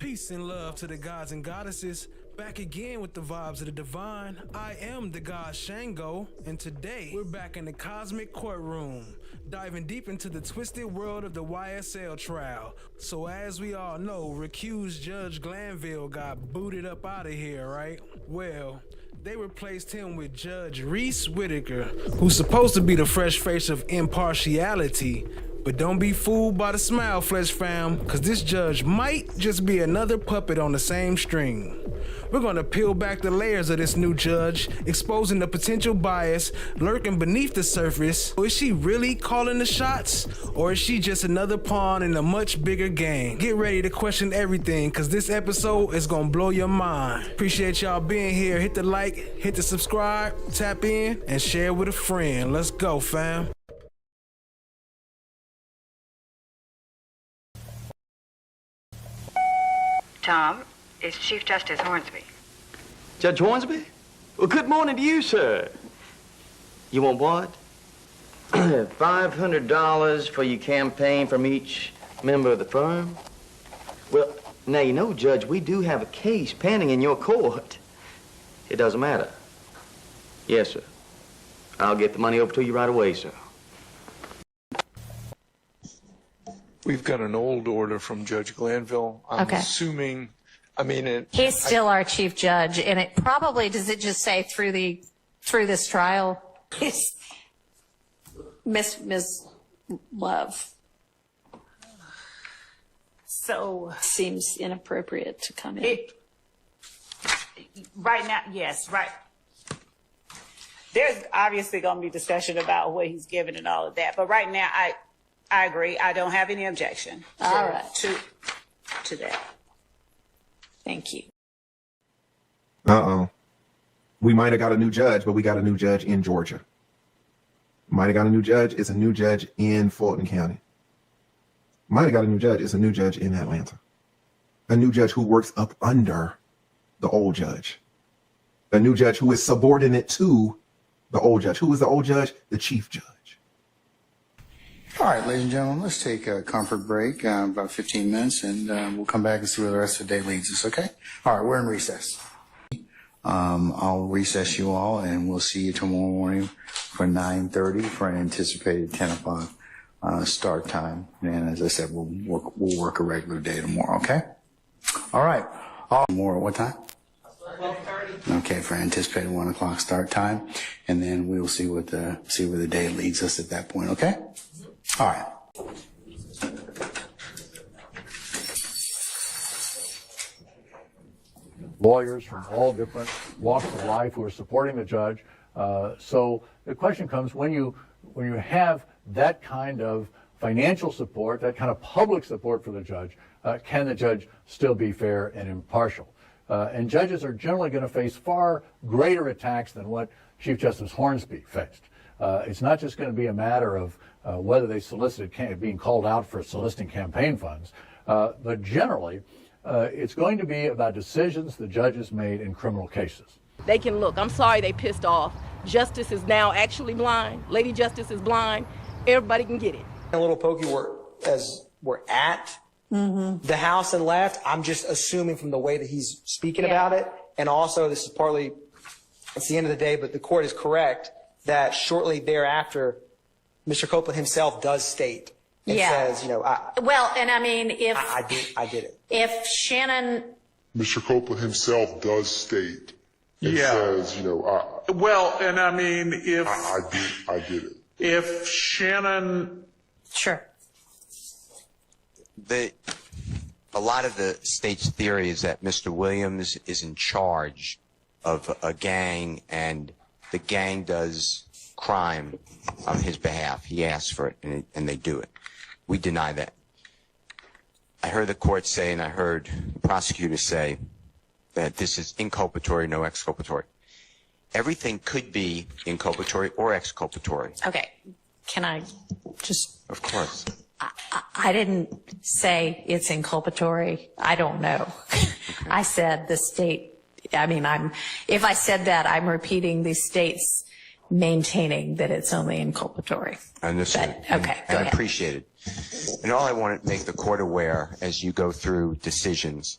Peace and love to the gods and goddesses. Back again with the vibes of the divine. I am the god Shango, and today we're back in the cosmic courtroom, diving deep into the twisted world of the YSL trial. So as we all know, recused Judge Glanville got booted up out of here, right? Well, they replaced him with Judge Reese Whitaker, who's supposed to be the fresh face of impartiality. But don't be fooled by the smile, Flesh Fam, cause this judge might just be another puppet on the same string. We're gonna peel back the layers of this new judge, exposing the potential bias lurking beneath the surface. Is she really calling the shots? Or is she just another pawn in a much bigger game? Get ready to question everything, cause this episode is gonna blow your mind. Appreciate y'all being here. Hit the like, hit the subscribe, tap in, and share with a friend. Let's go, fam. Tom, it's Chief Justice Hornsby. Judge Hornsby? Well, good morning to you, sir. You want what? $500 for your campaign from each member of the firm? Well, now, you know, Judge, we do have a case pending in your court. It doesn't matter. Yes, sir. I'll get the money over to you right away, sir. We've got an old order from Judge Glanville. I'm assuming, he's still our chief judge, and it probably, does it just say through this trial? Ms.love. So Seems inappropriate to come in. right now, yes, right. There's obviously going to be discussion about what he's given and all of that, but right now, I agree. I don't have any objection to that. Thank you. We might have got a new judge, but we got a new judge in Georgia. Might have got a new judge. It's a new judge in Fulton County. Might have got a new judge. It's a new judge in Atlanta. A new judge who works up under the old judge. A new judge who is subordinate to the old judge. Who is the old judge? The chief judge. All right, ladies and gentlemen, let's take a comfort break, about 15 minutes, and we'll come back and see where the rest of the day leads us, okay? All right, we're in recess. I'll recess you all, and we'll see you tomorrow morning for 9:30 for an anticipated 10 o'clock start time. And as I said, we'll work a regular day tomorrow, okay? All right. Tomorrow, what time? 12:30. Okay, for anticipated 1 o'clock start time, and then we'll see where the day leads us at that point, okay? All right. Lawyers from all different walks of life who are supporting the judge. So the question comes, when you have that kind of financial support, that kind of public support for the judge, can the judge still be fair and impartial? And judges are generally going to face far greater attacks than what Chief Justice Hornsby faced. It's not just going to be a matter of whether they solicited, being called out for soliciting campaign funds, but generally, it's going to be about decisions the judges made in criminal cases. They can look. I'm sorry they pissed off. Justice is now actually blind. Lady Justice is blind. Everybody can get it. A little pokey as we're at the House and left, I'm just assuming from the way that he's speaking about it, and also this is partly, it's the end of the day, but the court is correct that shortly thereafter, Mr. Copeland himself does state and says, you know, I did it. If Shannon, Mr. Copeland himself does state and says, you know, I did it. if Shannon... Sure. A lot of the state's theory is that Mr. Williams is in charge of a gang, and the gang does crime on his behalf. He asks for it, and they do it. We deny that. I heard the court say, and I heard the prosecutor say, that this is inculpatory, no exculpatory. Everything could be inculpatory or exculpatory. Okay, can I just... Of course. I didn't say it's inculpatory. I don't know. Okay. I said the state, if I said that, I'm repeating the state's maintaining that it's only inculpatory. Understood. Okay, go I ahead. appreciate it. And all I want to make the court aware as you go through decisions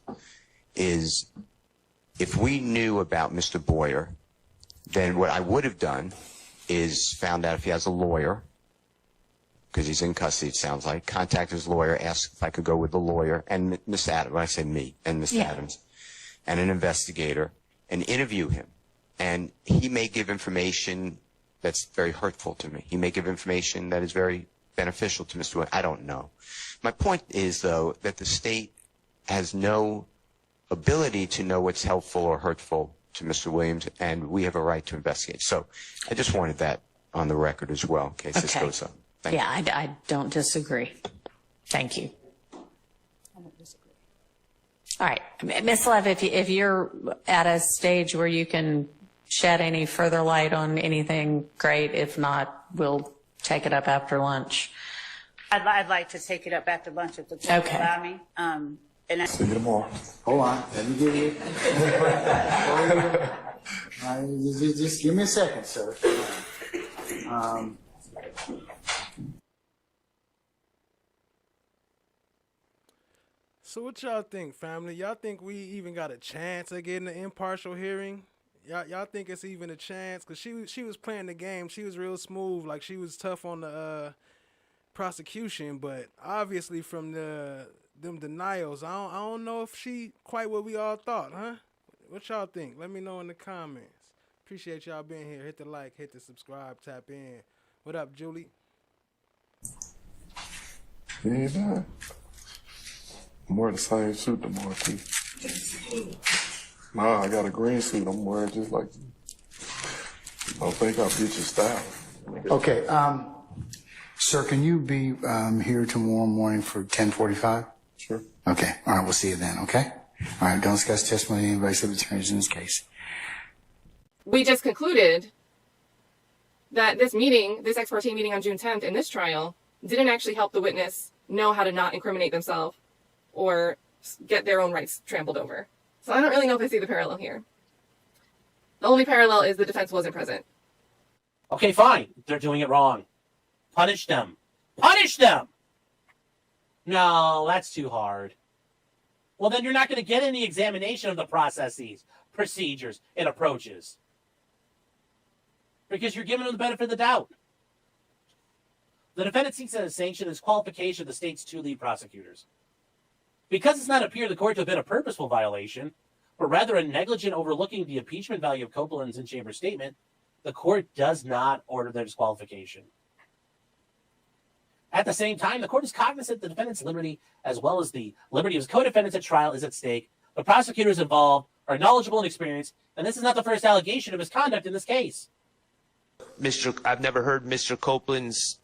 is if we knew about Mr. Boyer, then what I would have done is found out if he has a lawyer, because he's in custody, it sounds like, contact his lawyer, ask if I could go with the lawyer and Miss Adams, when I say me, and Mr. Adams, and an investigator, and interview him. And he may give information that's very hurtful to me. He may give information that is very beneficial to Mr. Williams. I don't know. My point is, though, that the state has no ability to know what's helpful or hurtful to Mr. Williams, and we have a right to investigate. So I just wanted that on the record as well, in case this goes up. Thank you. I don't disagree. Thank you. All right, Ms.love, if you're at a stage where you can shed any further light on anything, great. If not, we'll take it up after lunch. I'd like to take it up after lunch if the court will allow me. See you tomorrow. Hold on, let me give you. Just give me a second, sir. So what y'all think, family? Y'all think we even got a chance at getting an impartial hearing? Y'all think it's even a chance? Because she was playing the game. She was real smooth. Like, she was tough on the prosecution. But obviously from them denials, I don't know if she quite what we all thought, huh? What y'all think? Let me know in the comments. Appreciate y'all being here. Hit the like, hit the subscribe, tap in. What up, Julie? You ain't done. I'm wearing the same suit tomorrow, too. Nah, I got a green suit. I'm wearing just like you. I think I'll get your style. Okay, sir, can you be here tomorrow morning for 10:45? Sure. Okay, all right, we'll see you then, okay? All right, don't discuss testimony of anybody except attorneys in this case. We just concluded that this meeting, this ex parte meeting on June 10th in this trial, didn't actually help the witness know how to not incriminate themselves or get their own rights trampled over. So I don't really know if I see the parallel here. The only parallel is the defense wasn't present. Okay, fine. They're doing it wrong. Punish them. Punish them! No, that's too hard. Well, then you're not going to get any examination of the processes, procedures, and approaches. Because you're giving them the benefit of the doubt. The defendant seeks a sanction as qualification of the state's two lead prosecutors. Because it's not appear to the court to have been a purposeful violation, but rather a negligent overlooking the impeachment value of Copeland's in-chamber statement, the court does not order their disqualification. At the same time, the court is cognizant the defendant's liberty, as well as the liberty of his co-defendants at trial, is at stake. The prosecutors involved are knowledgeable and experienced, and this is not the first allegation of misconduct in this case. I've never heard Mr. Copeland's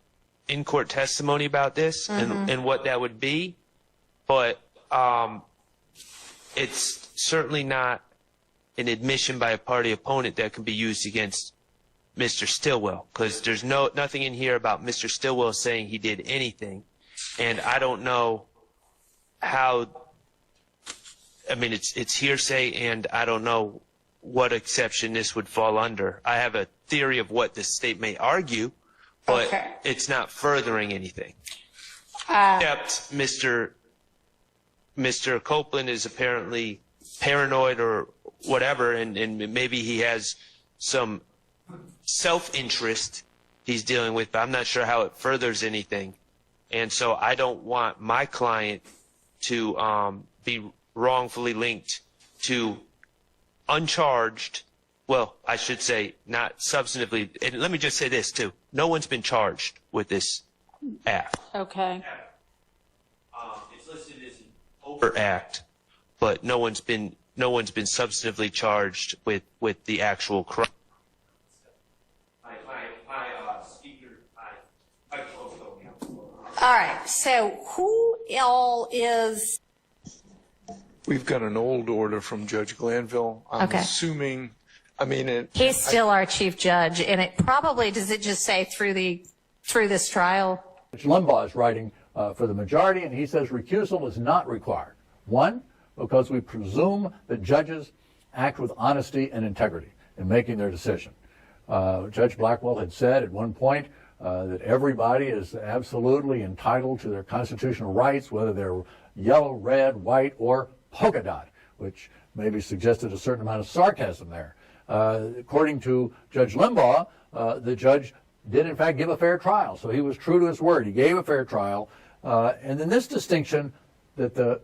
in-court testimony about this and what that would be, but it's certainly not an admission by a party opponent that can be used against Mr. Stillwell, because there's nothing in here about Mr. Stillwell saying he did anything, and I don't know how. I mean, it's hearsay, and I don't know what exception this would fall under. I have a theory of what the state may argue, but it's not furthering anything. Except Mr. Copeland is apparently paranoid or whatever, and maybe he has some self-interest he's dealing with, but I'm not sure how it furthers anything. And so I don't want my client to be wrongfully linked to uncharged, well, I should say not substantively, and let me just say this too, no one's been charged with this act. Okay. It's listed as an overt act, but no one's been substantively charged with the actual crime. All right, so who all is... We've got an old order from Judge Glanville. I'm assuming, I mean... He's still our chief judge, and it probably, does it just say through this trial? Judge Limbaugh is writing for the majority, and he says recusal is not required. One, because we presume that judges act with honesty and integrity in making their decision. Judge Blackwell had said at one point that everybody is absolutely entitled to their constitutional rights, whether they're yellow, red, white, or polka dot, which maybe suggested a certain amount of sarcasm there. According to Judge Limbaugh, the judge did in fact give a fair trial, so he was true to his word. He gave a fair trial. And then this distinction that the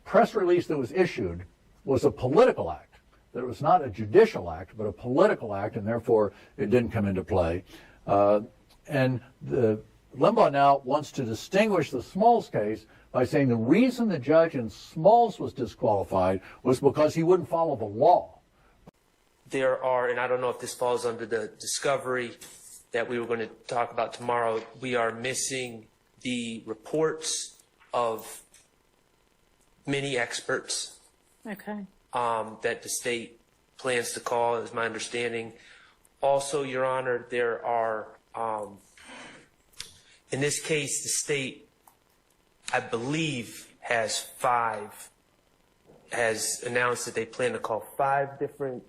press release that was issued was a political act, that it was not a judicial act, but a political act, and therefore it didn't come into play. And Limbaugh now wants to distinguish the Smalls case by saying the reason the judge in Smalls was disqualified was because he wouldn't follow the law. There are, and I don't know if this falls under the discovery that we were going to talk about tomorrow, we are missing the reports of many experts Okay. that the state plans to call, is my understanding. Also, Your Honor, there are, in this case, the state, I believe, has announced that they plan to call 5 different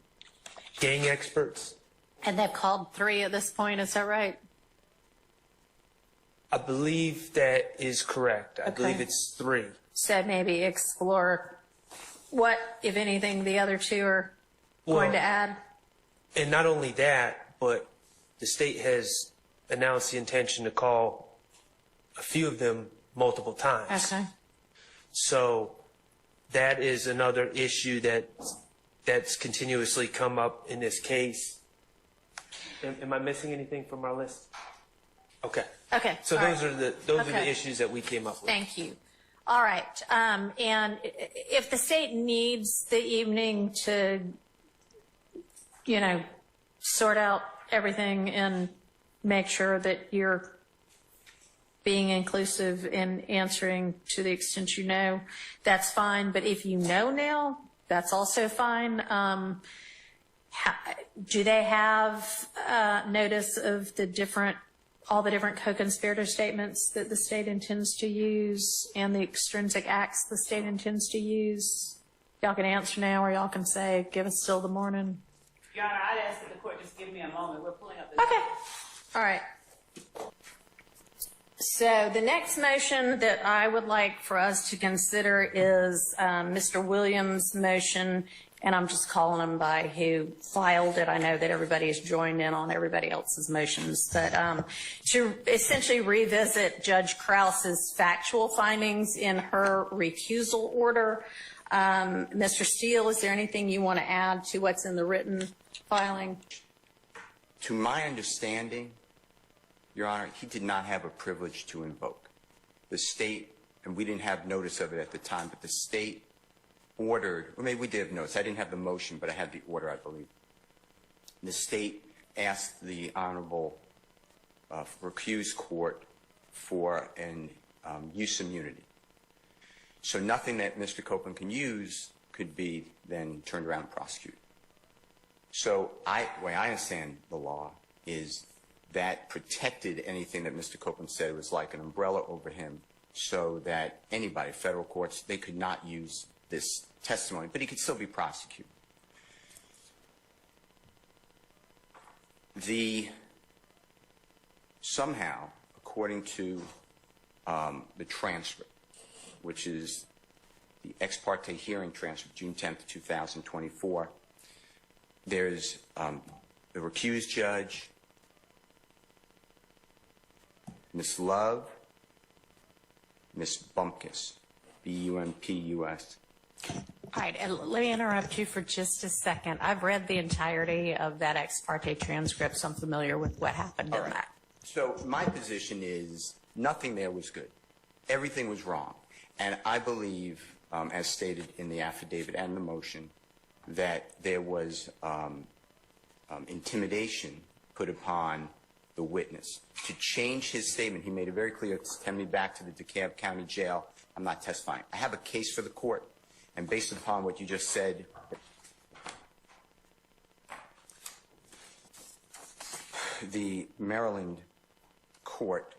gang experts. And they've called 3 at this point, is that right? I believe that is correct. I believe it's 3. So maybe explore what, if anything, the other 2 are going to add. And not only that, but the state has announced the intention to call a few of them multiple times. Okay. So that is another issue that's continuously come up in this case. Am I missing anything from our list? Okay. Okay. So all those right. are the issues that we came up with. Thank you. All right. And if the state needs the evening to, sort out everything and make sure that you're being inclusive in answering to the extent you know, that's fine. But if you know now, that's also fine. Do they have notice of all the different co-conspirator statements that the state intends to use and the extrinsic acts the state intends to use? Y'all can answer now, or y'all can say, give us till the morning. Your Honor, I'd ask that the court just give me a moment. We're pulling up the... Okay. All right. So the next motion that I would like for us to consider is Mr. Williams' motion, and I'm just calling him by who filed it. I know that everybody has joined in on everybody else's motions, but to essentially revisit Judge Krause's factual findings in her recusal order. Mr. Steele, is there anything you want to add to what's in the written filing? To my understanding, Your Honor, he did not have a privilege to invoke. The state, and we didn't have notice of it at the time, but the state ordered, or maybe we did have notice. I didn't have the motion, but I had the order, I believe. The state asked the Honorable Recused Court for an use immunity. So nothing that Mr. Copeland can use could be then turned around and prosecuted. So the way I understand the law is that protected anything that Mr. Copeland said was like an umbrella over him, so that anybody, federal courts, they could not use this testimony, but he could still be prosecuted. Somehow, according to the transcript, which is the ex parte hearing transcript, June 10th, 2024, there's the recused judge, Ms.love, Ms. Bumpkus, B-U-M-P-U-S. All right, and let me interrupt you for just a second. I've read the entirety of that ex parte transcript, so I'm familiar with what happened in that. So my position is nothing there was good. Everything was wrong. And I believe, as stated in the affidavit and the motion, that there was intimidation put upon the witness to change his statement. He made it very clear, send me back to the DeKalb County Jail. I'm not testifying. I have a case for the court, and based upon what you just said, the Maryland court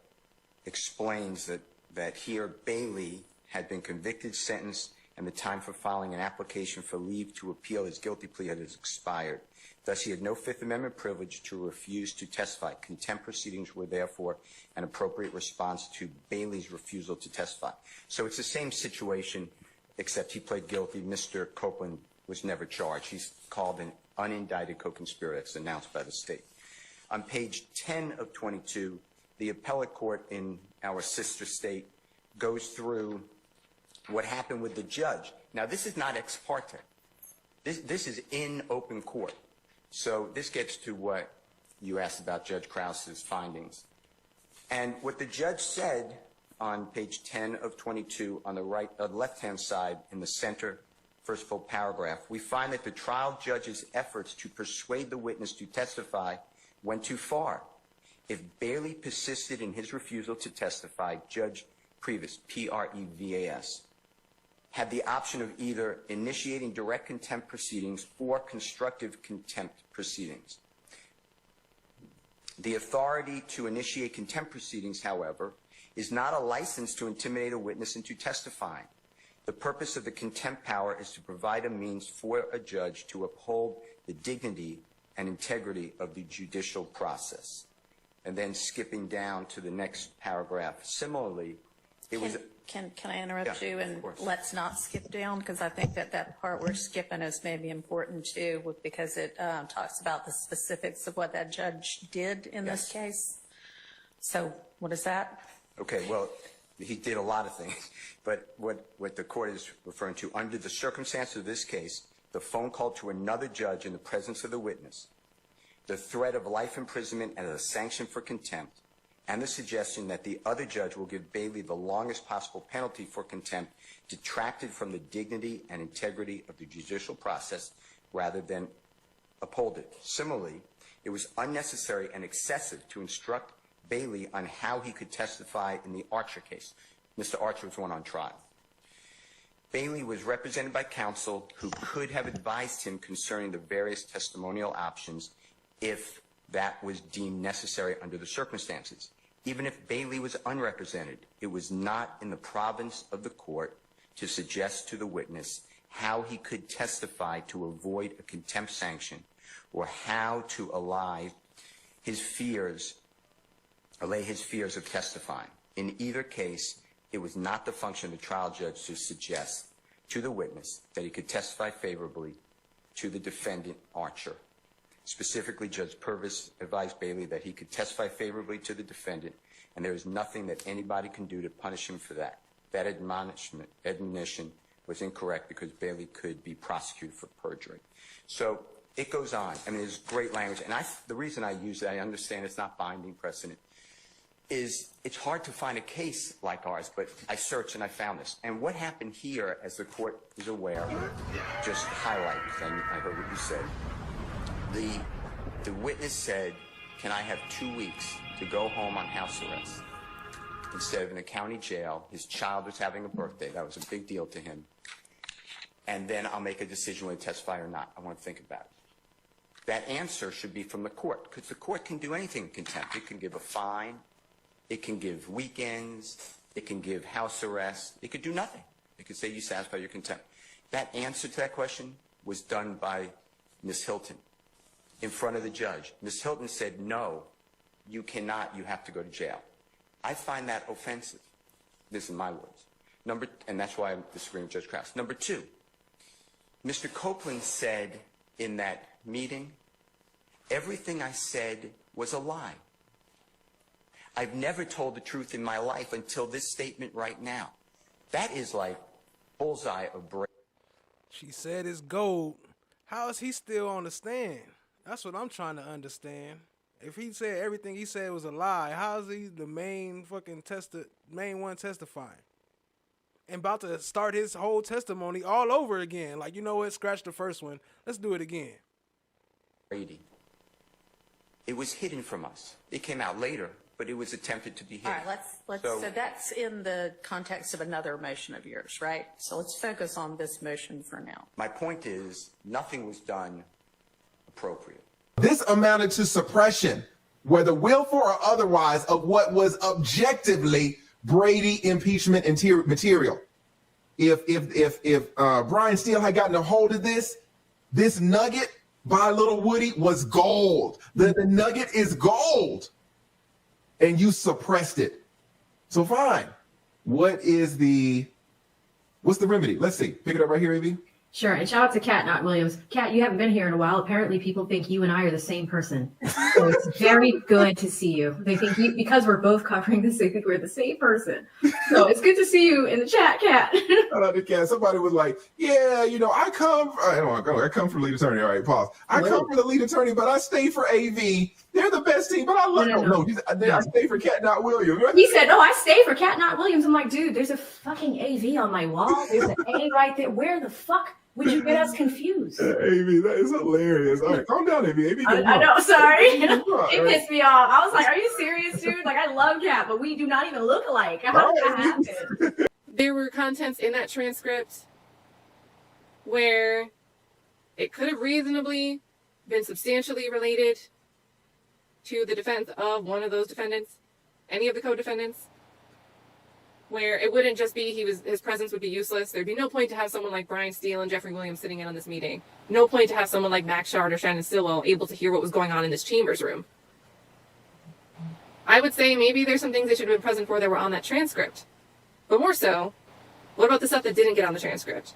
explains that here Bailey had been convicted, sentenced, and the time for filing an application for leave to appeal his guilty plea had expired. Thus, he had no Fifth Amendment privilege to refuse to testify. Contempt proceedings were therefore an appropriate response to Bailey's refusal to testify. So it's the same situation, except he pled guilty. Mr. Copeland was never charged. He's called an unindicted co-conspirator. It's announced by the state. On page 10 of 22, the appellate court in our sister state goes through what happened with the judge. Now, this is not ex parte. This is in open court. So this gets to what you asked about Judge Krause's findings. And what the judge said on page 10 of 22 on the left-hand side in the center, first full paragraph, we find that the trial judge's efforts to persuade the witness to testify went too far. If Bailey persisted in his refusal to testify, Judge Prevas, P-R-E-V-A-S, had the option of either initiating direct contempt proceedings or constructive contempt proceedings. The authority to initiate contempt proceedings, however, is not a license to intimidate a witness into testifying. The purpose of the contempt power is to provide a means for a judge to uphold the dignity and integrity of the judicial process. And then skipping down to the next paragraph, similarly, it was... Can I interrupt you, and let's not skip down, because I think that part we're skipping is maybe important too, because it talks about the specifics of what that judge did in this case. So what is that? Okay, well, he did a lot of things, but what the court is referring to, under the circumstances of this case, the phone call to another judge in the presence of the witness, the threat of life imprisonment as a sanction for contempt, and the suggestion that the other judge will give Bailey the longest possible penalty for contempt detracted from the dignity and integrity of the judicial process rather than uphold it. Similarly, it was unnecessary and excessive to instruct Bailey on how he could testify in the Archer case. Mr. Archer was the one on trial. Bailey was represented by counsel who could have advised him concerning the various testimonial options if that was deemed necessary under the circumstances. Even if Bailey was unrepresented, it was not in the province of the court to suggest to the witness how he could testify to avoid a contempt sanction or how to allay his fears of testifying. In either case, it was not the function of the trial judge to suggest to the witness that he could testify favorably to the defendant, Archer. Specifically, Judge Purvis advised Bailey that he could testify favorably to the defendant, and there is nothing that anybody can do to punish him for that. That admonition was incorrect because Bailey could be prosecuted for perjury. So it goes on. I mean, there's great language, and the reason I use it, I understand it's not binding precedent, is it's hard to find a case like ours, but I searched and I found this. And what happened here, as the court is aware, just highlights, and I heard what you said. The witness said, can I have 2 weeks to go home on house arrest instead of in a county jail? His child was having a birthday. That was a big deal to him. And then I'll make a decision whether to testify or not. I want to think about it. That answer should be from the court, because the court can do anything in contempt. It can give a fine. It can give weekends. It can give house arrest. It could do nothing. It could say you satisfy your contempt. That answer to that question was done by Ms. Hilton in front of the judge. Ms. Hilton said, no, you cannot, you have to go to jail. I find that offensive. This is my words. And that's why I'm disagreeing with Judge Krause. Number two, Mr. Copeland said in that meeting, everything I said was a lie. I've never told the truth in my life until this statement right now. That is like bullseye of Brady. She said it's gold. How is he still on the stand? That's what I'm trying to understand. If he said everything he said was a lie, how is he the main one testifying? And about to start his whole testimony all over again. Like, you know what? Scratch the first one. Let's do it again. Brady. It was hidden from us. It came out later, but it was attempted to be hidden. All right, so that's in the context of another motion of yours, right? So let's focus on this motion for now. My point is, nothing was done appropriate. This amounted to suppression, whether willful or otherwise, of what was objectively Brady impeachment material. If Brian Steele had gotten a hold of this nugget by little Woody was gold. The nugget is gold. And you suppressed it. So fine. What's the remedy? Let's see. Pick it up right here, AB. Sure, and shout out to Kat, not Williams. Kat, you haven't been here in a while. Apparently, people think you and I are the same person. So it's very good to see you. They think because we're both covering this, they think we're the same person. So it's good to see you in the chat, Kat. Shout out to Kat. Somebody was like, yeah, I come from the lead attorney. All right, pause. I come from the lead attorney, but I stay for AV. They're the best team, but I love no. I stay for Kat, not Williams. He said, no, I stay for Kat, not Williams. I'm like, dude, there's a fucking AV on my wall. There's an A right there. Where the fuck would you get us confused? AV, that is hilarious. All right, calm down, AV. I know, sorry. It pissed me off. I was like, are you serious, dude? Like, I love Kat, but we do not even look alike. How did that happen? There were contents in that transcript where it could have reasonably been substantially related to the defense of one of those defendants, any of the co-defendants, where it wouldn't just be his presence would be useless. There'd be no point to have someone like Brian Steele and Jeffrey Williams sitting in on this meeting. No point to have someone like Max Schardt or Shannon Stillwell able to hear what was going on in this chambers room. I would say maybe there's some things they should have been present for that were on that transcript. But more so, what about the stuff that didn't get on the transcript?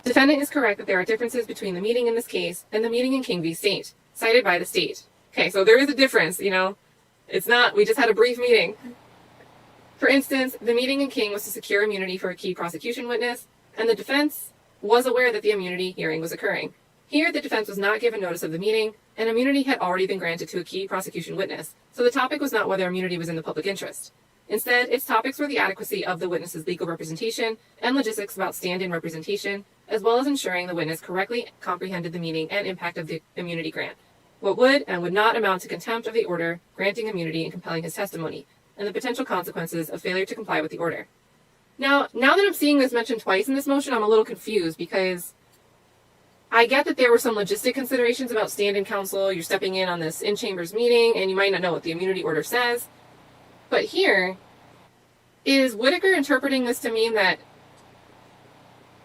Defendant is correct that there are differences between the meeting in this case and the meeting in King v. State, cited by the state. Okay, so there is a difference, It's not, we just had a brief meeting. For instance, the meeting in King was to secure immunity for a key prosecution witness, and the defense was aware that the immunity hearing was occurring. Here, the defense was not given notice of the meeting, and immunity had already been granted to a key prosecution witness, so the topic was not whether immunity was in the public interest. Instead, its topics were the adequacy of the witness's legal representation and logistics about stand-in representation, as well as ensuring the witness correctly comprehended the meaning and impact of the immunity grant, what would and would not amount to contempt of the order granting immunity and compelling his testimony, and the potential consequences of failure to comply with the order. Now that I'm seeing this mentioned twice in this motion, I'm a little confused because I get that there were some logistic considerations about stand-in counsel. You're stepping in on this in-chambers meeting, and you might not know what the immunity order says. But here, is Whitaker interpreting this to mean that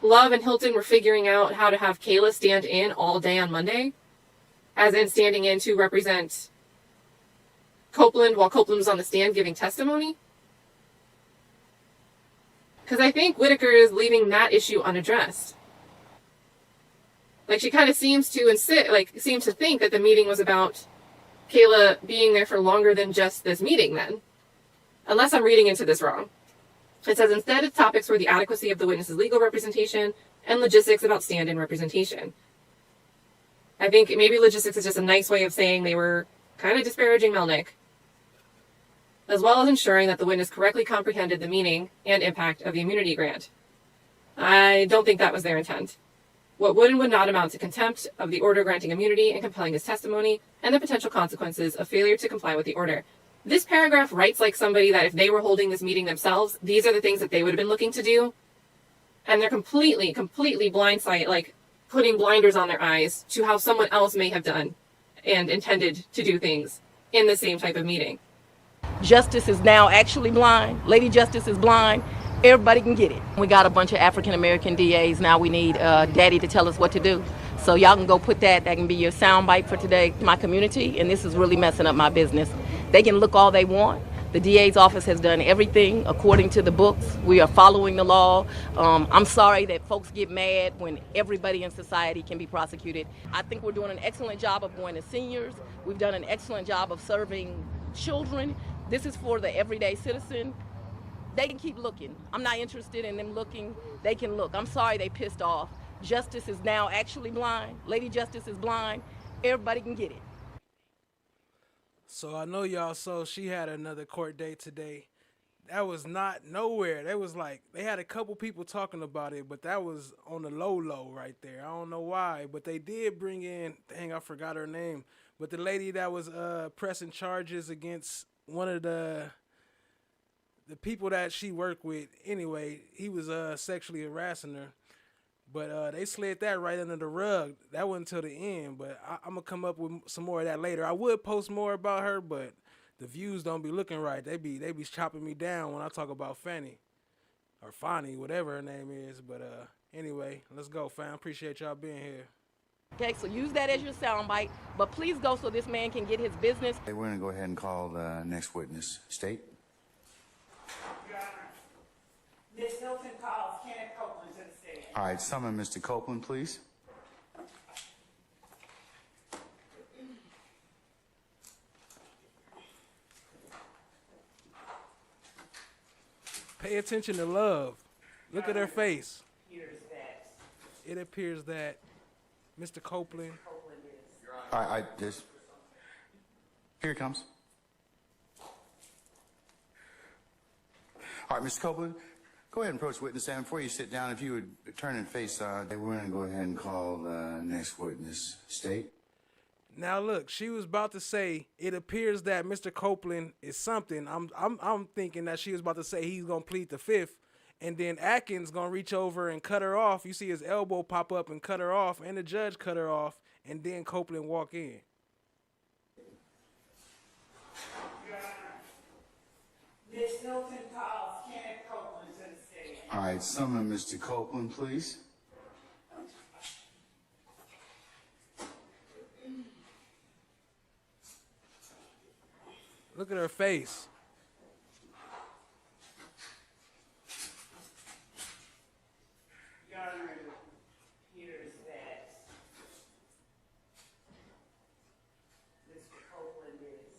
Love and Hilton were figuring out how to have Kayla stand in all day on Monday? As in standing in to represent Copeland while Copeland was on the stand giving testimony? Because I think Whitaker is leaving that issue unaddressed. Like, she kind of seems to think that the meeting was about Kayla being there for longer than just this meeting then. Unless I'm reading into this wrong. It says instead its topics were the adequacy of the witness's legal representation and logistics about stand-in representation. I think maybe logistics is just a nice way of saying they were kind of disparaging Melnick, as well as ensuring that the witness correctly comprehended the meaning and impact of the immunity grant. I don't think that was their intent. What would and would not amount to contempt of the order granting immunity and compelling his testimony, and the potential consequences of failure to comply with the order. This paragraph writes like somebody that if they were holding this meeting themselves, these are the things that they would have been looking to do. And they're completely blindsided, like putting blinders on their eyes to how someone else may have done and intended to do things in the same type of meeting. Justice is now actually blind. Lady Justice is blind. Everybody can get it. We got a bunch of African-American DAs. Now we need Daddy to tell us what to do. So y'all can go put that. That can be your soundbite for today. My community, and this is really messing up my business. They can look all they want. The DA's office has done everything according to the books. We are following the law. I'm sorry that folks get mad when everybody in society can be prosecuted. I think we're doing an excellent job of going to seniors. We've done an excellent job of serving children. This is for the everyday citizen. They can keep looking. I'm not interested in them looking. They can look. I'm sorry they pissed off. Justice is now actually blind. Lady Justice is blind. Everybody can get it. So I know y'all saw she had another court date today. That was not nowhere. That was like, they had a couple people talking about it, but that was on the low right there. I don't know why, but they did bring in, dang, I forgot her name, but the lady that was pressing charges against one of the people that she worked with. Anyway, he was sexually harassing her. But they slid that right under the rug. That wasn't until the end, but I'm going to come up with some more of that later. I would post more about her, but the views don't be looking right. They be chopping me down when I talk about Fanny. or Fonnie, whatever her name is. But anyway, let's go, fam. Appreciate y'all being here. Okay, so use that as your soundbite, but please go so this man can get his business. Okay, we're going to go ahead and call the next witness. State. Your Honor, Ms. Hilton calls Kenneth Copeland to the stand. All right, summon Mr. Copeland, please. Pay attention to Love. Look at her face. Here's that. It appears that Mr. Copeland. All right, here it comes. All right, Mr. Copeland, go ahead and approach the witness stand. Before you sit down, if you would turn and face, we're going to go ahead and call the next witness. State. Now look, she was about to say it appears that Mr. Copeland is something. I'm thinking that she was about to say he's gonna plead the fifth, and then Atkins gonna reach over and cut her off. You see his elbow pop up and cut her off, and the judge cut her off, and then Copeland walk in. Your Honor, Ms. Hilton calls Kenneth Copeland to the stand. All right, summon Mr. Copeland, please. Look at her face. Your Honor, here's that. Mr. Copeland is.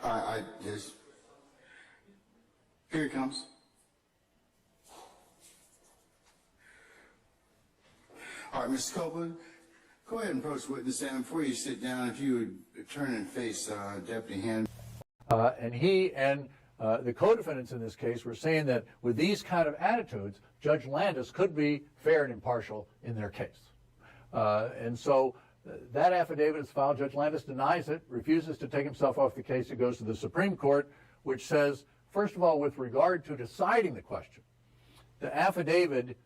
I just. Here it comes. All right, Mr. Copeland, go ahead and approach the witness stand. Before you sit down, if you would turn and face Deputy Hand. And he and the co-defendants in this case were saying that with these kind of attitudes, Judge Landis could be fair and impartial in their case. And so that affidavit is filed. Judge Landis denies it, refuses to take himself off the case. It goes to the Supreme Court, which says, first of all, with regard to deciding the question, the affidavit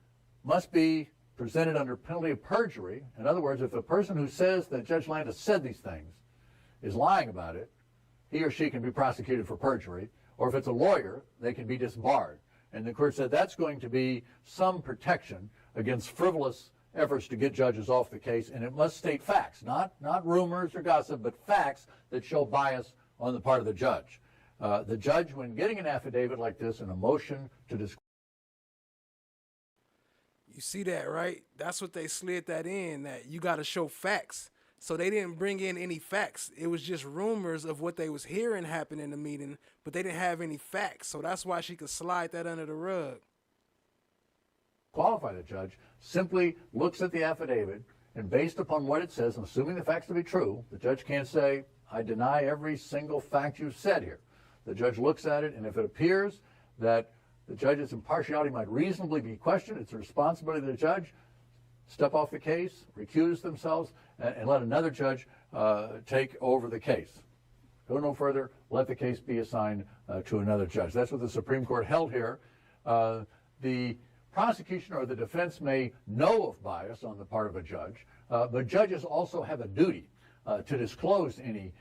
must be presented under penalty of perjury. In other words, if the person who says that Judge Landis said these things is lying about it, he or she can be prosecuted for perjury, or if it's a lawyer, they can be disbarred. And the court said that's going to be some protection against frivolous efforts to get judges off the case, and it must state facts, not rumors or gossip, but facts that show bias on the part of the judge. The judge, when getting an affidavit like this, and a motion to disqualify. You see that, right? That's what they slid that in, that you got to show facts. So they didn't bring in any facts. It was just rumors of what they was hearing happen in the meeting, but they didn't have any facts. So that's why she could slide that under the rug. Qualify the judge simply looks at the affidavit, and based upon what it says, and assuming the facts to be true, the judge can't say, I deny every single fact you said here. The judge looks at it, and if it appears that the judge's impartiality might reasonably be questioned, it's the responsibility of the judge step off the case, recuse themselves, and let another judge take over the case. Go no further, let the case be assigned to another judge. That's what the Supreme Court held here. The prosecution or the defense may know of bias on the part of a judge, but judges also have a duty to disclose any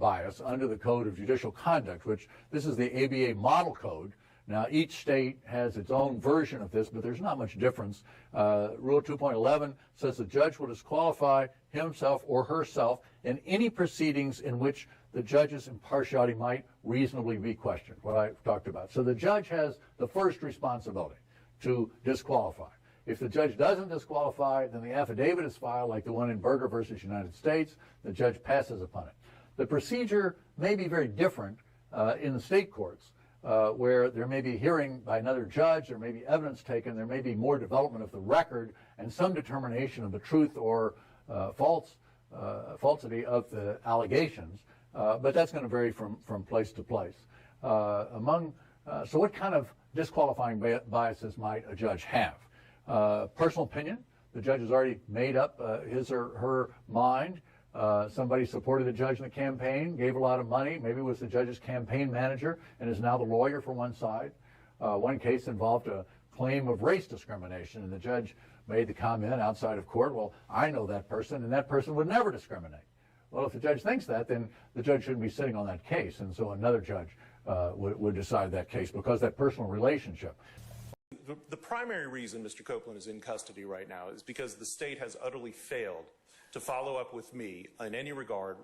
bias under the Code of Judicial Conduct, which this is the ABA model code. Now, each state has its own version of this, but there's not much difference. Rule 2.11 says the judge will disqualify himself or herself in any proceedings in which the judge's impartiality might reasonably be questioned, what I talked about. So the judge has the first responsibility to disqualify. If the judge doesn't disqualify, then the affidavit is filed like the one in Berger versus United States. The judge passes upon it. The procedure may be very different in the state courts, where there may be a hearing by another judge, there may be evidence taken, there may be more development of the record, and some determination of the truth or falsity of the allegations. But that's going to vary from place to place. So what kind of disqualifying biases might a judge have? Personal opinion. The judge has already made up his or her mind. Somebody supported the judge in the campaign, gave a lot of money, maybe was the judge's campaign manager, and is now the lawyer for one side. One case involved a claim of race discrimination, and the judge made the comment outside of court, well, I know that person, and that person would never discriminate. Well, if the judge thinks that, then the judge shouldn't be sitting on that case, and so another judge would decide that case because that personal relationship. The primary reason Mr. Copeland is in custody right now is because the state has utterly failed to follow up with me in any regard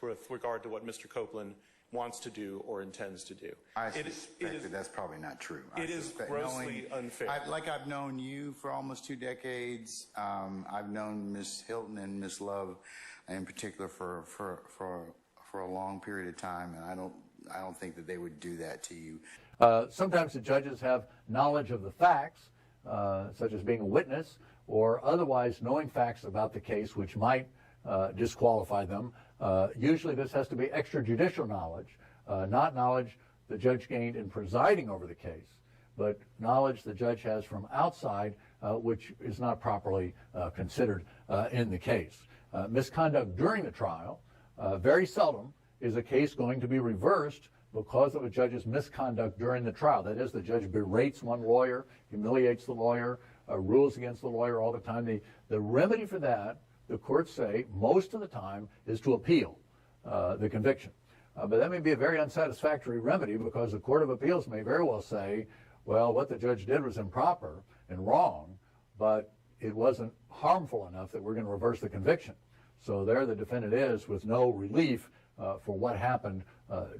with regard to what Mr. Copeland wants to do or intends to do. I suspect that that's probably not true. It is grossly unfair. I've known you for almost 2 decades. I've known Ms. Hilton and Ms.love in particular for a long period of time, and I don't think that they would do that to you. Sometimes the judges have knowledge of the facts, such as being a witness, or otherwise knowing facts about the case which might disqualify them. Usually this has to be extrajudicial knowledge, not knowledge the judge gained in presiding over the case, but knowledge the judge has from outside, which is not properly considered in the case. Misconduct during the trial, very seldom is a case going to be reversed because of a judge's misconduct during the trial. That is, the judge berates one lawyer, humiliates the lawyer, rules against the lawyer all the time. The remedy for that, the courts say, most of the time, is to appeal the conviction. But that may be a very unsatisfactory remedy because the Court of Appeals may very well say, well, what the judge did was improper and wrong, but it wasn't harmful enough that we're going to reverse the conviction. So there the defendant is with no relief for what happened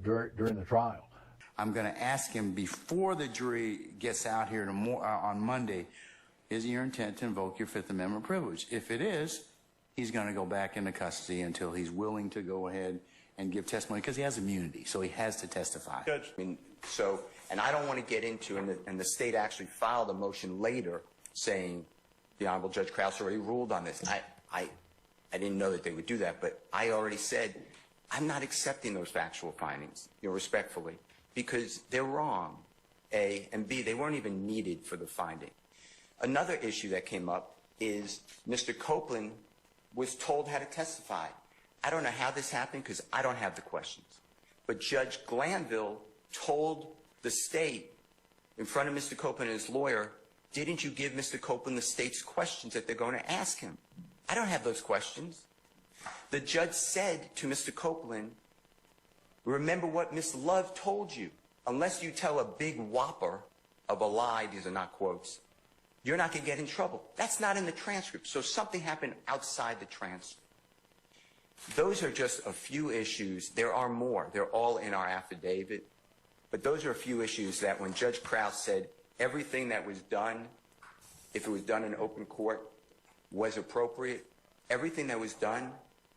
during the trial. I'm going to ask him before the jury gets out here on Monday, is it your intent to invoke your Fifth Amendment privilege? If it is, he's going to go back into custody until he's willing to go ahead and give testimony because he has immunity, so he has to testify. Judge, and I don't want to get into, and the state actually filed a motion later saying the Honorable Judge Krause already ruled on this. I didn't know that they would do that, but I already said I'm not accepting those factual findings, respectfully, because they're wrong, A, and B, they weren't even needed for the finding. Another issue that came up is Mr. Copeland was told how to testify. I don't know how this happened because I don't have the questions. But Judge Glanville told the state in front of Mr. Copeland and his lawyer, didn't you give Mr. Copeland the state's questions that they're going to ask him? I don't have those questions. The judge said to Mr. Copeland, remember what Ms.love told you. Unless you tell a big whopper of a lie, these are not quotes, you're not going to get in trouble. That's not in the transcript. So something happened outside the transcript. Those are just a few issues. There are more. They're all in our affidavit. But those are a few issues that when Judge Krause said everything that was done, if it was done in open court, was appropriate, everything that was done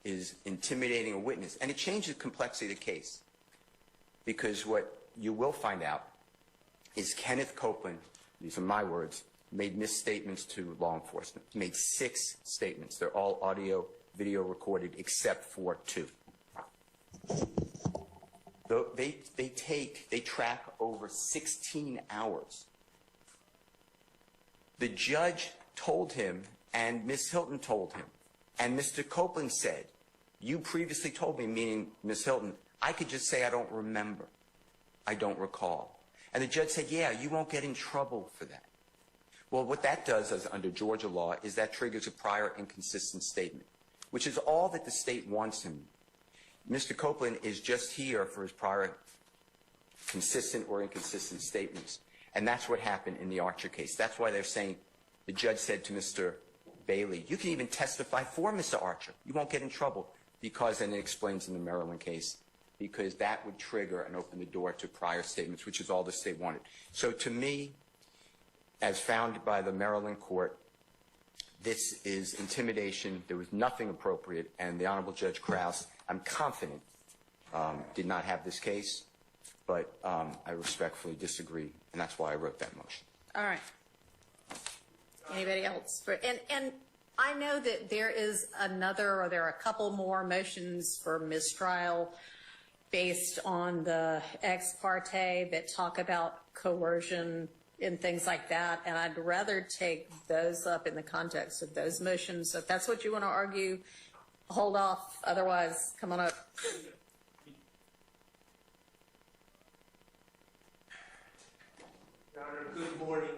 is intimidating a witness. And it changes the complexity of the case. Because what you will find out is Kenneth Copeland, these are my words, made misstatements to law enforcement. He made 6 statements. They're all audio, video recorded, except for 2. They track over 16 hours. The judge told him, and Ms. Hilton told him, and Mr. Copeland said, you previously told me, meaning Ms. Hilton, I could just say I don't remember. I don't recall. And the judge said, yeah, you won't get in trouble for that. Well, what that does as under Georgia law is that triggers a prior inconsistent statement, which is all that the state wants him. Mr. Copeland is just here for his prior consistent or inconsistent statements. And that's what happened in the Archer case. That's why they're saying the judge said to Mr. Bailey, you can even testify for Mr. Archer. You won't get in trouble because, and it explains in the Maryland case, because that would trigger and open the door to prior statements, which is all the state wanted. So to me, as found by the Maryland court, this is intimidation. There was nothing appropriate, and the Honorable Judge Krause, I'm confident, did not have this case, but I respectfully disagree, and that's why I wrote that motion. All right. Anybody else? And I know that there is another, or there are a couple more motions for mistrial based on the ex parte that talk about coercion and things like that, and I'd rather take those up in the context of those motions. So if that's what you want to argue, hold off. Otherwise, come on up. Your Honor, good morning.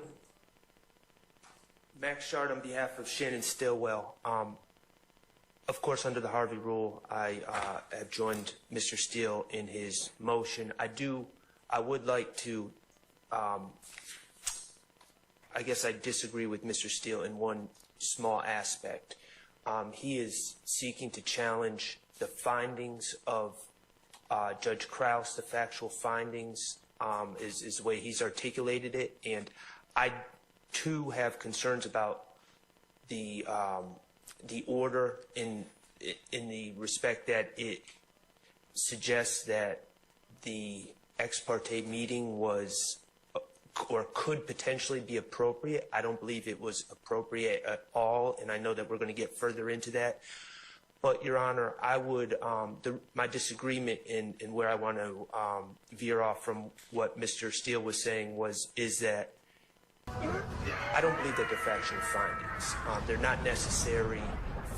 Max Schardt on behalf of Shannon Stillwell. Of course, under the Harvey rule, I have joined Mr. Steele in his motion. I would like to I guess I disagree with Mr. Steele in one small aspect. He is seeking to challenge the findings of Judge Krause, the factual findings, is the way he's articulated it. And I, too, have concerns about the order in the respect that it suggests that the ex parte meeting was or could potentially be appropriate. I don't believe it was appropriate at all, and I know that we're going to get further into that. But, Your Honor, I would, my disagreement in where I want to veer off from what Mr. Steele was saying is that I don't believe that they're factual findings. They're not necessary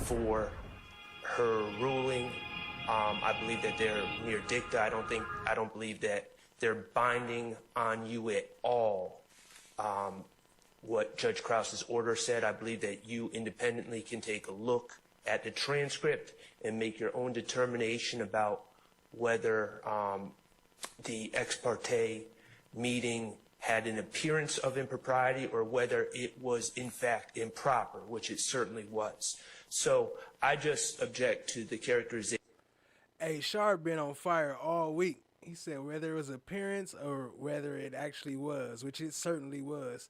for her ruling. I believe that they're mere dicta. I don't believe that they're binding on you at all. What Judge Krause's order said, I believe that you independently can take a look at the transcript and make your own determination about whether the ex parte meeting had an appearance of impropriety or whether it was in fact improper, which it certainly was. So I just object to the characterization. Hey, Schardt been on fire all week. He said whether it was appearance or whether it actually was, which it certainly was.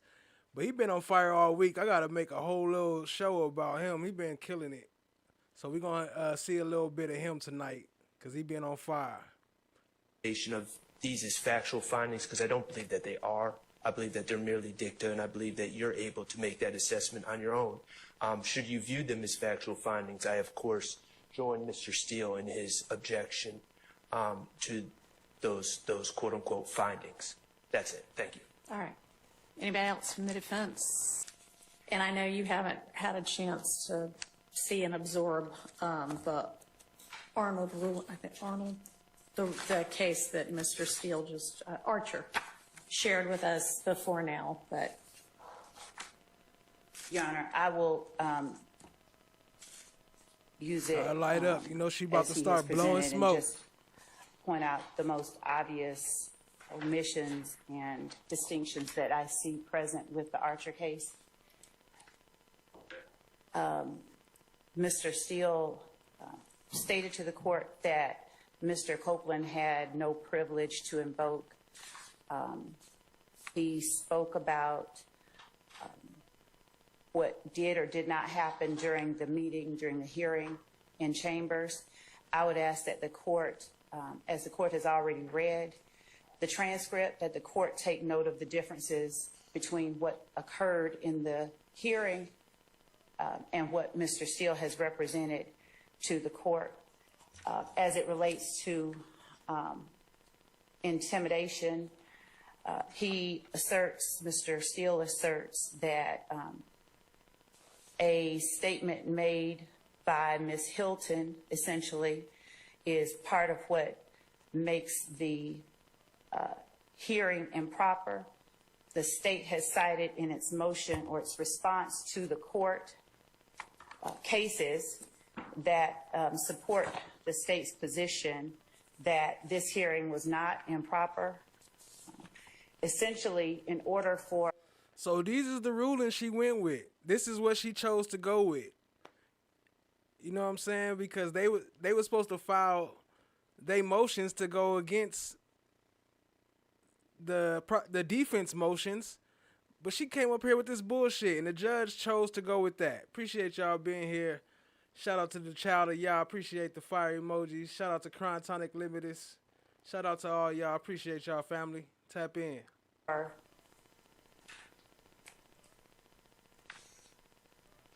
But he been on fire all week. I got to make a whole little show about him. He been killing it. So we're going to see a little bit of him tonight because he been on fire. Of these as factual findings, because I don't believe that they are. I believe that they're merely dicta, and I believe that you're able to make that assessment on your own. Should you view them as factual findings, I, of course, join Mr. Steele in his objection to those quote-unquote findings. That's it. Thank you. All right. Anybody else from the defense? And I know you haven't had a chance to see and absorb the Arnold rule. I think Arnold, the case that Mr. Steele just Archer shared with us before now. But Your Honor, I will use it. Light up. You know she about to start blowing smoke. Just point out the most obvious omissions and distinctions that I see present with the Archer case. Mr. Steele stated to the court that Mr. Copeland had no privilege to invoke. He spoke about what did or did not happen during the meeting, during the hearing in chambers. I would ask that the court, as the court has already read the transcript, that the court take note of the differences between what occurred in the hearing and what Mr. Steele has represented to the court. As it relates to intimidation, Mr. Steele asserts that a statement made by Ms. Hilton essentially is part of what makes the hearing improper. The state has cited in its motion or its response to the court cases that support the state's position that this hearing was not improper. Essentially, in order for... So these is the rulings she went with. This is what she chose to go with. You know what I'm saying? Because they were supposed to file their motions to go against the defense motions, but she came up here with this bullshit, and the judge chose to go with that. Appreciate y'all being here. Shout out to the child of y'all. Appreciate the fire emojis. Shout out to Cryotonic Limited. Shout out to all y'all. Appreciate y'all, family. Tap in.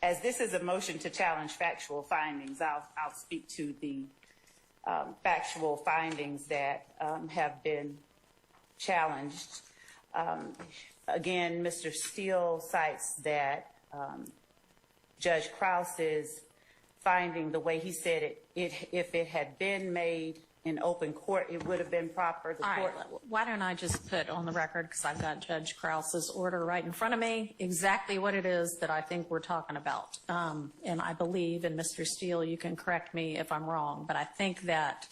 As this is a motion to challenge factual findings, I'll speak to the factual findings that have been challenged. Again, Mr. Steele cites that Judge Krause's finding, the way he said it, if it had been made in open court, it would have been proper. All right, why don't I just put on the record, because I've got Judge Krause's order right in front of me, exactly what it is that I think we're talking about. And I believe, and Mr. Steele, you can correct me if I'm wrong, but I think that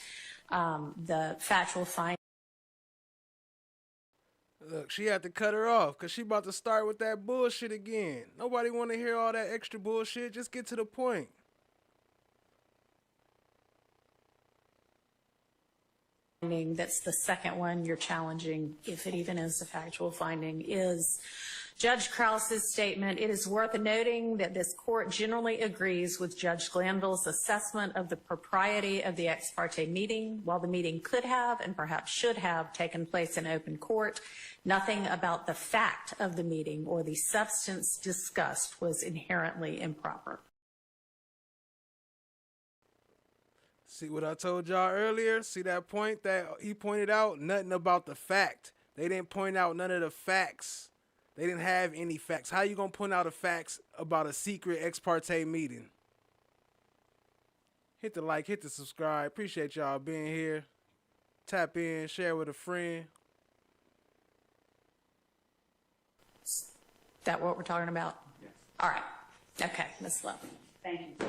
the factual findings Look, she had to cut her off because she about to start with that bullshit again. Nobody want to hear all that extra bullshit. Just get to the point. That's the second one you're challenging, if it even is a factual finding, is Judge Krause's statement. It is worth noting that this court generally agrees with Judge Glanville's assessment of the propriety of the ex parte meeting. While the meeting could have and perhaps should have taken place in open court, nothing about the fact of the meeting or the substance discussed was inherently improper. See what I told y'all earlier? See that point that he pointed out? Nothing about the fact. They didn't point out none of the facts. They didn't have any facts. How you gonna point out the facts about a secret ex parte meeting? Hit the like, hit the subscribe. Appreciate y'all being here. Tap in, share with a friend. Is that what we're talking about? Yes. All right. Okay, Ms.love. Thank you.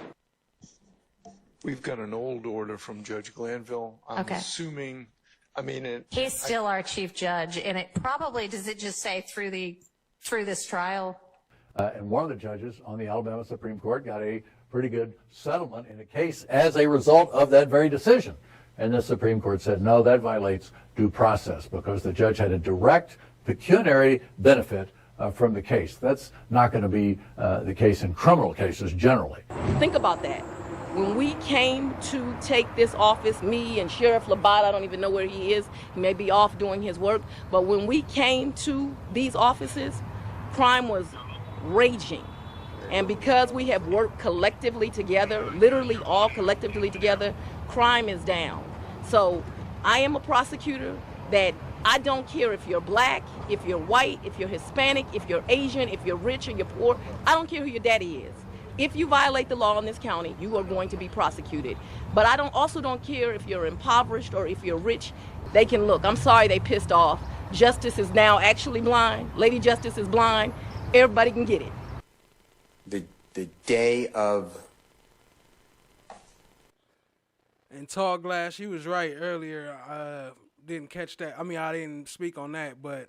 We've got an old order from Judge Glanville. I'm assuming, he's still our chief judge, and it probably, does it just say through this trial? And one of the judges on the Alabama Supreme Court got a pretty good settlement in a case as a result of that very decision. And the Supreme Court said, no, that violates due process because the judge had a direct pecuniary benefit from the case. That's not going to be the case in criminal cases generally. Think about that. When we came to take this office, me and Sheriff Labatt, I don't even know where he is. He may be off doing his work. But when we came to these offices, crime was raging. And because we have worked collectively together, literally all collectively together, crime is down. So I am a prosecutor that I don't care if you're black, if you're white, if you're Hispanic, if you're Asian, if you're rich or you're poor. I don't care who your daddy is. If you violate the law in this county, you are going to be prosecuted. But I also don't care if you're impoverished or if you're rich. They can look. I'm sorry they pissed off. Justice is now actually blind. Lady Justice is blind. Everybody can get it. The day of... And Tall Glass, he was right earlier. Didn't catch that. I didn't speak on that, but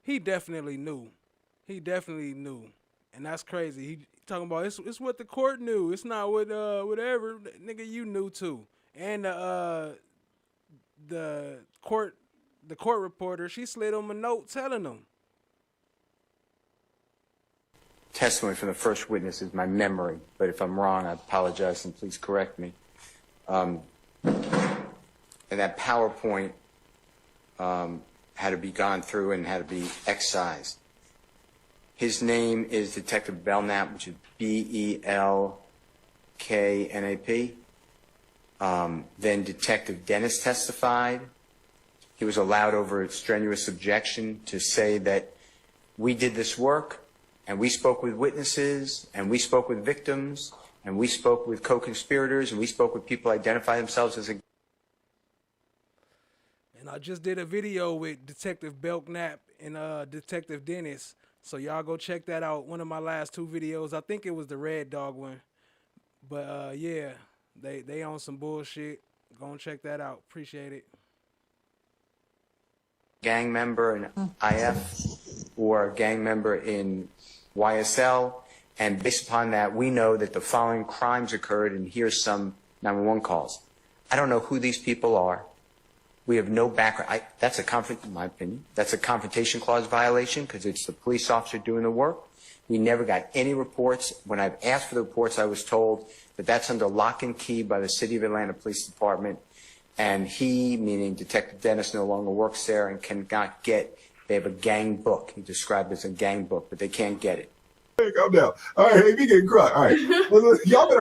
he definitely knew. He definitely knew. And that's crazy. He talking about it's what the court knew. It's not what whatever. Nigga, you knew too. And the court reporter, she slid him a note telling him. Testimony from the first witness is my memory, but if I'm wrong, I apologize and please correct me. And that PowerPoint had to be gone through and had to be excised. His name is Detective Belknap, which is B-E-L-K-N-A-P. Then Detective Dennis testified. He was allowed over strenuous objection to say that we did this work, and we spoke with witnesses, and we spoke with victims, and we spoke with co-conspirators, and we spoke with people who identify themselves as a... And I just did a video with Detective Belknap and Detective Dennis. So y'all go check that out. One of my last two videos. I think it was the Red Dog one. But yeah, they on some bullshit. Go and check that out. Appreciate it. Gang member in IF or a gang member in YSL. And based upon that, we know that the following crimes occurred, and here's some 911 calls. I don't know who these people are. We have no background. In my opinion, that's a confrontation clause violation because it's the police officer doing the work. We never got any reports. When I've asked for the reports, I was told that that's under lock and key by the City of Atlanta Police Department. And he, meaning Detective Dennis, no longer works there and cannot get, they have a gang book. He described it as a gang book, but they can't get it. Hey, calm down. All right, hey, we getting crunk. All right. Y'all better.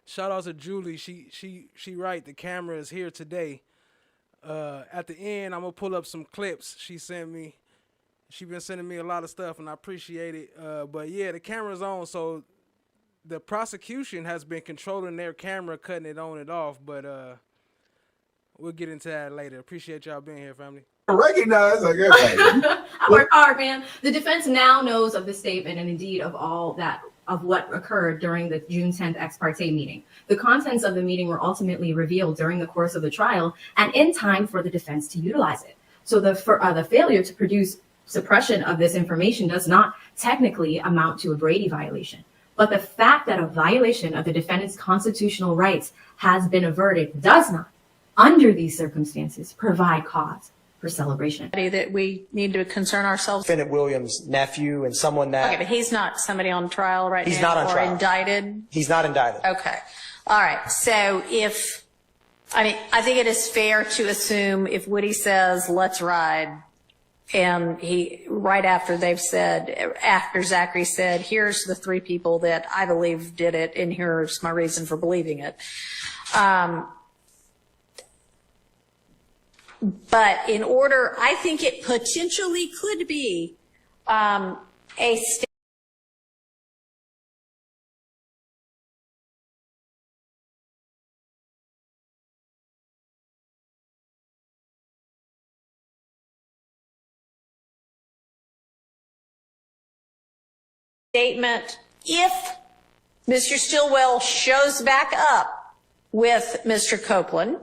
Shout out to Julie. She right. The camera is here today. At the end, I'm gonna pull up some clips she sent me. She been sending me a lot of stuff, and I appreciate it. But yeah, the camera's on, so the prosecution has been controlling their camera, cutting it on and off. But we'll get into that later. Appreciate y'all being here, family. Recognize, I guess. I work hard, man. The defense now knows of the statement and indeed of all that of what occurred during the June 10th ex parte meeting. The contents of the meeting were ultimately revealed during the course of the trial and in time for the defense to utilize it. So the failure to produce suppression of this information does not technically amount to a Brady violation. But the fact that a violation of the defendant's constitutional rights has been averted does not, under these circumstances, provide cause for celebration. That we need to concern ourselves. Defendant Williams' nephew and someone that... Okay, but he's not somebody on trial right now? He's not on trial. Or indicted? He's not indicted. Okay. All right. So I think it is fair to assume if Woody says, let's ride, and right after Zachary said, here's the 3 people that I believe did it, and here's my reason for believing it. But I think it potentially could be a statement if Mr. Stillwell shows back up with Mr. Copeland,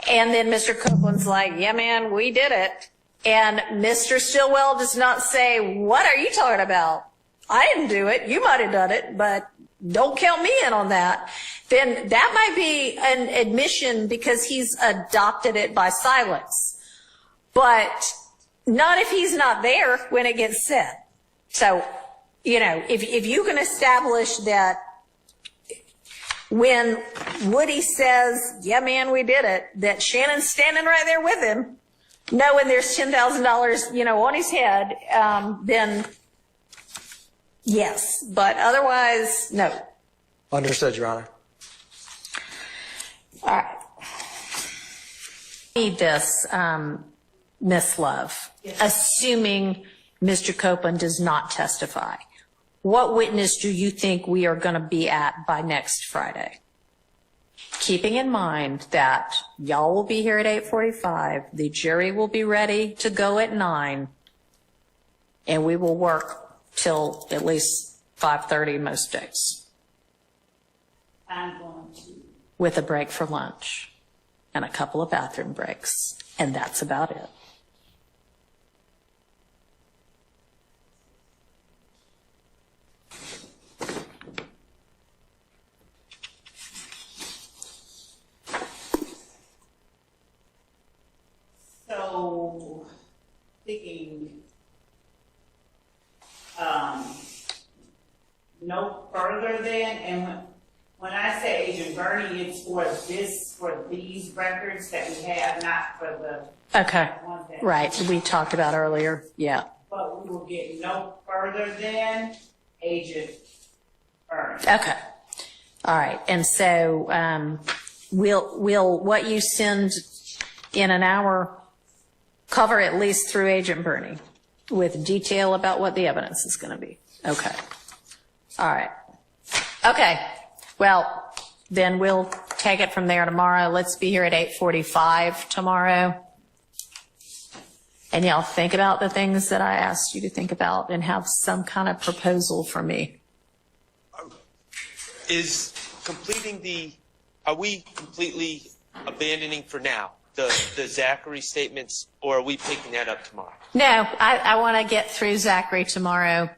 and then Mr. Copeland's like, yeah, man, we did it. And Mr. Stillwell does not say, what are you talking about? I didn't do it. You might have done it, but don't count me in on that. Then that might be an admission because he's adopted it by silence. But not if he's not there when it gets said. So, if you can establish that when Woody says, yeah, man, we did it, that Shannon's standing right there with him, knowing there's $10,000, on his head, then yes. But otherwise, no. Understood, Your Honor. All right. Need this, Ms.love, assuming Mr. Copeland does not testify. What witness do you think we are going to be at by next Friday? Keeping in mind that y'all will be here at 8:45, the jury will be ready to go at 9, and we will work till at least 5:30 most days. I'm going to. With a break for lunch and a couple of bathroom breaks, and that's about it. So, thinking no further than, and when I say Agent Bernie, it's for these records that we have, not for the Okay, ones that right, we talked about earlier, yeah. But we will get no further than Agent Bernie. Okay, all right, and so will what you send in an hour cover at least through Agent Bernie with detail about what the evidence is going to be? Okay. All right. Okay. Well, then we'll take it from there tomorrow. Let's be here at 8:45 tomorrow. And y'all think about the things that I asked you to think about and have some kind of proposal for me. Are we completely abandoning for now the Zachary statements, or are we picking that up tomorrow? No, I want to get through Zachary tomorrow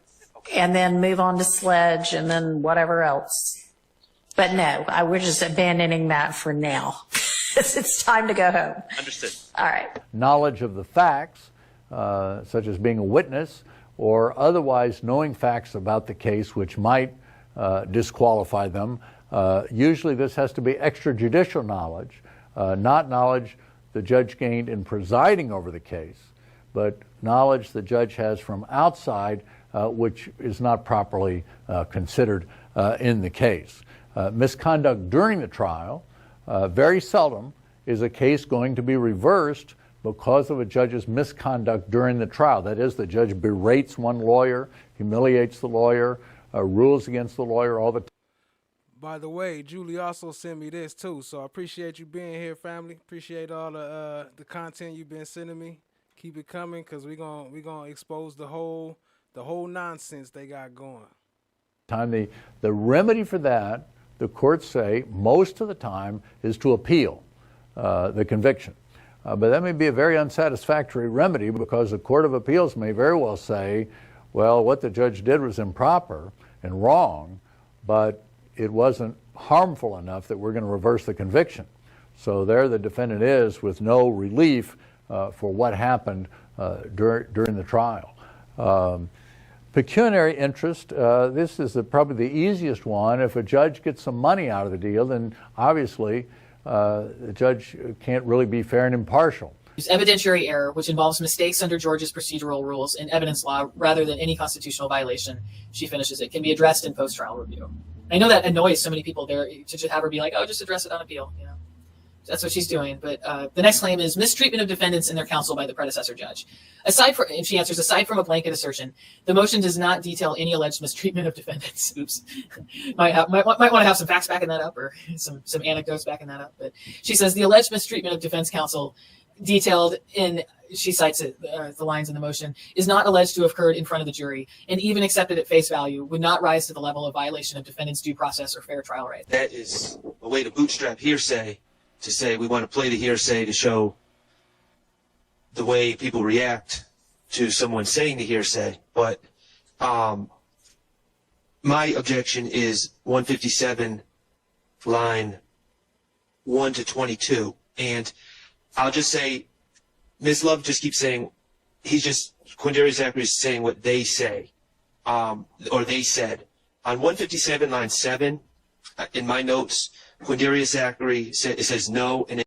and then move on to Sledge and then whatever else. But no, we're just abandoning that for now. It's time to go home. Understood. All right. Knowledge of the facts, such as being a witness, or otherwise knowing facts about the case which might disqualify them. Usually this has to be extrajudicial knowledge, not knowledge the judge gained in presiding over the case, but knowledge the judge has from outside, which is not properly considered in the case. Misconduct during the trial, very seldom is a case going to be reversed because of a judge's misconduct during the trial. That is, the judge berates one lawyer, humiliates the lawyer, rules against the lawyer all the time. By the way, Julie also sent me this too, so I appreciate you being here, family. Appreciate all the content you've been sending me. Keep it coming, cause we gonna expose the whole nonsense they got going. The remedy for that, the courts say, most of the time, is to appeal the conviction. But that may be a very unsatisfactory remedy, because the Court of Appeals may very well say, well, what the judge did was improper and wrong, but it wasn't harmful enough that we're going to reverse the conviction. So there the defendant is with no relief for what happened during the trial. Pecuniary interest, this is probably the easiest one. If a judge gets some money out of the deal, then obviously the judge can't really be fair and impartial. Evidentiary error, which involves mistakes under Georgia's procedural rules and evidence law rather than any constitutional violation, she finishes it, can be addressed in post-trial review. I know that annoys so many people there to just have her be like, oh, just address it on appeal. You know, that's what she's doing. But the next claim is mistreatment of defendants and their counsel by the predecessor judge. And she answers, aside from a blanket assertion, the motion does not detail any alleged mistreatment of defendants. Oops. might want to have some facts backing that up, or some anecdotes backing that up. But she says the alleged mistreatment of defense counsel detailed in, she cites it, the lines in the motion, is not alleged to have occurred in front of the jury, and even accepted at face value would not rise to the level of violation of defendant's due process or fair trial rights. That is a way to bootstrap hearsay, to say we want to play the hearsay to show the way people react to someone saying the hearsay. But my objection is 157, line 1 to 22. And I'll just say, Ms.love just keeps saying, Quindarius Zachary is saying what they say, or they said. On 157, line 7, in my notes, Quindarius Zachary it says no, and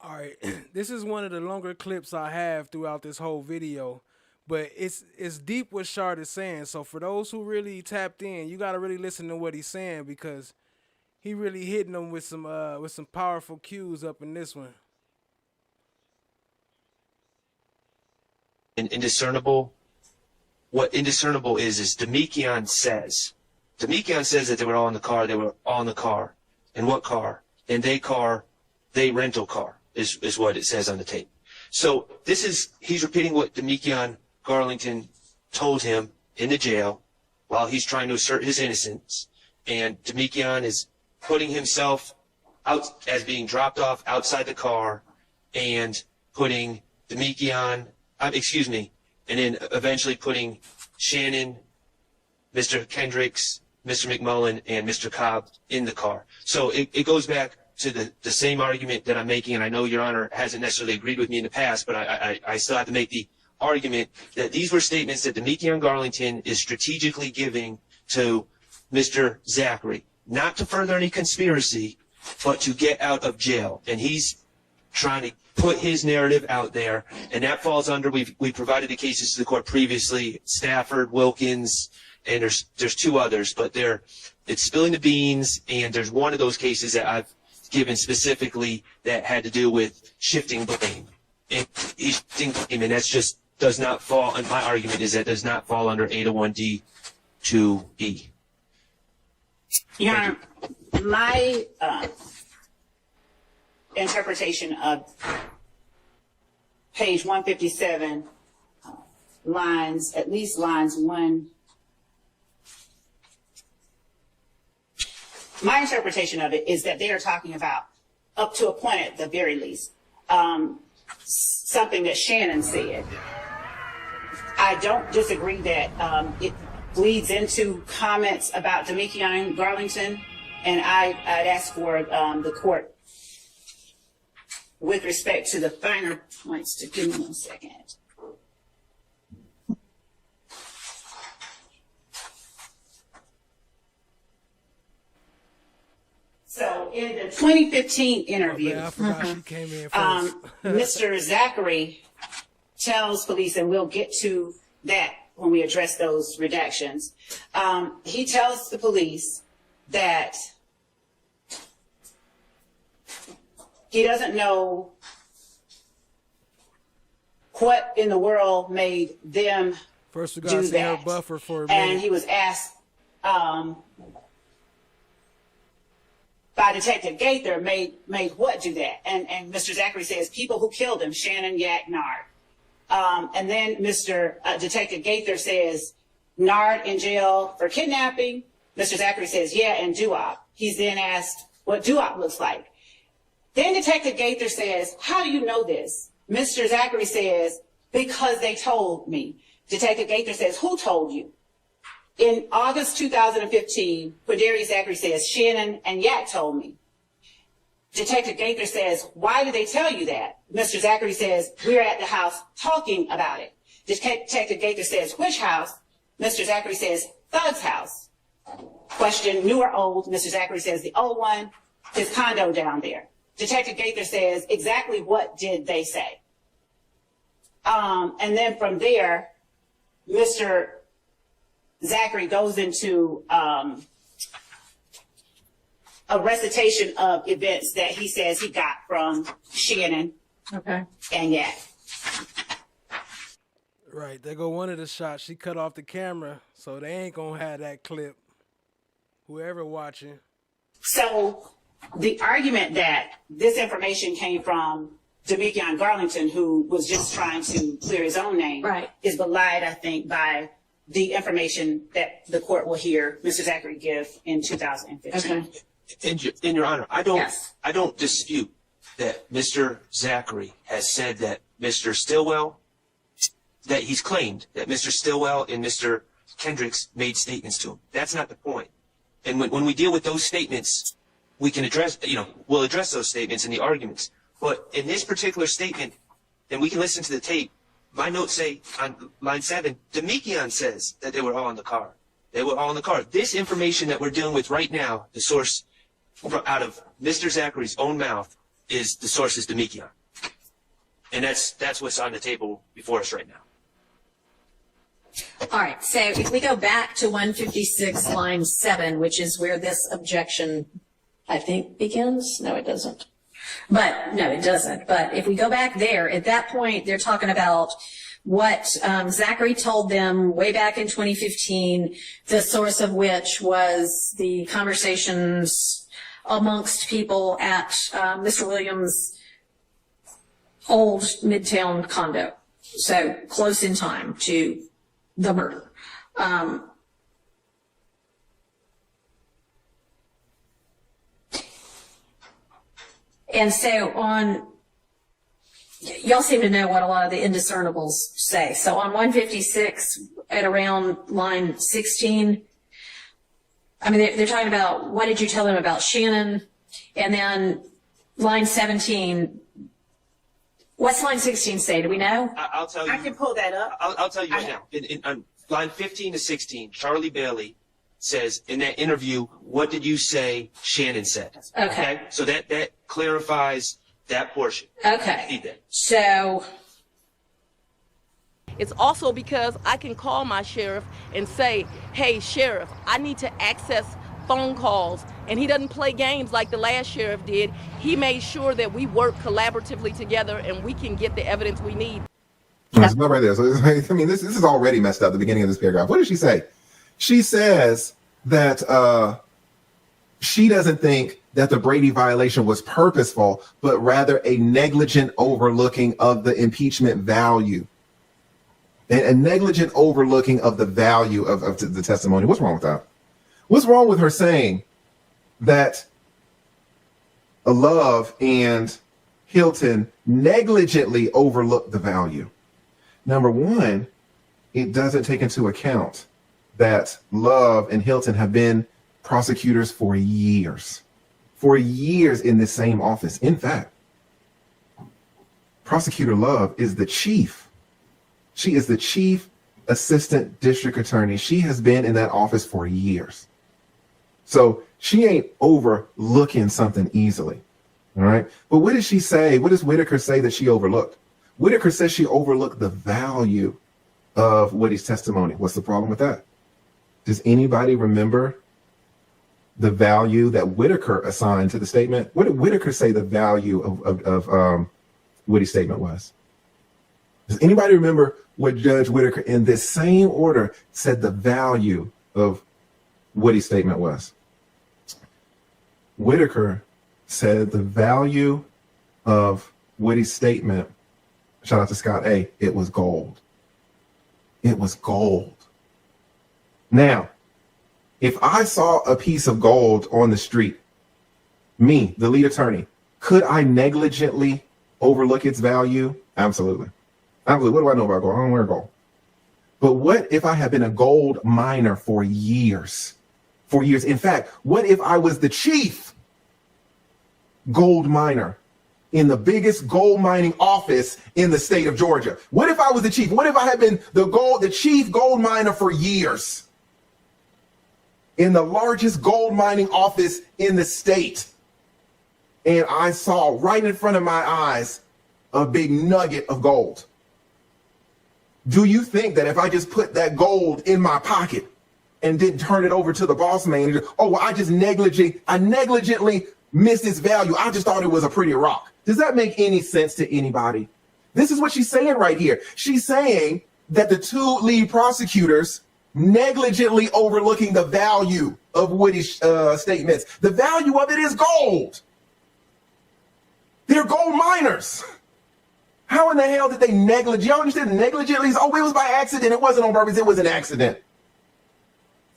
all right, this is one of the longer clips I have throughout this whole video, but it's deep what Schardt is saying. So for those who really tapped in, you got to really listen to what he's saying, because he really hitting them with some powerful cues up in this one. Indiscernible. What indiscernible is Demikian says. Demikian says that they were all in the car. They were all in the car. In what car? In they rental car is what it says on the tape. So he's repeating what Demikian Garlington told him in the jail while he's trying to assert his innocence. And Demikian is putting himself out as being dropped off outside the car, and putting Demikian, and then eventually putting Shannon, Mr. Kendricks, Mr. McMullen, and Mr. Cobb in the car. So it goes back to the same argument that I'm making, and I know Your Honor hasn't necessarily agreed with me in the past, but I still have to make the argument that these were statements that Demikian Garlington is strategically giving to Mr. Zachary, not to further any conspiracy, but to get out of jail. And he's trying to put his narrative out there, and that falls under, we provided the cases to the court previously, Stafford, Wilkins, and there's two others, but it's spilling the beans, and there's one of those cases that I've given specifically that had to do with shifting blame. And shifting blame, and that's just does not fall, and my argument is that does not fall under 801D 2E. Your Honor, my interpretation of page 157, at least lines 1. My interpretation of it is that they are talking about, up to a point at the very least, something that Shannon said. I don't disagree that it bleeds into comments about Demikian Garlington, and I'd ask for the court, with respect to the finer points, to give me 1 second. So in the 2015 interview, I forgot she came in first. Mr. Zachary tells police, and we'll get to that when we address those redactions. He tells the police that he doesn't know what in the world made them First we do got to see her that. buffer for a And minute. he was asked by Detective Gaither, made what do that? And Mr. Zachary says, people who killed him, Shannon, Yak, Nard. And then Detective Gaither says, Nard in jail for kidnapping. Mr. Zachary says, yeah, and Duop. He's then asked what Duop looks like. Then Detective Gaither says, how do you know this? Mr. Zachary says, because they told me. Detective Gaither says, who told you? In August 2015, Quindarius Zachary says, Shannon and Yak told me. Detective Gaither says, why did they tell you that? Mr. Zachary says, we're at the house talking about it. Detective Gaither says, which house? Mr. Zachary says, Thug's house. Question, new or old? Mr. Zachary says, the old one, his condo down there. Detective Gaither says, exactly what did they say? And then from there, Mr. Zachary goes into a recitation of events that he says he got from Shannon and Yak. Right, there go one of the shots. She cut off the camera, so they ain't gonna have that clip. Whoever watching. So the argument that this information came from Demekion Garlington, who was just trying to clear his own name, is belied, I think, by the information that the court will hear Mr. Zachary give in 2015. In Your Honor, I don't dispute that Mr. Zachary has said that Mr. Stillwell, that he's claimed that Mr. Stillwell and Mr. Kendricks made statements to him. That's not the point. And when we deal with those statements, we can address, we'll address those statements in the arguments. But in this particular statement, and we can listen to the tape, my notes say on line 7, Demekion says that they were all in the car. They were all in the car. This information that we're dealing with right now, the source out of Mr. Zachary's own mouth, is the source is Demekion. And that's what's on the table before us right now. All right, so if we go back to 156, line 7, which is where this objection, I think, begins. No, it doesn't. But, no, it doesn't. But if we go back there, at that point, they're talking about what Zachary told them way back in 2015, the source of which was the conversations amongst people at Mr. Williams' old Midtown condo. So close in time to the murder. And so y'all seem to know what a lot of the indiscernibles say. So on 156 at around line 16, I mean, they're talking about what did you tell them about Shannon? And then line 17, what's line 16 say? Do we know? I'll tell you. I can pull that up. I'll tell you right now. On line 15 to 16, Charlie Bailey says in that interview, what did you say Shannon said? Okay. So that clarifies that portion. Okay. So it's also because I can call my sheriff and say, hey, sheriff, I need to access phone calls. And he doesn't play games like the last sheriff did. He made sure that we work collaboratively together and we can get the evidence we need. It's not right there. So I mean, this is already messed up. The beginning of this paragraph. What did she say? She says that she doesn't think that the Brady violation was purposeful, but rather a negligent overlooking of the impeachment value. A negligent overlooking of the value of the testimony. What's wrong with that? What's wrong with her saying that Love and Hilton negligently overlooked the value? Number one, it doesn't take into account that Love and Hilton have been prosecutors for years in the same office. In fact, Prosecutor Love is the chief. She is the chief assistant district attorney. She has been in that office for years. So she ain't overlooking something easily. All right. But what did she say? What does Whitaker say that she overlooked? Whitaker says she overlooked the value of Woody's testimony. What's the problem with that? Does anybody remember the value that Whitaker assigned to the statement? What did Whitaker say the value of Woody's statement was? Does anybody remember what Judge Whitaker in this same order said the value of Woody's statement was? Whitaker said the value of Woody's statement, shout out to Scott A., it was gold. It was gold. Now, if I saw a piece of gold on the street, me, the lead attorney, Could I negligently overlook its value? Absolutely. Absolutely. What do I know about gold? I don't wear gold. But what if I have been a gold miner for years? For years. In fact, what if I was the chief gold miner in the biggest gold mining office in the state of Georgia? What if I was the chief? What if I had been the chief gold miner for years in the largest gold mining office in the state? And I saw right in front of my eyes a big nugget of gold. Do you think that if I just put that gold in my pocket and didn't turn it over to the boss manager, oh, well, I negligently missed its value. I just thought it was a pretty rock. Does that make any sense to anybody? This is what she's saying right here. She's saying that the two lead prosecutors negligently overlooking the value of Woody's statements. The value of it is gold. They're gold miners. How in the hell did they negligently? Y'all understand negligently? Oh, it was by accident. It wasn't on purpose. It was an accident.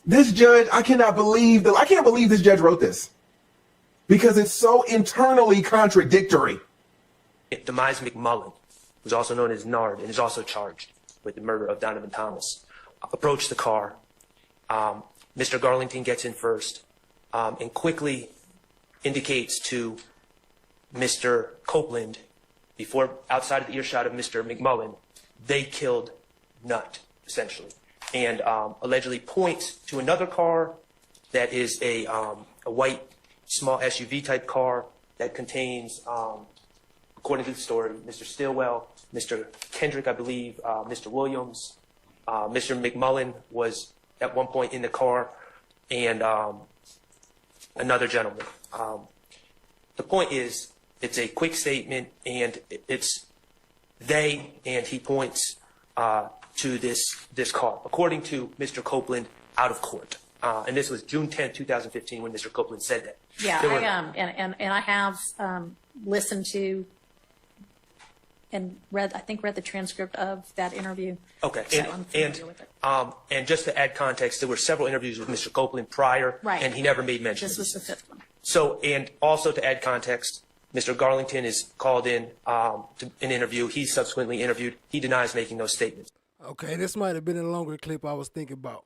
This judge, I can't believe this judge wrote this because it's so internally contradictory. Demise McMullen, who's also known as Nard and is also charged with the murder of Donovan Thomas, approached the car. Mr. Garlington gets in first and quickly indicates to Mr. Copeland, before outside of the earshot of Mr. McMullen, they killed Nutt, essentially, and allegedly points to another car that is a white small SUV type car that contains, according to the story, Mr. Stillwell, Mr. Kendrick, I believe, Mr. Williams, Mr. McMullen was at one point in the car, and another gentleman. The point is, it's a quick statement, and it's they, and he points to this car, according to Mr. Copeland, out of court. And this was June 10, 2015, when Mr. Copeland said that. Yeah, I have listened to and read the transcript of that interview. Okay, So I'm familiar with it. and just to add context, there were several interviews with Mr. Copeland prior, Right. and he never made mention. This was the fifth one. So, and also to add context, Mr. Garlington is called in to an interview. He's subsequently interviewed. He denies making those statements. Okay, this might have been a longer clip I was thinking about.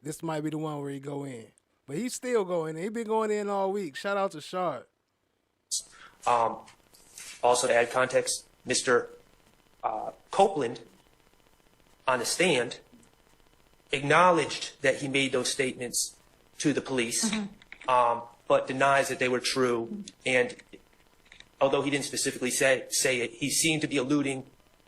This might be the one where he go in. But he's still going in. He's been going in all week. Shout out to Schardt. Also to add context, Mr. Copeland, on the stand, acknowledged that he made those statements to the police, but denies that they were true. And although he didn't specifically say it, he seemed to be alluding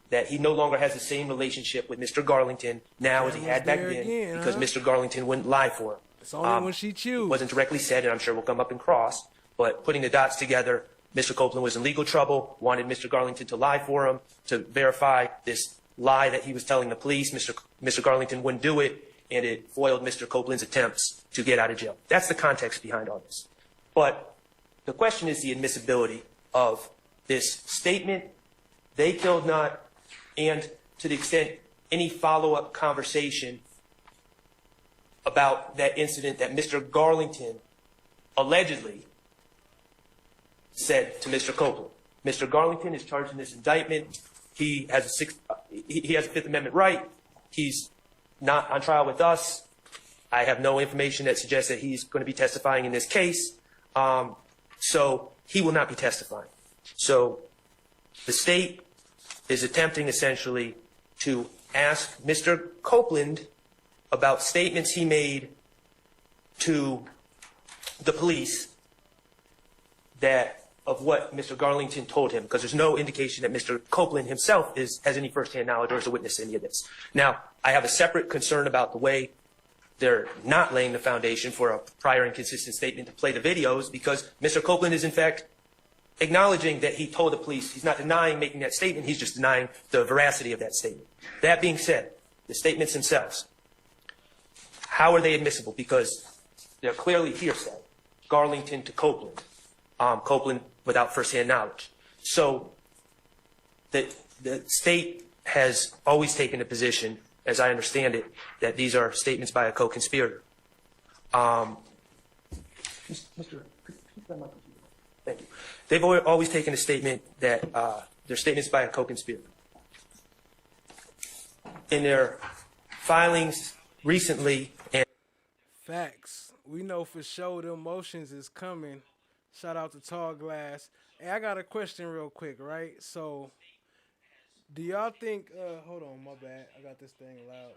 that he no longer has the same relationship with Mr. Garlington now as he had back then, because Mr. Garlington wouldn't lie for him. It's only when she chooses. It wasn't directly said, and I'm sure we'll come up and cross, but putting the dots together, Mr. Copeland was in legal trouble, wanted Mr. Garlington to lie for him, to verify this lie that he was telling the police. Mr. Garlington wouldn't do it, and it foiled Mr. Copeland's attempts to get out of jail. That's the context behind all this. But the question is the admissibility of this statement, they killed Nutt, and to the extent any follow-up conversation about that incident that Mr. Garlington allegedly said to Mr. Copeland. Mr. Garlington is charged in this indictment. He has a Fifth Amendment right. He's not on trial with us. I have no information that suggests that he's going to be testifying in this case. So he will not be testifying. So the state is attempting essentially to ask Mr. Copeland about statements he made to the police of what Mr. Garlington told him, because there's no indication that Mr. Copeland himself has any firsthand knowledge or is a witness to any of this. Now, I have a separate concern about the way they're not laying the foundation for a prior inconsistent statement to play the videos, because Mr. Copeland is in fact acknowledging that he told the police. He's not denying making that statement. He's just denying the veracity of that statement. That being said, the statements themselves, how are they admissible? Because they're clearly hearsay. Garlington to Copeland. Copeland without firsthand knowledge. So the state has always taken a position, as I understand it, that these are statements by a co-conspirator. Thank you. They've always taken a statement that their statements by a co-conspirator. In their filings recently, and Facts. We know for sure the emotions is coming. Shout out to Tall Glass. Hey, I got a question real quick, right? So, do y'all think? Hold on, my bad. I got this thing loud.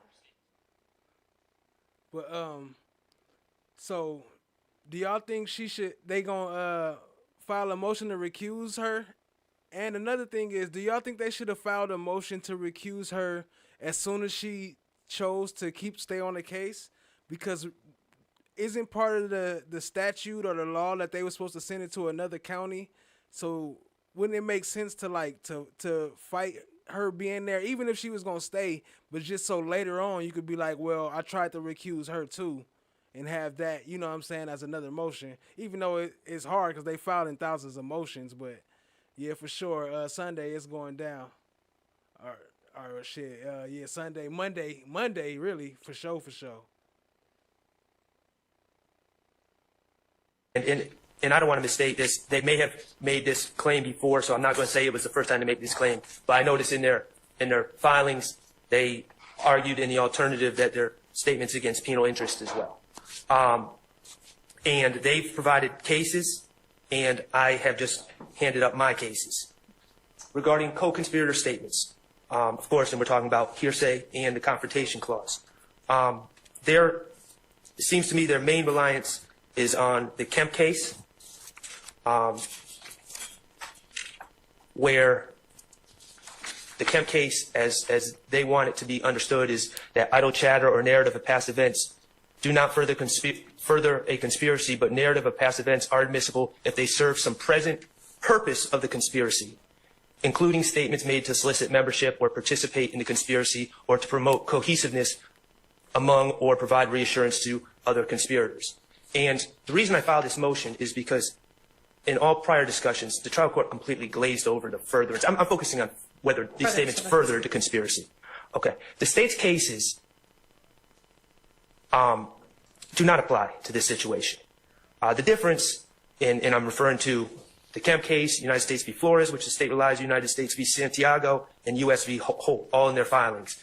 But so do y'all think they gonna file a motion to recuse her? And another thing is, do y'all think they should have filed a motion to recuse her as soon as she chose to stay on the case? Because isn't part of the statute or the law that they were supposed to send it to another county? So wouldn't it make sense to fight her being there, even if she was gonna stay, but just so later on you could be like, well, I tried to recuse her too, and have that, you know what I'm saying, as another motion, even though it's hard because they filed in thousands of motions. But yeah, for sure, Sunday it's going down. Or shit, yeah, Sunday, Monday, really, for sure. And I don't want to mistake this. They may have made this claim before, so I'm not going to say it was the first time to make this claim. But I noticed in their filings, they argued in the alternative that their statements against penal interest as well. And they've provided cases, and I have just handed up my cases. Regarding co-conspirator statements, of course, and we're talking about hearsay and the confrontation clause. It seems to me their main reliance is on the Kemp case, where the Kemp case, as they want it to be understood, is that idle chatter or narrative of past events do not further a conspiracy, but narrative of past events are admissible if they serve some present purpose of the conspiracy, including statements made to solicit membership or participate in the conspiracy or to promote cohesiveness among or provide reassurance to other conspirators. And the reason I filed this motion is because in all prior discussions, the trial court completely glazed over the furtherance. I'm focusing on whether these statements furthered the conspiracy. Okay. The state's cases do not apply to this situation. The difference, and I'm referring to the Kemp case, United States v. Flores, which the state relies, United States v. Santiago, and U.S. v. Holt, all in their filings.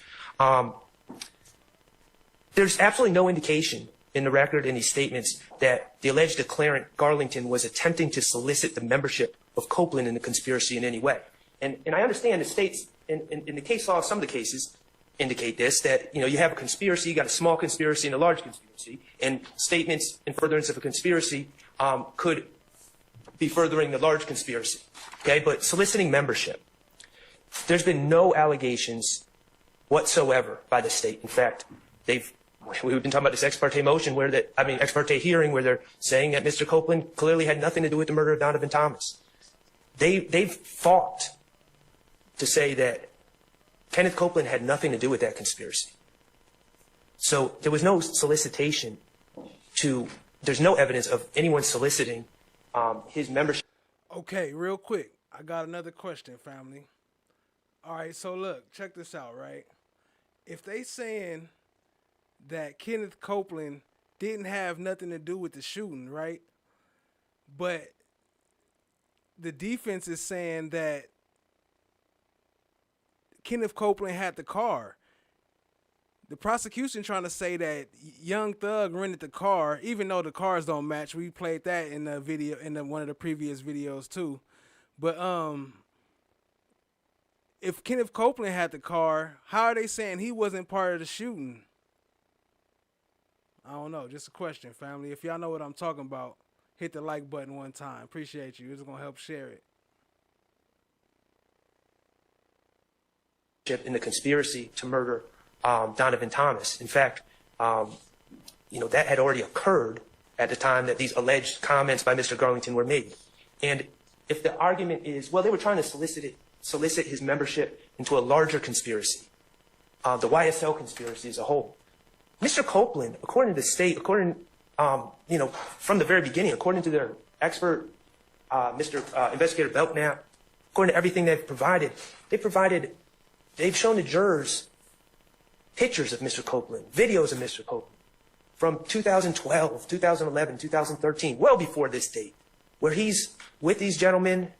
There's absolutely no indication in the record in these statements that the alleged declarant Garlington was attempting to solicit the membership of Copeland in the conspiracy in any way. And I understand the states, in the case law, some of the cases indicate this, that you have a conspiracy, you got a small conspiracy and a large conspiracy, and statements in furtherance of a conspiracy could be furthering the large conspiracy. Okay, but soliciting membership, there's been no allegations whatsoever by the state. In fact, we've been talking about this ex parte motion ex parte hearing where they're saying that Mr. Copeland clearly had nothing to do with the murder of Donovan Thomas. They've fought to say that Kenneth Copeland had nothing to do with that conspiracy. So there was no solicitation there's no evidence of anyone soliciting his membership. Okay, real quick, I got another question, family. All right, so look, check this out, right? If they saying that Kenneth Copeland didn't have nothing to do with the shooting, right? But the defense is saying that Kenneth Copeland had the car. The prosecution trying to say that Young Thug rented the car, even though the cars don't match. We played that in the video, one of the previous videos too. But if Kenneth Copeland had the car, how are they saying he wasn't part of the shooting? I don't know. Just a question, family. If y'all know what I'm talking about, hit the like button one time. Appreciate you. It's going to help share it. In the conspiracy to murder Donovan Thomas. In fact, that had already occurred at the time that these alleged comments by Mr. Garlington were made. And if the argument is, well, they were trying to solicit his membership into a larger conspiracy, the YSL conspiracy as a whole, Mr. Copeland, according to the state, from the very beginning, according to their expert, Investigator Belknap, according to everything they've shown the jurors pictures of Mr. Copeland, videos of Mr. Copeland from 2012, 2011, 2013, well before this date. where he's with these gentlemen,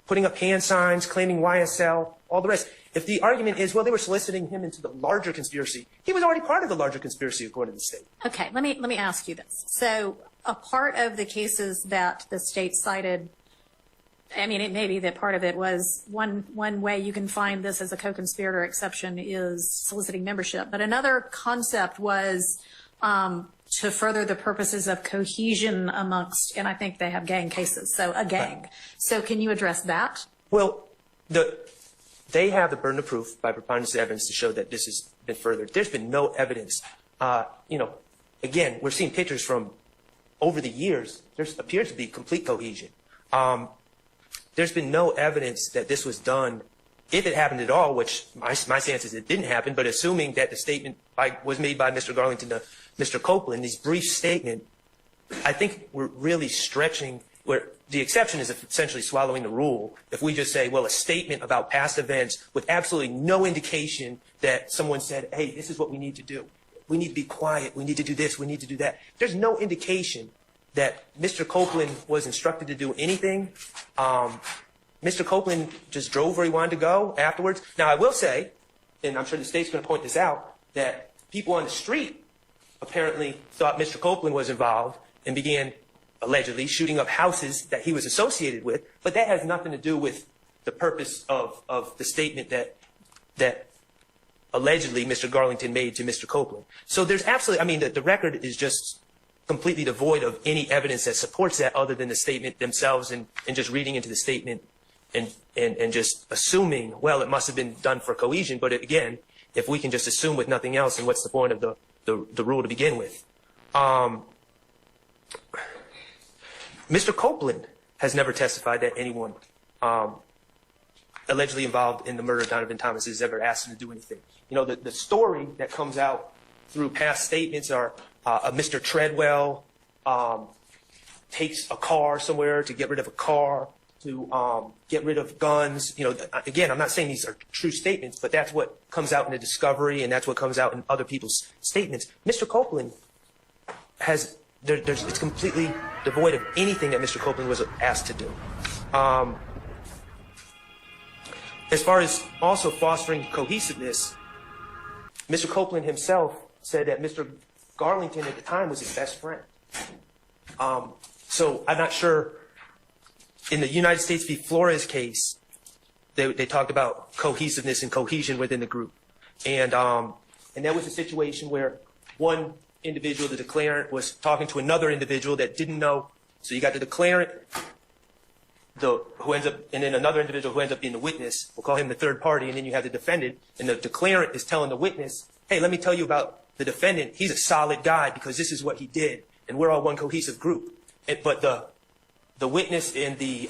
putting up hand signs, claiming YSL, all the rest. If the argument is, well, they were soliciting him into the larger conspiracy, he was already part of the larger conspiracy according to the state. Okay, let me ask you this. So a part of the cases that the state cited, I mean, it may be that part of it was one way you can find this as a co-conspirator exception is soliciting membership. But another concept was to further the purposes of cohesion amongst, and I think they have gang cases, so a gang. Right. So can you address that? Well, they have the burden of proof by preponderance of evidence to show that this has been furthered. There's been no evidence. Again, we're seeing pictures from over the years. There appears to be complete cohesion. There's been no evidence that this was done, if it happened at all, which my stance is it didn't happen, but assuming that the statement was made by Mr. Garlington to Mr. Copeland, this brief statement, I think we're really stretching where the exception is essentially swallowing the rule. If we just say, well, a statement about past events with absolutely no indication that someone said, hey, this is what we need to do. We need to be quiet. We need to do this. We need to do that. There's no indication that Mr. Copeland was instructed to do anything. Mr. Copeland just drove where he wanted to go afterwards. Now, I will say, and I'm sure the state's going to point this out, that people on the street apparently thought Mr. Copeland was involved and began allegedly shooting up houses that he was associated with, but that has nothing to do with the purpose of the statement that allegedly Mr. Garlington made to Mr. Copeland. So there's absolutely, I mean, the record is just completely devoid of any evidence that supports that other than the statement themselves and just reading into the statement and just assuming, well, it must have been done for cohesion. But again, if we can just assume with nothing else, then what's the point of the rule to begin with? Mr. Copeland has never testified that anyone allegedly involved in the murder of Donovan Thomas has ever asked him to do anything. You know, the story that comes out through past statements are Mr. Treadwell takes a car somewhere to get rid of a car, to get rid of guns. You know, again, I'm not saying these are true statements, but that's what comes out in the discovery, and that's what comes out in other people's statements. Mr. Copeland has, it's completely devoid of anything that Mr. Copeland was asked to do. As far as also fostering cohesiveness, Mr. Copeland himself said that Mr. Garlington at the time was his best friend. So I'm not sure. In the United States v. Flores case, they talked about cohesiveness and cohesion within the group. And that was a situation where one individual, the declarant, was talking to another individual that didn't know. So you got the declarant, who ends up, and then another individual who ends up being the witness. We'll call him the third party. And then you have the defendant. And the declarant is telling the witness, hey, let me tell you about the defendant. He's a solid guy because this is what he did. And we're all one cohesive group. But the witness and the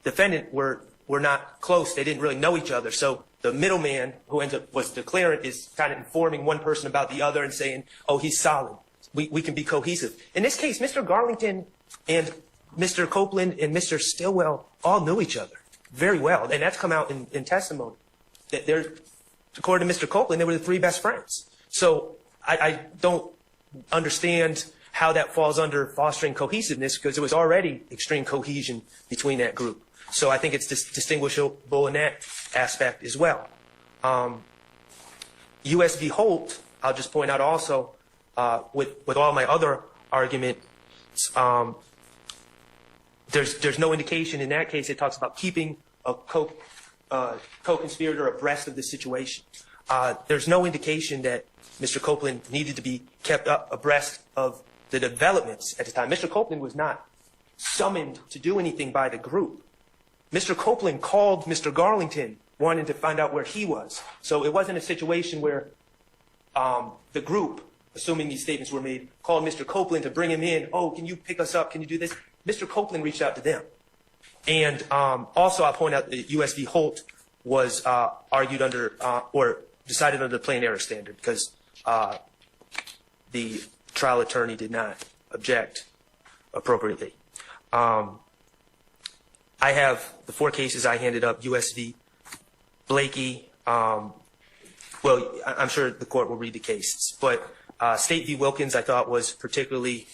defendant were not close. They didn't really know each other. So the middleman, who ends up was the declarant, is kind of informing one person about the other and saying, oh, he's solid. We can be cohesive. In this case, Mr. Garlington and Mr. Copeland and Mr. Stillwell all knew each other very well. And that's come out in testimony. That according to Mr. Copeland, they were the three best friends. So I don't understand how that falls under fostering cohesiveness, because there was already extreme cohesion between that group. So I think it's distinguishable in that aspect as well. U.S. v. Holt, I'll just point out also, with all my other arguments, there's no indication in that case. It talks about keeping a co-conspirator abreast of the situation. There's no indication that Mr. Copeland needed to be kept abreast of the developments at the time. Mr. Copeland was not summoned to do anything by the group. Mr. Copeland called Mr. Garlington, wanting to find out where he was. So it wasn't a situation where the group, assuming these statements were made, called Mr. Copeland to bring him in. Oh, can you pick us up? Can you do this? Mr. Copeland reached out to them. And also I'll point out that U.S. v. Holt was argued under or decided under the plain error standard, because the trial attorney did not object appropriately. I have the 4 cases I handed up, U.S. v. Blakey. Well, I'm sure the court will read the cases. But State v. Wilkins I thought was particularly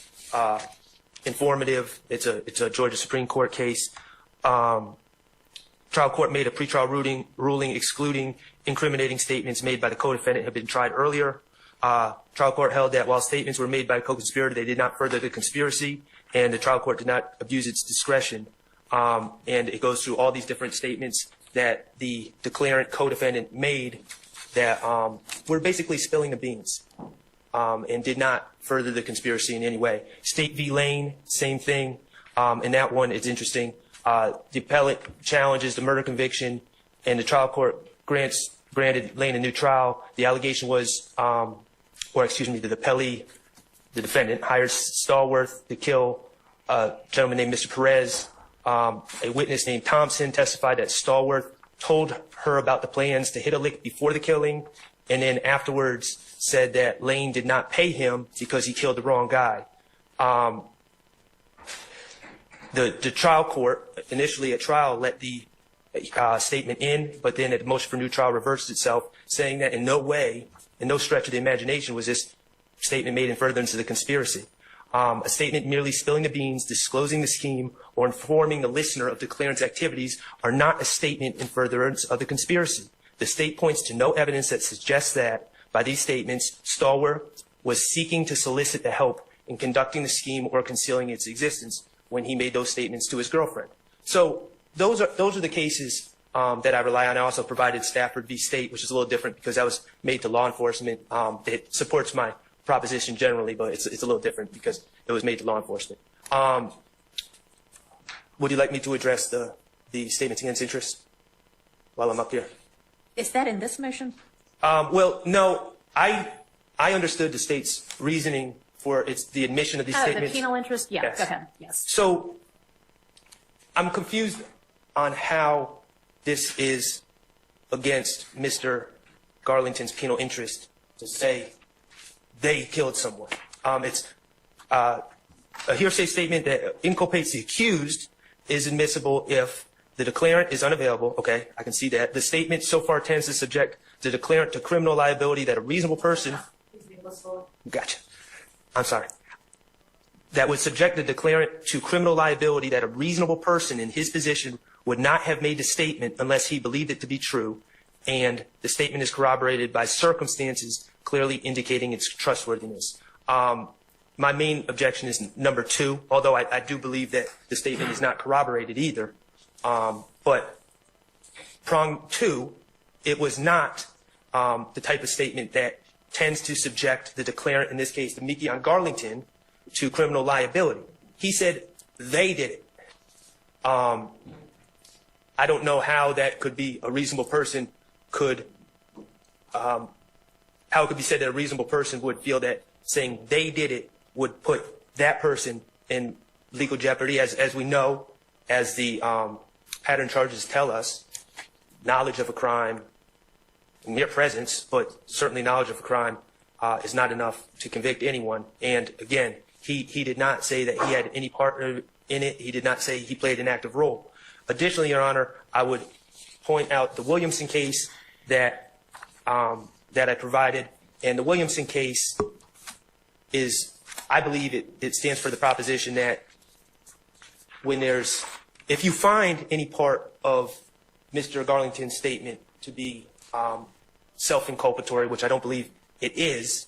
informative. It's a Georgia Supreme Court case. Trial court made a pretrial ruling excluding incriminating statements made by the co-defendant had been tried earlier. Trial court held that while statements were made by a co-conspirator, they did not further the conspiracy, and the trial court did not abuse its discretion. And it goes through all these different statements that the declarant co-defendant made that were basically spilling the beans and did not further the conspiracy in any way. State v. Lane, same thing. And that one is interesting. The appellate challenges the murder conviction, and the trial court granted Lane a new trial. The allegation was, the appellee, the defendant, hired Stallworth to kill a gentleman named Mr. Perez. A witness named Thompson testified that Stallworth told her about the plans to hit a lick before the killing, and then afterwards said that Lane did not pay him because he killed the wrong guy. The trial court, initially at trial, let the statement in, but then at the motion for new trial reversed itself, saying that in no way, in no stretch of the imagination, was this statement made in furtherance of the conspiracy. A statement merely spilling the beans, disclosing the scheme, or informing the listener of the declarant's activities are not a statement in furtherance of the conspiracy. The state points to no evidence that suggests that, by these statements, Stallworth was seeking to solicit the help in conducting the scheme or concealing its existence when he made those statements to his girlfriend. So those are the cases that I rely on. I also provided Stafford v. State, which is a little different because that was made to law enforcement. It supports my proposition generally, but it's a little different because it was made to law enforcement. Would you like me to address the statements against interest while I'm up here? Is that in this motion? Well, no. I understood the state's reasoning for the admission of these statements. The penal interest? Yeah, Yes. Go ahead. Yes. So I'm confused on how this is against Mr. Garlington's penal interest to say they killed someone. It's a hearsay statement that inculpates the accused is admissible if the declarant is unavailable. Okay, I can see that. The statement so far tends to subject the declarant to criminal liability that a reasonable person... Gotcha. I'm sorry. That would subject the declarant to criminal liability that a reasonable person in his position would not have made the statement unless he believed it to be true, and the statement is corroborated by circumstances clearly indicating its trustworthiness. My main objection is number 2, although I do believe that the statement is not corroborated either. But prong 2, it was not the type of statement that tends to subject the declarant, in this case, the Mikion Garlington, to criminal liability. He said they did it. I don't know how that could be a reasonable person could, how it could be said that a reasonable person would feel that saying they did it would put that person in legal jeopardy. As we know, as the pattern charges tell us, knowledge of a crime, mere presence, but certainly knowledge of a crime is not enough to convict anyone. And again, he did not say that he had any part in it. He did not say he played an active role. Additionally, Your Honor, I would point out the Williamson case that I provided. And the Williamson case is, I believe it stands for the proposition that if you find any part of Mr. Garlington's statement to be self-inculpatory, which I don't believe it is,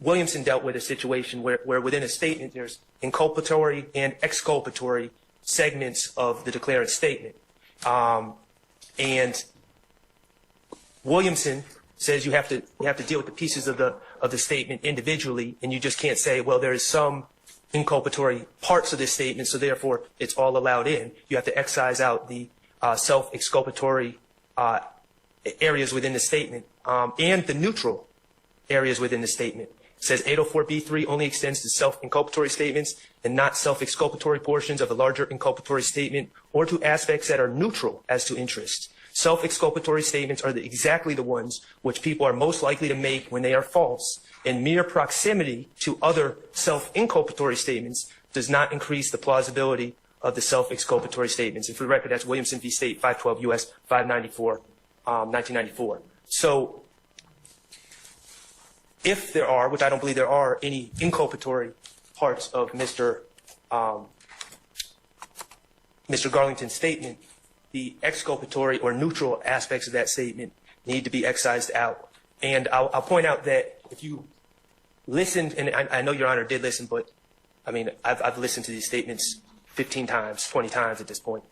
Williamson dealt with a situation where within a statement there's inculpatory and exculpatory segments of the declarant's statement. And Williamson says you have to deal with the pieces of the statement individually, and you just can't say, well, there is some inculpatory parts of this statement, so therefore it's all allowed in. You have to excise out the self-exculpatory areas within the statement and the neutral areas within the statement. It says 804b3 only extends to self-inculpatory statements and not self-exculpatory portions of a larger inculpatory statement or to aspects that are neutral as to interest. Self-exculpatory statements are exactly the ones which people are most likely to make when they are false, and mere proximity to other self-inculpatory statements does not increase the plausibility of the self-exculpatory statements. And for the record, that's Williamson v. State, 512 U.S. 594, 1994. So if there are, which I don't believe there are, any inculpatory parts of Mr. Garlington's statement, the exculpatory or neutral aspects of that statement need to be excised out. And I'll point out that if you listened, and I know Your Honor did listen, but I mean, I've listened to these statements 15 times, 20 times at this point.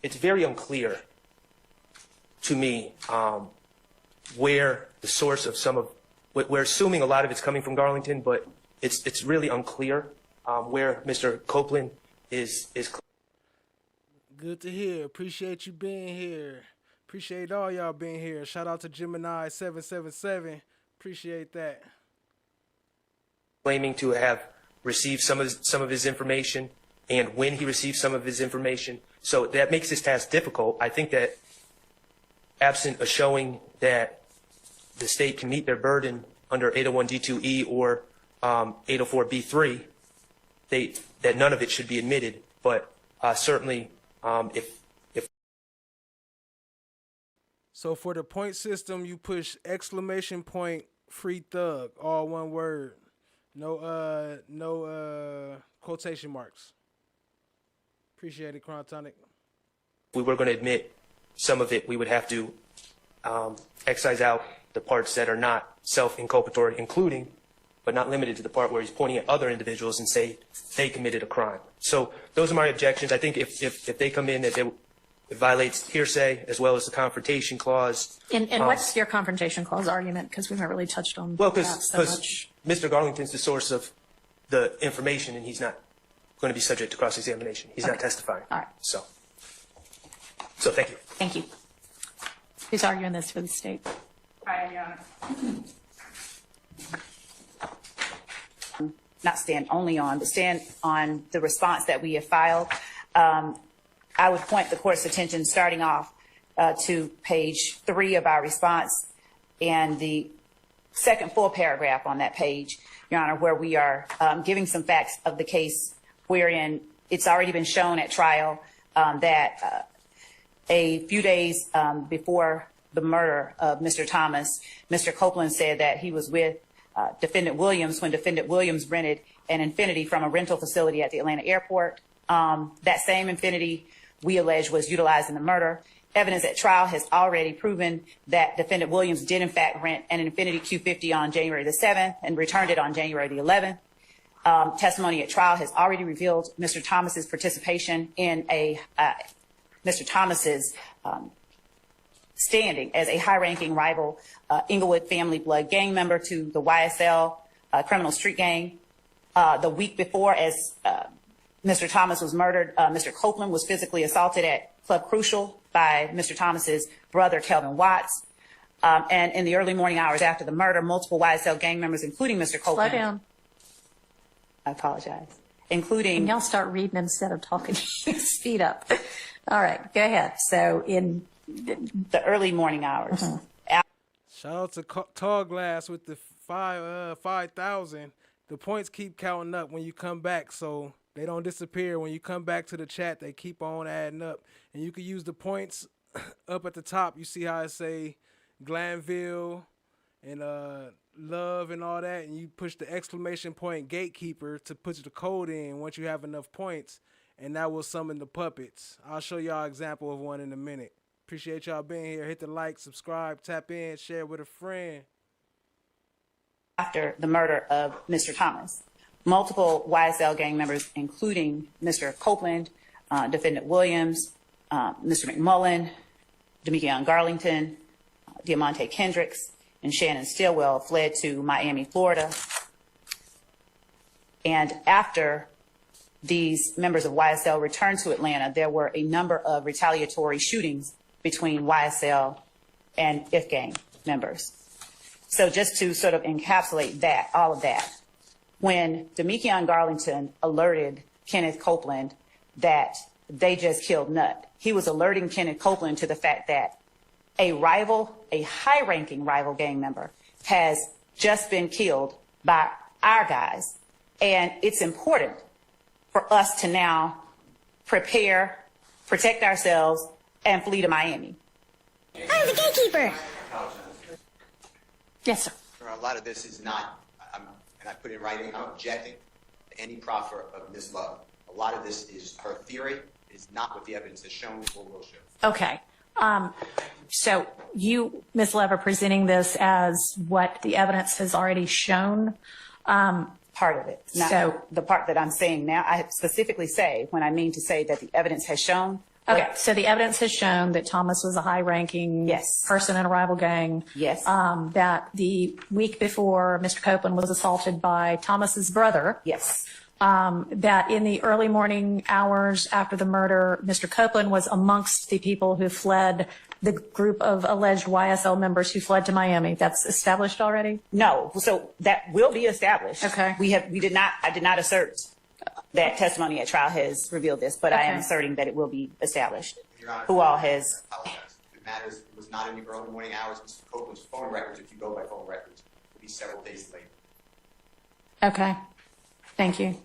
It's very unclear to me where the source of some of, we're assuming a lot of it's coming from Garlington, but it's really unclear where Mr. Copeland is. Good to hear. Appreciate you being here. Appreciate all y'all being here. Shout out to Gemini 777. Appreciate that. Claiming to have received some of his information and when he received some of his information. So that makes this task difficult. I think that absent a showing that the state can meet their burden under 801D2E or 804B3, that none of it should be admitted. But certainly, if so for the point system, you push exclamation point free thug, all one word, no quotation marks. Appreciate it, Chronotonic. we were going to admit some of it, we would have to excise out the parts that are not self-inculpatory, including, but not limited to the part where he's pointing at other individuals and say they committed a crime. So those are my objections. I think if they come in, that it violates hearsay as well as the confrontation clause. And what's your confrontation clause argument? Because we haven't really touched on well, that so much. Mr. Garlington's the source of the information, and he's not going to be subject to cross-examination. He's not testifying. All right. So thank you. Thank you. Who's arguing this for the state? Right, Your Honor. Not stand only on, but stand on the response that we have filed. I would point the court's attention starting off to page 3 of our response and the second full paragraph on that page, Your Honor, where we are giving some facts of the case wherein it's already been shown at trial that a few days before the murder of Mr. Thomas, Mr. Copeland said that he was with Defendant Williams when Defendant Williams rented an Infiniti from a rental facility at the Atlanta airport. That same Infiniti, we allege, was utilized in the murder. Evidence at trial has already proven that Defendant Williams did in fact rent an Infiniti Q50 on January the 7th and returned it on January the 11th. Testimony at trial has already revealed Mr. Thomas's participation in Mr. Thomas's standing as a high-ranking rival Inglewood family blood gang member to the YSL criminal street gang. The week before, as Mr. Thomas was murdered, Mr. Copeland was physically assaulted at Club Crucial by Mr. Thomas's brother, Kelvin Watts. And in the early morning hours after the murder, multiple YSL gang members, including Mr. Copeland. Slow down. I apologize. Including. And y'all start reading instead of talking. Speed up. All right, go ahead. So in the early morning hours. Shout out to Tall Glass with the 5,000. The points keep counting up when you come back, so they don't disappear. When you come back to the chat, they keep on adding up. And you can use the points up at the top. You see how it say Glanville and Love and all that, and you push the exclamation point gatekeeper to put the code in once you have enough points, and that will summon the puppets. I'll show y'all an example of one in a minute. Appreciate y'all being here. Hit the like, subscribe, tap in, share with a friend. After the murder of Mr. Thomas, multiple YSL gang members, including Mr. Copeland, Defendant Williams, Mr. McMullen, Demekion Garlington, Diamante Kendricks, and Shannon Stillwell fled to Miami, Florida. And after these members of YSL returned to Atlanta, there were a number of retaliatory shootings between YSL and IF gang members. So just to sort of encapsulate that, all of that, when Demekion Garlington alerted Kenneth Copeland that they just killed Nutt, he was alerting Kenneth Copeland to the fact that a rival, a high-ranking rival gang member, has just been killed by our guys. And it's important for us to now prepare, protect ourselves, and flee to Miami. I'm the gatekeeper. Yes, sir. A lot of this is not, and I put it in writing, I'm objecting to any proffer of Ms.love. A lot of this is her theory. It is not what the evidence has shown or will show. Okay. So you, Ms.love, are presenting this as what the evidence has already shown. Part of it. Not So the part that I'm saying now, I specifically say when I mean to say that the evidence has shown. okay, so the evidence has shown that Thomas was a high-ranking person in a rival gang. Yes. That the week before Mr. Copeland was assaulted by Thomas's brother. Yes. That in the early morning hours after the murder, Mr. Copeland was amongst the people who fled, the group of alleged YSL members who fled to Miami. That's established already? No. So that will be established. Okay. I did not assert that testimony at trial has revealed this, but I am Okay. asserting that it will be established. Your Honor, Who all has? I apologize. It matters. It was not in the early morning hours. Mr. Copeland's phone records, if you go by phone records, will be several days later. Okay. Thank you.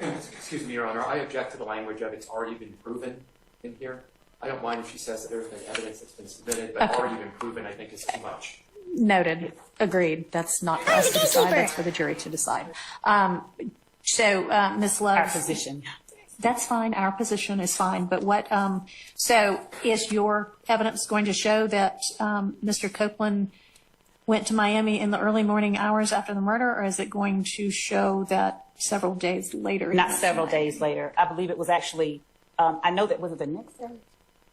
Excuse me, Your Honor. I object to the language of it's already been proven in here. I don't mind if she says that there's been evidence that's been submitted, but Okay. already been proven I think is too much. Noted. Agreed. That's not for us to decide. That's for the jury to decide. Ms.love. Our position. That's fine. Our position is fine. But what, so is your evidence going to show that Mr. Copeland went to Miami in the early morning hours after the murder, or is it going to show that several days later? he Not went to several Miami? days later. I believe it was actually, I know that, was it the next day?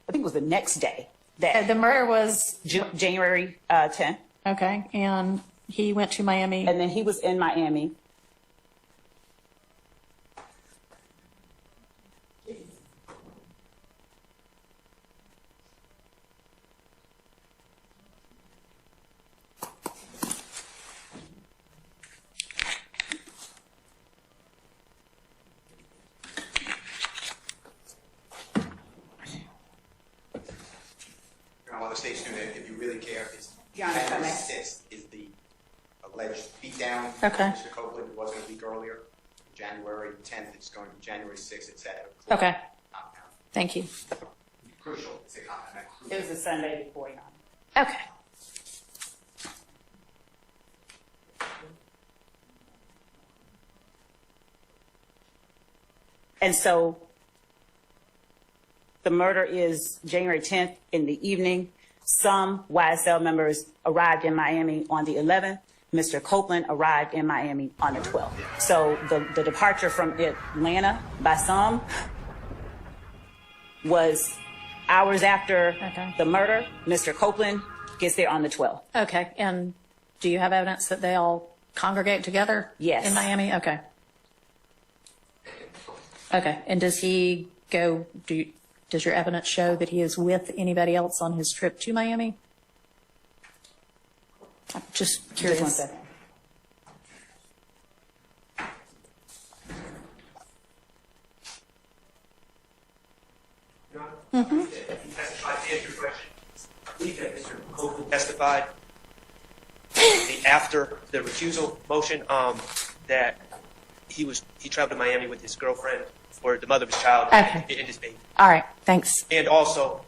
I think it was the next day. That The murder was, January 10th. okay, and he went to Miami. And then he was in Miami. While the state's doing it, if you really care, is Your Honor, if I may. January 6th is the alleged beatdown. Okay. Mr. Copeland, it wasn't a week earlier. January 10th, it's going to be January 6th. It's at a Okay. Thank you. crucial. It's a compound. It was the Sunday before, Your Honor. Okay. And so the murder is January 10th in the evening. Some YSL members arrived in Miami on the 11th. Mr. Copeland arrived in Miami on the 12th. So the departure from Atlanta by some was hours after the murder. Mr. Copeland gets there on the 12th. Okay. And do you have evidence that they all congregate together? Yes. In Miami? Okay. Okay. And does he go, does your evidence show that he is with anybody else on his trip to Miami? I'm just curious. Just 1 second. Mm-hmm. Testified to answer your question. I believe that Mr. Copeland testified after the recusal motion that he traveled to Miami with his girlfriend or the mother of his child and his baby. All right. Thanks. And also,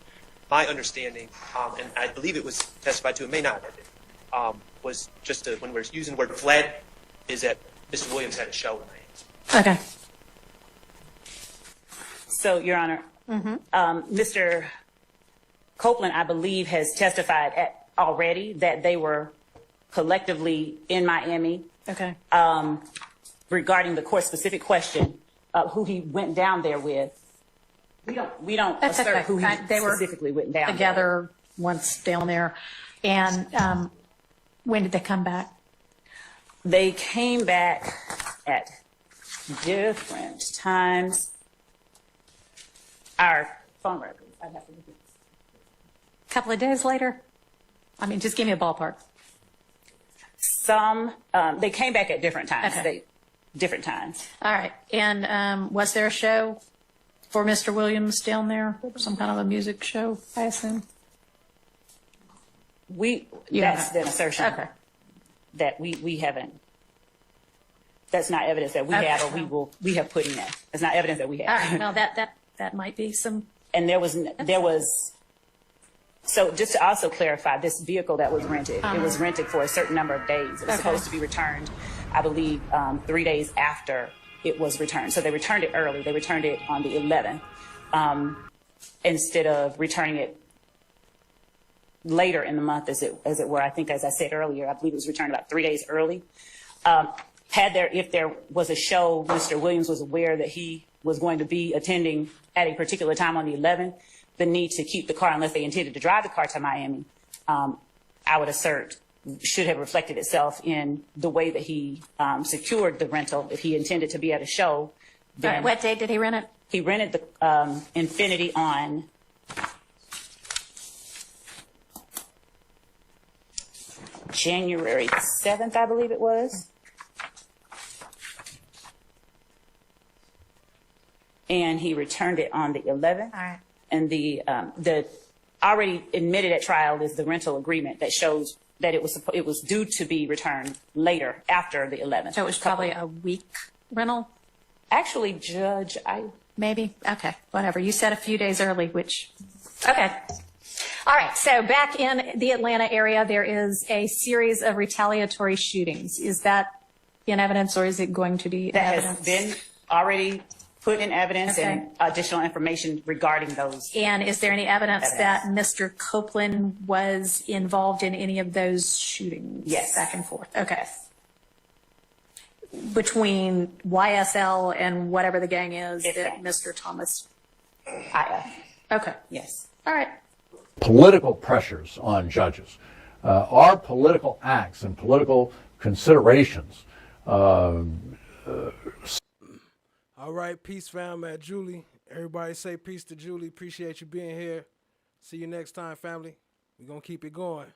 my understanding, and I believe it was testified to, it may not have been, was just when we're using the word fled, is that Mr. Williams had a show in Miami. Okay. So, Your Honor, Mr. Copeland, I believe, has testified already that they were collectively in Miami. Okay. Regarding the court-specific question of who he went down there with, we don't That's assert okay. who he They were specifically went down together once down there. And when did they come back? They came back at different times. Our phone records. I'd have to look at this. A couple of days later? I mean, just give me a ballpark. Some, they came back at different times. Okay. Different times. All right. And was there a show for Mr. Williams down there? Some kind of a music show, I assume? That's an assertion. Okay. That we haven't. That's not evidence that we have or we have put in there. It's not evidence that we have. All right. Well, that might be some. And there was. So just to also clarify, this vehicle that was rented, it was rented for a certain number of days. It was supposed to be returned, I believe, 3 days after it was returned. So they returned it early. They returned it on the 11th instead of returning it later in the month, as it were. I think, as I said earlier, I believe it was returned about 3 days early. If there was a show, Mr. Williams was aware that he was going to be attending at a particular time on the 11th, the need to keep the car, unless they intended to drive the car to Miami, I would assert, should have reflected itself in the way that he secured the rental. If he intended to be at a show, then what date did he rent it? He rented the Infinity on January 7th, I believe it was. And he returned it on the 11th. All right. And the already admitted at trial is the rental agreement that shows that it was due to be returned later, after the 11th. So it was probably a week rental? Actually, Judge, Maybe? Okay, whatever. You said a few days early, which, okay. All right, so back in the Atlanta area, there is a series of retaliatory shootings. Is that in evidence, or is it going to be that evidence? has been already put in evidence, and additional information regarding those. And is there any evidence that Mr. Copeland was involved in any of those shootings? Yes. Back and forth. Okay. Between YSL and whatever the gang is that Mr. Thomas. Okay. Yes. All right. Political pressures on judges. Our political acts and political considerations. All right, peace, fam, at Julie. Everybody say peace to Julie. Appreciate you being here. See you next time, family. We're going to keep it going.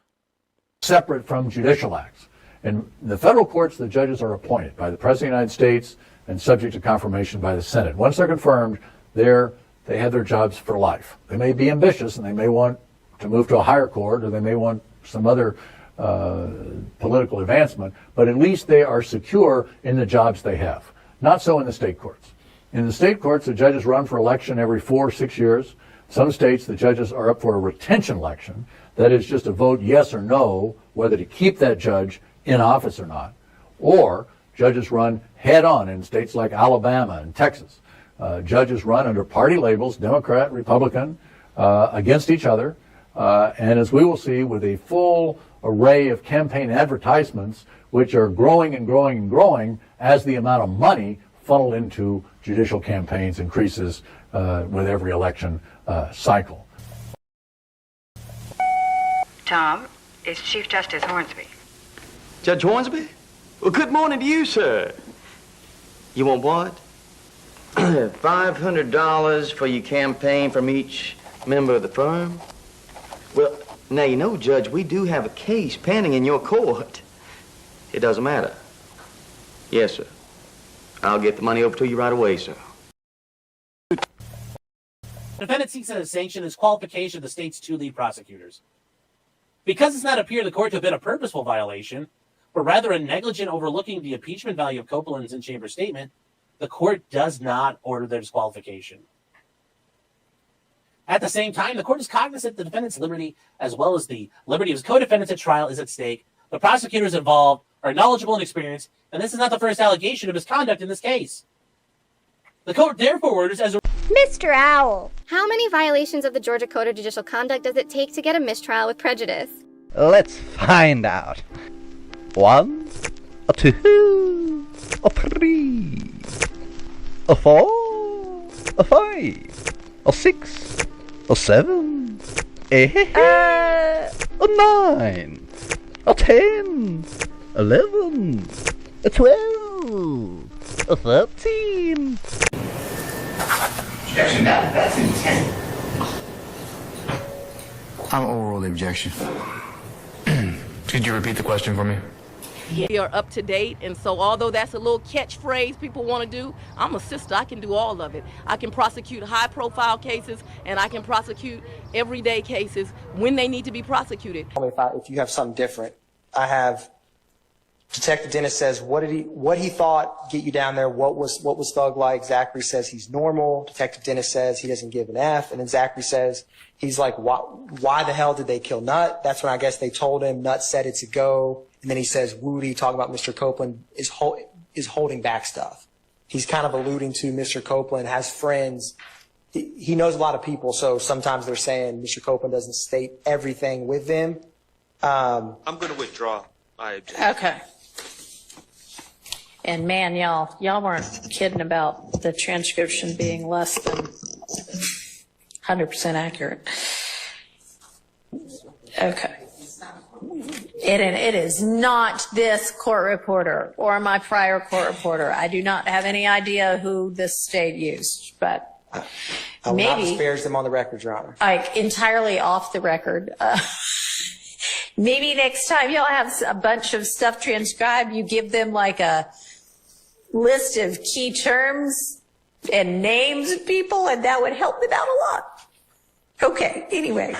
Separate from judicial acts. In the federal courts, the judges are appointed by the President of the United States and subject to confirmation by the Senate. Once they're confirmed, they have their jobs for life. They may be ambitious and they may want to move to a higher court, or they may want some other political advancement, but at least they are secure in the jobs they have. Not so in the state courts. In the state courts, the judges run for election every 4 or 6 years. Some states, the judges are up for a retention election. That is just a vote yes or no, whether to keep that judge in office or not. Or judges run head on in states like Alabama and Texas. Judges run under party labels, Democrat, Republican, against each other. And as we will see, with a full array of campaign advertisements, which are growing and growing and growing as the amount of money funneled into judicial campaigns increases with every election cycle. Tom, it's Chief Justice Hornsby. Judge Hornsby? Well, good morning to you, sir. You want what? $500 for your campaign from each member of the firm? Well, now, you know, Judge, we do have a case pending in your court. It doesn't matter. Yes, sir. I'll get the money over to you right away, sir. The defendant seeks a sanction as qualification of the state's 2 lead prosecutors. Because it's not appear the court to have been a purposeful violation, but rather a negligent overlooking the impeachment value of Copeland's in-chamber statement, the court does not order their disqualification. At the same time, the court is cognizant the defendant's liberty, as well as the liberty of his co-defendants at trial, is at stake. The prosecutors involved are knowledgeable and experienced, and this is not the first allegation of misconduct in this case. The court therefore orders as a... Mr. Owl, how many violations of the Georgia Code of Judicial Conduct does it take to get a mistrial with prejudice? Let's find out. 1, 2, 3, 4, 5, 6, 7, 8, 9, 10, 11, 12, 13. Objection. That's intent. I'm oral objection. Could you repeat the question for me? We are up to date, and so although that's a little catchphrase people want to do, I'm a sister. I can do all of it. I can prosecute high-profile cases, and I can prosecute everyday cases when they need to be prosecuted. If you have something different, I have Detective Dennis says what he thought get you down there. What was Thug like? Zachary says he's normal. Detective Dennis says he doesn't give an F, and then Zachary says he's like, why the hell did they kill Nut? That's when I guess they told him. Nut said it's a go. And then he says, Woody, talking about Mr. Copeland, is holding back stuff. he's kind of alluding to Mr. Copeland has friends. He knows a lot of people, so sometimes they're saying Mr. Copeland doesn't state everything with them. I'm going to withdraw my objection. Okay. And man, y'all weren't kidding about the transcription being less than 100% accurate. Okay. It is not this court reporter or my prior court reporter. I do not have any idea who this state used, but I will not disparage them on the record, Your Honor. like entirely off the record. Maybe next time y'all have a bunch of stuff transcribed, you give them like a list of key terms and names of people, and that would help them out a lot. Okay, anyway,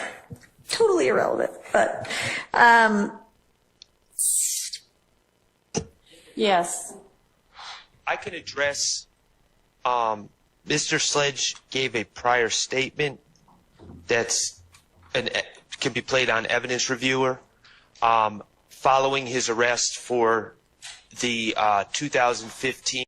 totally irrelevant, but yes. I can address, Mr. Sledge gave a prior statement that's can be played on evidence reviewer following his arrest for the 2015.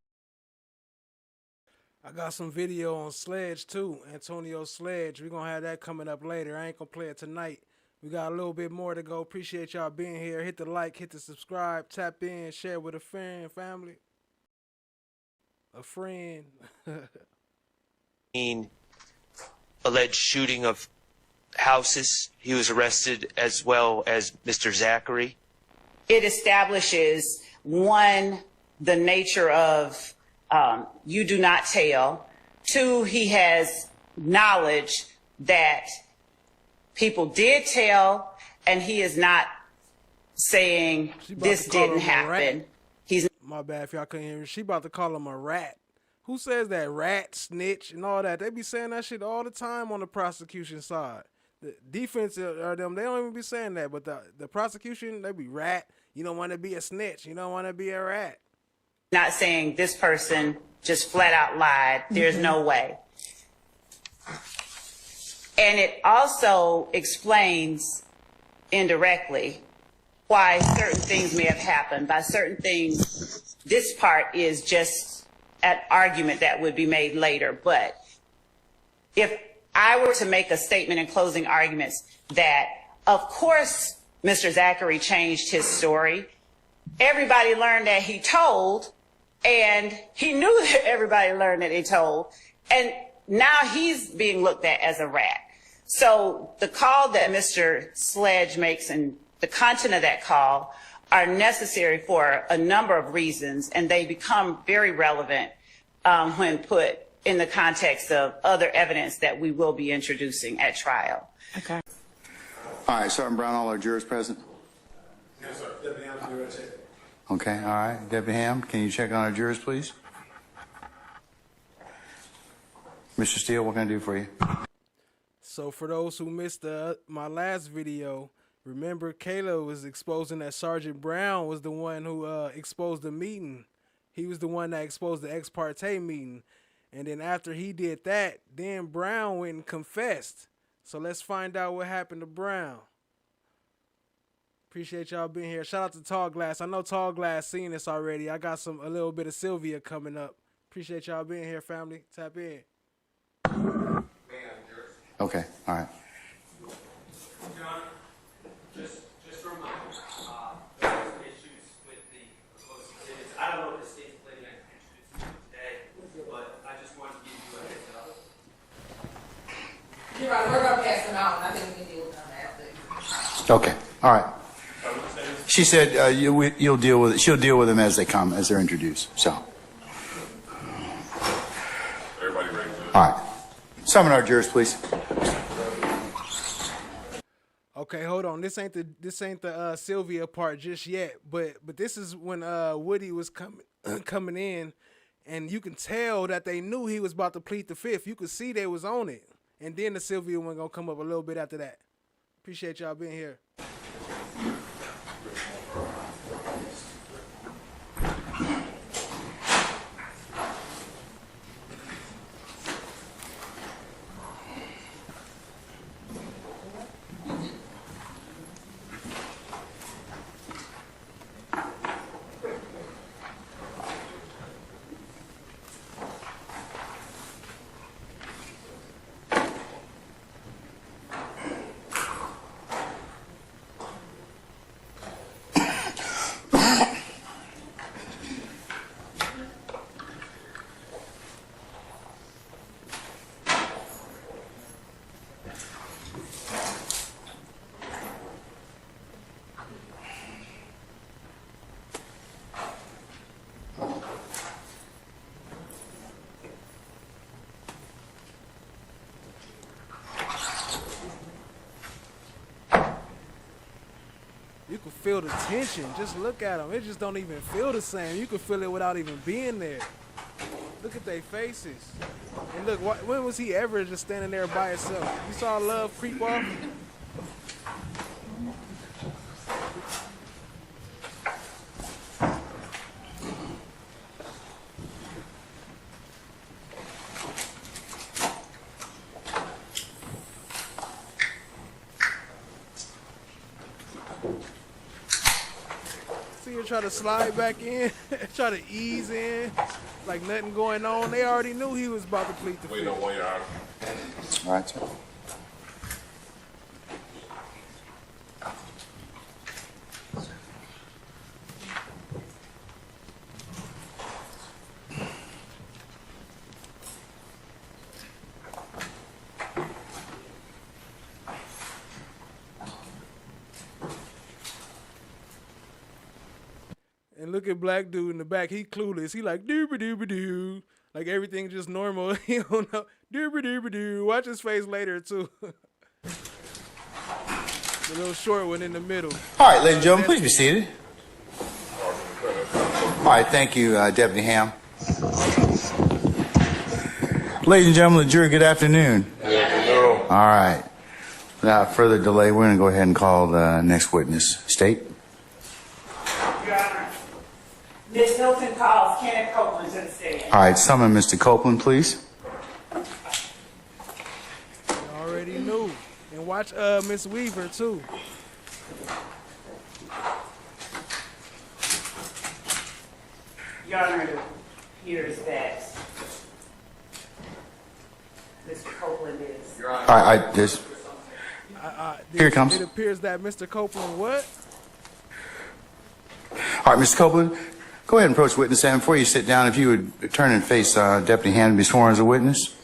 I got some video on Sledge too, Antonio Sledge. We're gonna have that coming up later. I ain't gonna play it tonight. We got a little bit more to go. Appreciate y'all being here. Hit the like, hit the subscribe, tap in, share with a friend, family. A friend. Alleged shooting of houses. He was arrested, as well as Mr. Zachary. It establishes, one, the nature of you do not tell. Two, he has knowledge that people did tell, and he is not saying this didn't happen. He's my bad if y'all couldn't hear me. She about to call him a rat. Who says that? Rat, snitch, and all that. They be saying that shit all the time on the prosecution side. The defense are them. They don't even be saying that, but the prosecution, they be rat. You don't want to be a snitch. You don't want to be a rat. not saying this person just flat out lied. There's no way. And it also explains indirectly why certain things may have happened. By certain things, this part is just an argument that would be made later. But if I were to make a statement in closing arguments that, of course, Mr. Zachary changed his story, everybody learned that he told, and he knew that everybody learned that he told, and now he's being looked at as a rat. So the call that Mr. Sledge makes and the content of that call are necessary for a number of reasons, and they become very relevant when put in the context of other evidence that we will be introducing at trial. Okay. All right, Sergeant Brown, all our jurors present? Yes, sir. Deputy Ham, can you check? Okay, all right. Deputy Ham, can you check on our jurors, please? Mr. Steele, what can I do for you? So for those who missed my last video, remember Kayla was exposing that Sergeant Brown was the one who exposed the meeting. He was the one that exposed the ex parte meeting. And then after he did that, then Brown went and confessed. So let's find out what happened to Brown. Appreciate y'all being here. Shout out to Tall Glass. I know Tall Glass seen this already. I got a little bit of Sylvia coming up. Appreciate y'all being here, family. Tap in. Okay, all right. John, just for a moment, there are some issues with the proposed exhibits. I don't know if the state's planning on introducing them today, but I just wanted to give you a heads up. You're right, we're going to pass them out, and I think we can deal with them after. Okay, all right. She said you'll deal with it. She'll deal with them as they come, as they're introduced. So, Everybody ready? all right. Summon our jurors, please. Okay, hold on. This ain't the Sylvia part just yet, but this is when Woody was coming in, and you can tell that they knew he was about to plead the fifth. You could see they was on it, and then the Sylvia one gonna come up a little bit after that. Appreciate y'all being here. You can feel the tension. Just look at them. It just don't even feel the same. You can feel it without even being there. Look at their faces. And look, when was he ever just standing there by himself? You saw Love creep off? See her try to slide back in, try to ease in, like nothing going on. They already knew he was about to plead the fifth. Wait on 1 yard. All right, sir. And look at black dude in the back. He clueless. He like doo-ba-doo-ba-doo. Like everything just normal. He don't know. Doo-ba-doo-ba-doo. Watch his face later too. The little short one in the middle. All right, ladies and gentlemen, please be seated. All right, thank you, Deputy Ham. Ladies and gentlemen of the jury, good afternoon. All right. Without further delay, we're going to go ahead and call the next witness. State. Your Honor, Ms. Hilton calls Kenneth Copeland to the stand. All right, summon Mr. Copeland, please. You already knew. And watch Miss Weaver too. Your Honor, it appears that Mr. Copeland is. All right, here it comes. It appears that Mr. Copeland what? All right, Mr. Copeland, go ahead and approach the witness stand. Before you sit down, if you would turn and face Deputy Hand and be sworn as a witness.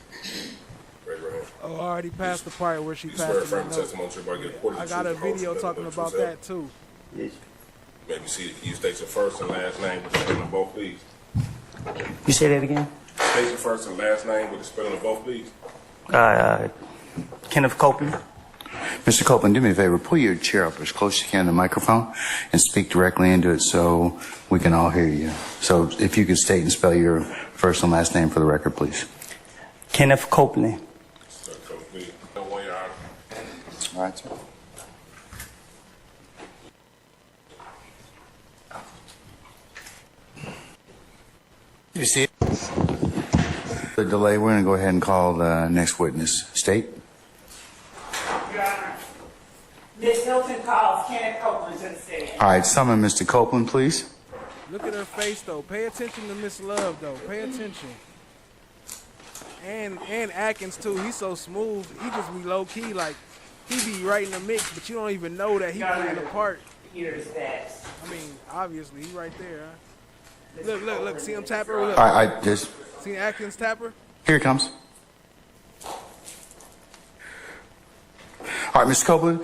Oh, I already passed the part where she You passed swear the affirm note. testimony to get according I to got the a truth, video the talking truth, about truth, that too. Maybe see, you state your first and last name with the spelling of both, please. You say that again? State your first and last name with the spelling of both, please. Kenneth Copeland. Mr. Copeland, do me a favor. Pull your chair up as close as you can to the microphone and speak directly into it so we can all hear you. So if you could state and spell your first and last name for the record, please. Kenneth Copeland. All right, sir. You see the delay, we're going to go ahead and call the next witness. State. Your Honor, Ms. Hilton calls Kenneth Copeland to the stand. All right, summon Mr. Copeland, please. Look at her face though. Pay attention to Ms.love though. Pay attention. And Atkins too. He's so smooth. He just be low key like he be right in the mix, but you don't even know that he playing a part. Here's that. I mean, obviously he right there. Huh? Look. See him tap her. Look. I just. See Atkins tap her. Here it comes. All right, Mr. Copeland,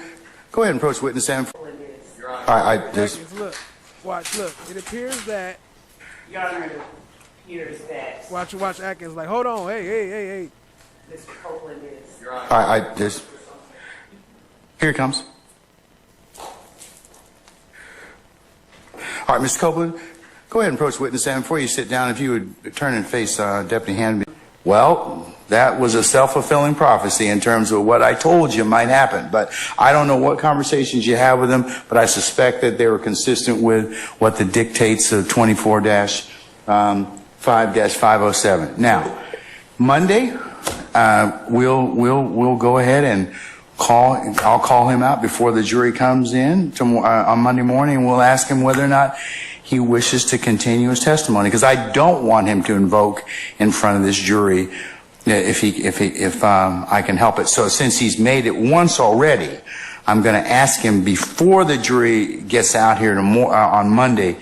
go ahead and approach the witness stand. All right, Atkins, look. Watch. Look. It appears that. Your Honor, it appears that Watch Atkins. Like, hold on. Hey. Mr. Copeland is. All right, here it comes. All right, Mr. Copeland, go ahead and approach the witness stand. Before you sit down, if you would turn and face Deputy Hand. Well, that was a self-fulfilling prophecy in terms of what I told you might happen. But I don't know what conversations you have with them, but I suspect that they were consistent with what the dictates of 24-5-507. Now, Monday, we'll go ahead and I'll call him out before the jury comes in on Monday morning, and we'll ask him whether or not he wishes to continue his testimony, because I don't want him to invoke in front of this jury if I can help it. So since he's made it once already, I'm going to ask him before the jury gets out here on Monday,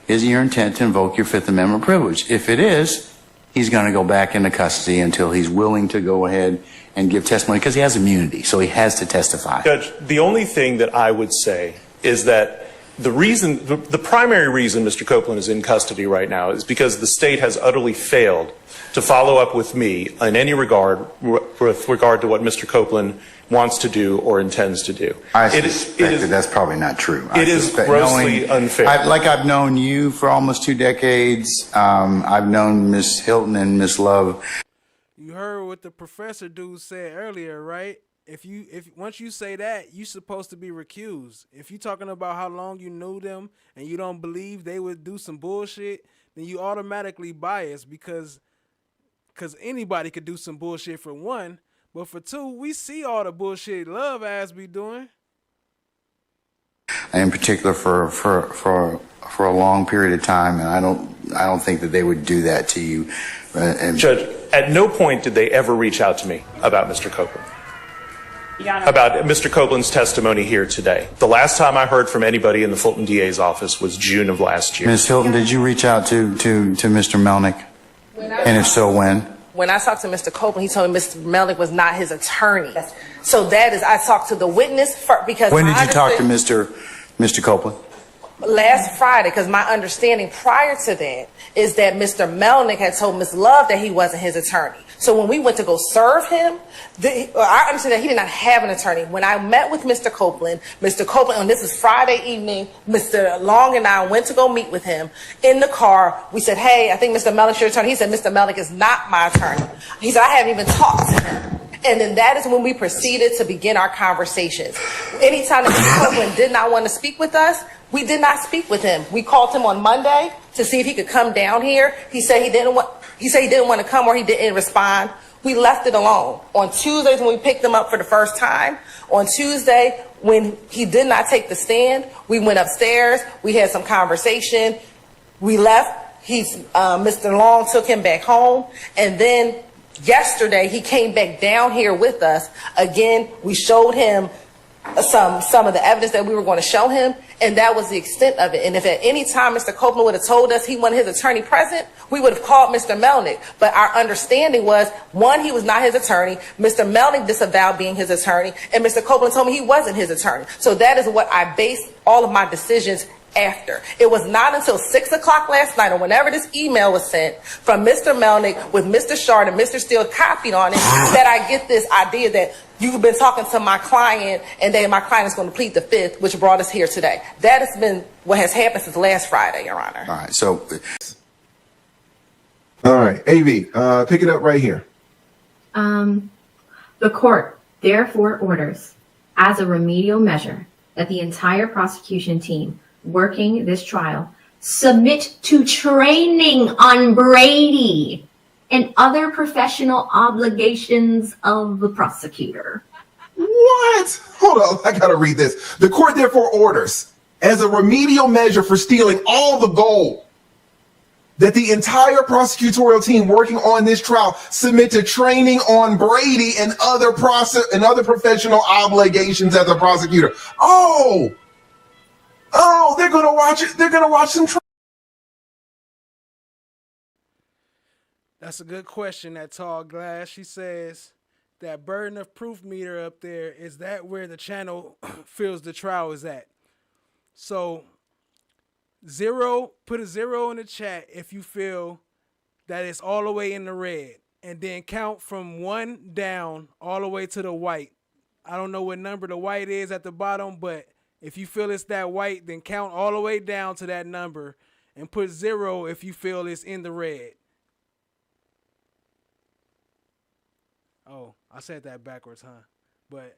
is it your intent to invoke your Fifth Amendment privilege? If it is, he's going to go back into custody until he's willing to go ahead and give testimony, because he has immunity, so he has to testify. Judge, the only thing that I would say is that the primary reason Mr. Copeland is in custody right now is because the state has utterly failed to follow up with me in any regard with regard to what Mr. Copeland wants to do or intends to do. I suspect that that's probably not true. It is grossly unfair. I've known you for almost 2 decades. I've known Ms. Hilton and Ms.love. You heard what the professor dude said earlier, right? If once you say that, you're supposed to be recused. If you're talking about how long you knew them and you don't believe they would do some bullshit, then you automatically biased because anybody could do some bullshit for one, but for two, we see all the bullshit Love ass be doing. In particular for a long period of time, and I don't think that they would do that to you. Judge, at no point did they ever reach out to me about Mr. Copeland. About Mr. Copeland's testimony here today. The last time I heard from anybody in the Fulton DA's office was June of last year. Ms. Hilton, did you reach out to Mr. Melnick? And if so, when? When I talked to Mr. Copeland, he told me Mr. Melnick was not his attorney. So that is, I talked to the witness because when did you talk to Mr. Copeland? Last Friday, because my understanding prior to that is that Mr. Melnick had told Ms.love that he wasn't his attorney. So when we went to go serve him, I understand that he did not have an attorney. When I met with Mr. Copeland, and this is Friday evening, Mr. Long and I went to go meet with him in the car. We said, hey, I think Mr. Melnick's your attorney. He said, Mr. Melnick is not my attorney. He said, I haven't even talked to him. And then that is when we proceeded to begin our conversations. Anytime that Mr. Copeland did not want to speak with us, we did not speak with him. We called him on Monday to see if he could come down here. He said he didn't want to come, or he didn't respond. We left it alone. On Tuesdays when we picked him up for the first time, on Tuesday when he did not take the stand, we went upstairs. We had some conversation. We left. Mr. Long took him back home, and then yesterday he came back down here with us. Again, we showed him some of the evidence that we were going to show him, and that was the extent of it. And if at any time Mr. Copeland would have told us he wanted his attorney present, we would have called Mr. Melnick. But our understanding was, one, he was not his attorney. Mr. Melnick disavowed being his attorney, and Mr. Copeland told me he wasn't his attorney. So that is what I based all of my decisions after. It was not until 6 o'clock last night, or whenever this email was sent from Mr. Melnick with Mr. Schardt and Mr. Steele copied on it, that I get this idea that you've been talking to my client and then my client is going to plead the fifth, which brought us here today. That has been what has happened since last Friday, Your Honor. All right, so. All right, AV, pick it up right here. The court therefore orders, as a remedial measure, that the entire prosecution team working this trial submit to training on Brady and other professional obligations of the prosecutor. What? Hold on, I gotta read this. The court therefore orders, as a remedial measure for stealing all the gold, that the entire prosecutorial team working on this trial submit to training on Brady and other professional obligations as a prosecutor. Oh, they're gonna watch it. They're gonna watch some. That's a good question, that tall glass. She says that burden of proof meter up there, is that where the channel feels the trial is at? So put a 0 in the chat if you feel that it's all the way in the red, and then count from 1 down all the way to the white. I don't know what number the white is at the bottom, but if you feel it's that white, then count all the way down to that number and put 0 if you feel it's in the red. Oh, I said that backwards, huh? But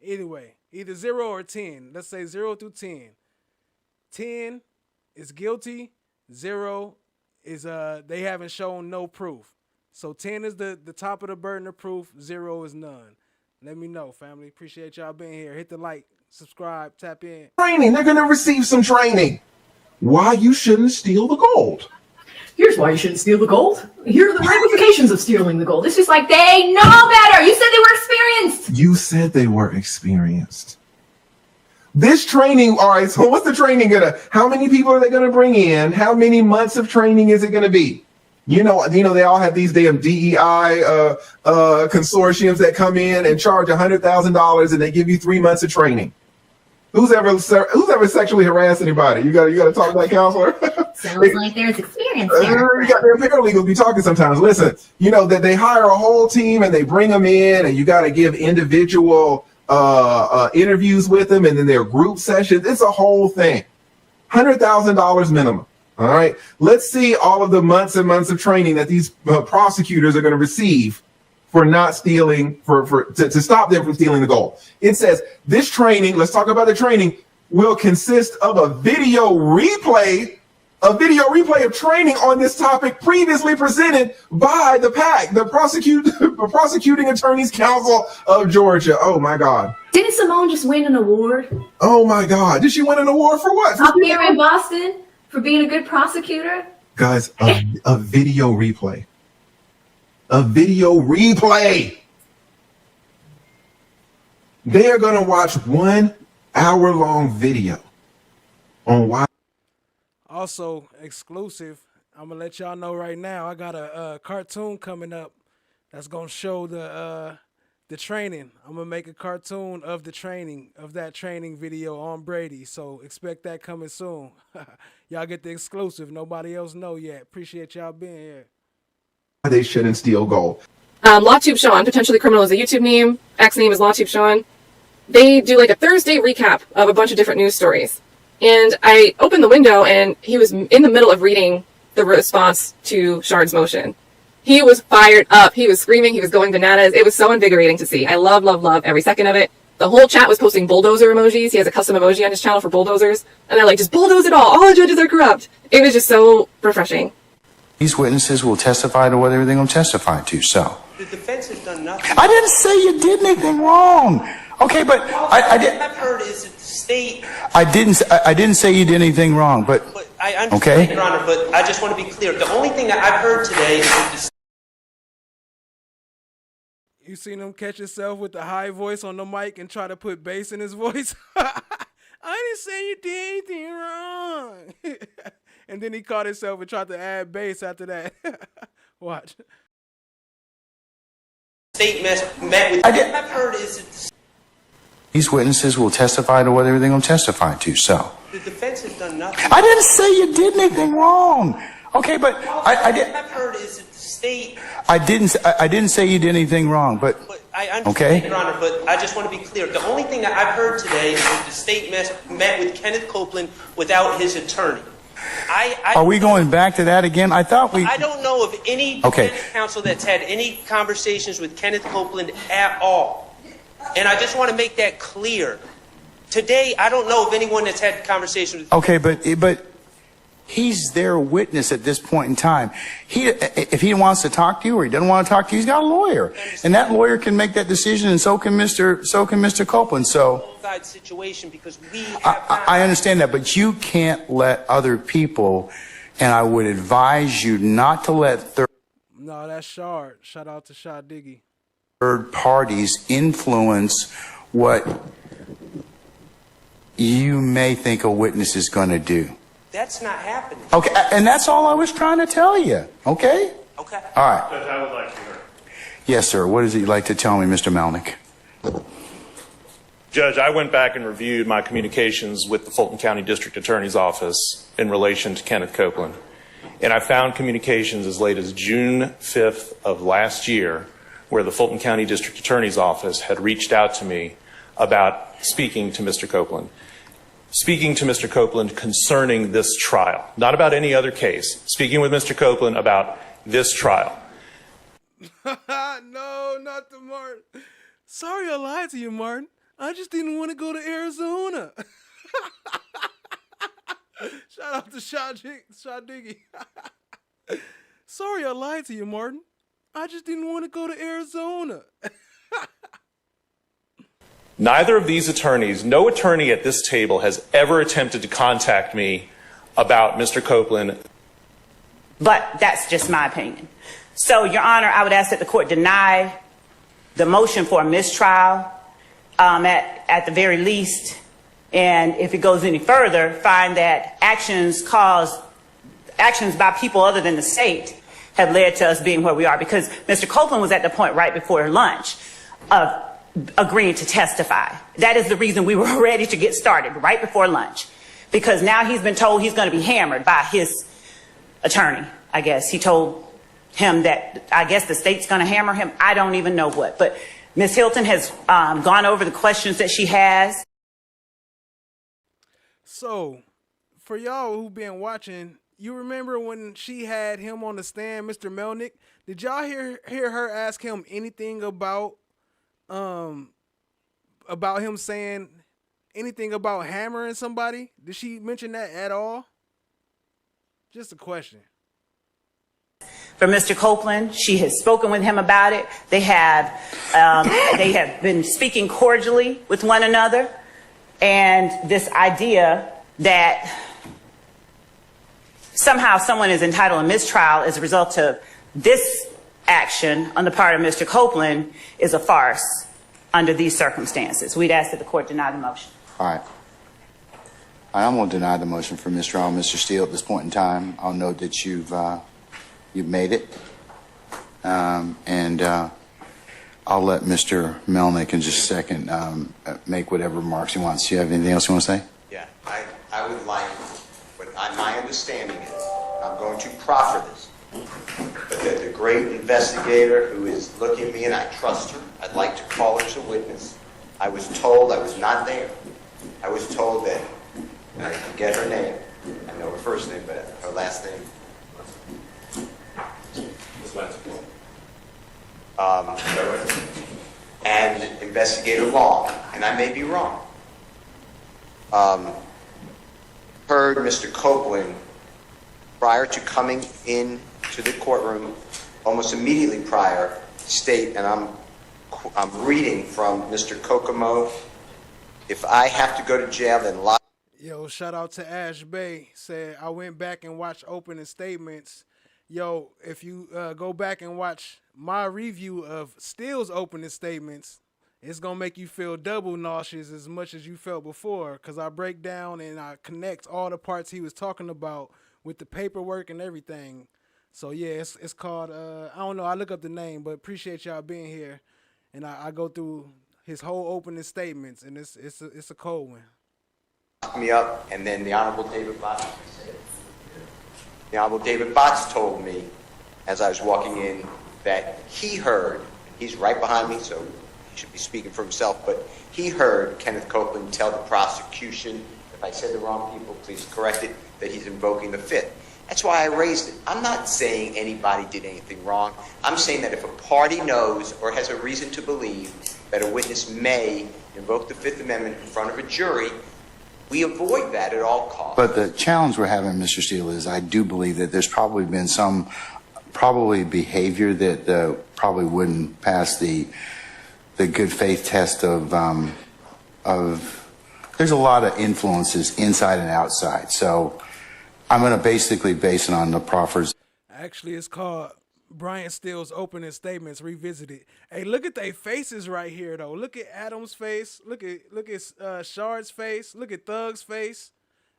anyway, either 0 or 10. Let's say 0 through 10. 10 is guilty. 0 is they haven't shown no proof. So 10 is the top of the burden of proof. 0 is none. Let me know, family. Appreciate y'all being here. Hit the like, subscribe, tap in. Training. They're going to receive some training. Why you shouldn't steal the gold. Here's why you shouldn't steal the gold. Here are the ramifications of stealing the gold. It's just like, they know better. You said they were experienced. You said they were experienced. This training, all right, so what's the training how many people are they gonna bring in? How many months of training is it gonna be? You know, they all have these damn DEI consortiums that come in and charge $100,000 and they give you 3 months of training. Who's ever sexually harassed anybody? You got to talk to that counselor. Sounds like there's experience there. You got their paralegals be talking sometimes. Listen, you know that they hire a whole team and they bring them in, and you got to give individual interviews with them, and then their group sessions. It's a whole thing. $100,000 minimum. All right. Let's see all of the months and months of training that these prosecutors are going to receive for not stealing, to stop them from stealing the gold. It says this training, let's talk about the training, will consist of a video replay of training on this topic previously presented by the PAC, the Prosecuting Attorneys Council of Georgia. Oh my God. Didn't Simone just win an award? Oh my God. Did she win an award for what? Up here in Boston for being a good prosecutor? Guys, a video replay. A video replay. They are going to watch 1 hour-long video on why. Also, exclusive, I'm going to let y'all know right now, I got a cartoon coming up that's going to show the training. I'm going to make a cartoon of the training, of that training video on Brady. So expect that coming soon. Y'all get the exclusive. Nobody else know yet. Appreciate y'all being here. They shouldn't steal gold. LawTube Sean, potentially criminal, is a YouTube name. X name is LawTube Sean. They do like a Thursday recap of a bunch of different news stories. And I opened the window and he was in the middle of reading the response to Schart's motion. He was fired up. He was screaming. He was going bananas. It was so invigorating to see. I love, love, love every second of it. The whole chat was posting bulldozer emojis. He has a custom emoji on his channel for bulldozers. And they're like, just bulldoze it all. All the judges are corrupt. It was just so refreshing. These witnesses will testify to whatever they're going to testify to, so. The defense has done nothing. I didn't say you did anything wrong. Okay, but I did. I've heard is that the state. I didn't say you did anything wrong, but I understand, Your Honor, but I just want to be clear. The only thing that I've heard today is that the. You seen him catch himself with the high voice on the mic and try to put bass in his voice? I didn't say you did anything wrong. And then he caught himself and tried to add bass after that. Watch. State met with. I've heard is that these witnesses will testify to whatever they're going to testify to, so. the defense has done nothing. I didn't say you did anything wrong. Okay, but I did. I've heard is that the state. I didn't say you did anything wrong, but I understand, okay. Your Honor, but I just want to be clear. The only thing that I've heard today is that the state met with Kenneth Copeland without his attorney. Are we going back to that again? I thought we. I don't know of any defense counsel that's had any conversations with Kenneth Copeland at all. And I just want to make that clear. Today, I don't know of anyone that's had conversations with. Okay, but he's their witness at this point in time. If he wants to talk to you or he doesn't want to talk to you, he's got a lawyer, and that lawyer can make that decision, and so can Mr. Copeland. So. Situation because I understand that, but you can't let other people, and I would advise you not to let No, that's Schardt. Shout out to Shot Diggy. third parties influence what you may think a witness is going to do. That's not happening. Okay, and that's all I was trying to tell you. Okay? Okay. All right. Judge, I would like to hear. Yes, sir. What is it you'd like to tell me, Mr. Melnick? Judge, I went back and reviewed my communications with the Fulton County District Attorney's Office in relation to Kenneth Copeland. And I found communications as late as June 5th of last year where the Fulton County District Attorney's Office had reached out to me about speaking to Mr. Copeland. Speaking to Mr. Copeland concerning this trial. Not about any other case. Speaking with Mr. Copeland about this trial. No, not the Martin. Sorry I lied to you, Martin. I just didn't want to go to Arizona. Shout out to Shot Diggy. Sorry I lied to you, Martin. I just didn't want to go to Arizona. Neither of these attorneys, no attorney at this table has ever attempted to contact me about Mr. Copeland. But that's just my opinion. So, Your Honor, I would ask that the court deny the motion for a mistrial at the very least, and if it goes any further, find that actions by people other than the state have led to us being where we are, because Mr. Copeland was at the point right before lunch of agreeing to testify. That is the reason we were ready to get started right before lunch, because now he's been told he's going to be hammered by his attorney. I guess he told him that I guess the state's going to hammer him. I don't even know what, but Ms. Hilton has gone over the questions that she has. So, for y'all who've been watching, you remember when she had him on the stand, Mr. Melnick? Did y'all hear her ask him anything about him saying anything about hammering somebody? Did she mention that at all? Just a question. For Mr. Copeland, she has spoken with him about it. They have been speaking cordially with one another, and this idea that somehow someone is entitled to mistrial as a result of this action on the part of Mr. Copeland is a farce under these circumstances. We'd ask that the court deny the motion. All right. I'm going to deny the motion for mistrial, Mr. Steele, at this point in time. I'll note that you've made it. And I'll let Mr. Melnick in just a second make whatever remarks he wants. Do you have anything else you want to say? Yeah, I would like, my understanding is, I'm going to proffer this, but that the great investigator who is looking at me, and I trust her, I'd like to call her as a witness. I was told, I was not there, I was told that, and I forget her name, I know her first name, but her last name. And Investigator Long, and I may be wrong, heard Mr. Copeland prior to coming in to the courtroom, almost immediately prior, state, and I'm reading from Mr. Kokomo, if I have to go to jail, then lie. Yo, shout out to Ash Bay. Said, I went back and watched opening statements. Yo, if you go back and watch my review of Steele's opening statements, it's going to make you feel double nauseous as much as you felt before, because I break down and I connect all the parts he was talking about with the paperwork and everything. So, yeah, it's called, I don't know, I look up the name, but appreciate y'all being here. And I go through his whole opening statements, and it's a cold one. Me up, and then the Honorable David Botts. The Honorable David Botts told me, as I was walking in, that he heard, he's right behind me, so he should be speaking for himself, but he heard Kenneth Copeland tell the prosecution, if I said the wrong people, please correct it, that he's invoking the Fifth. That's why I raised it. I'm not saying anybody did anything wrong. I'm saying that if a party knows or has a reason to believe that a witness may invoke the Fifth Amendment in front of a jury, we avoid that at all costs. But the challenge we're having, Mr. Steele, is I do believe that there's probably been some behavior that probably wouldn't pass the good faith test of there's a lot of influences inside and outside. So I'm going to basically base it on the proffers. Actually, it's called Brian Steele's opening statements revisited. Hey, look at their faces right here, though. Look at Adam's face. Look at Schardt's face. Look at Thug's face.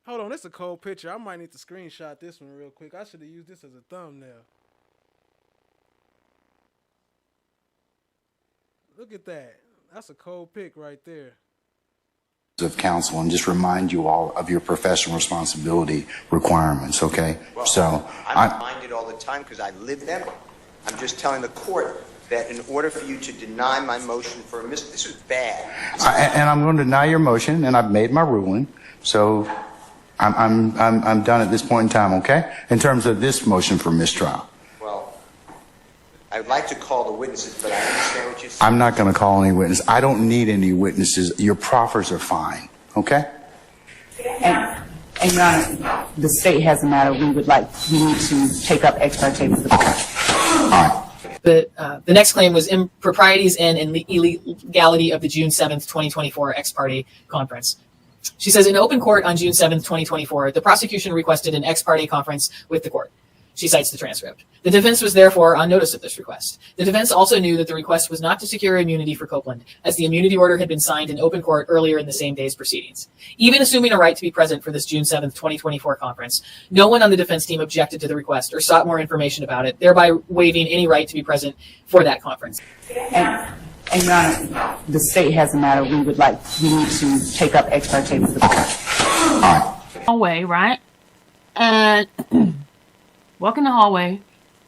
Hold on, this is a cold picture. I might need to screenshot this one real quick. I should have used this as a thumbnail. Look at that. That's a cold pic right there. Of counsel, and just remind you all of your professional responsibility requirements, okay? Well, so I'm reminded all the time because I live them. I'm just telling the court that in order for you to deny my motion for a this is bad. And I'm going to deny your motion, and I've made my ruling. So I'm done at this point in time, okay? In terms of this motion for mistrial. Well, I would like to call the witnesses, but I understand what you're saying. I'm not going to call any witnesses. I don't need any witnesses. Your proffers are fine, okay? And Your Honor, the state has a matter we would like you to take up ex parte with the court. All right. The next claim was improprieties and illegality of the June 7th, 2024 ex parte conference. She says, in open court on June 7th, 2024, the prosecution requested an ex parte conference with the court. She cites the transcript. The defense was therefore on notice of this request. The defense also knew that the request was not to secure immunity for Copeland, as the immunity order had been signed in open court earlier in the same day's proceedings. Even assuming a right to be present for this June 7th, 2024 conference, no one on the defense team objected to the request or sought more information about it, thereby waiving any right to be present for that conference. And And Your Honor, the state has a matter we need to take up ex parte with the court. Hallway, right? And walking the hallway,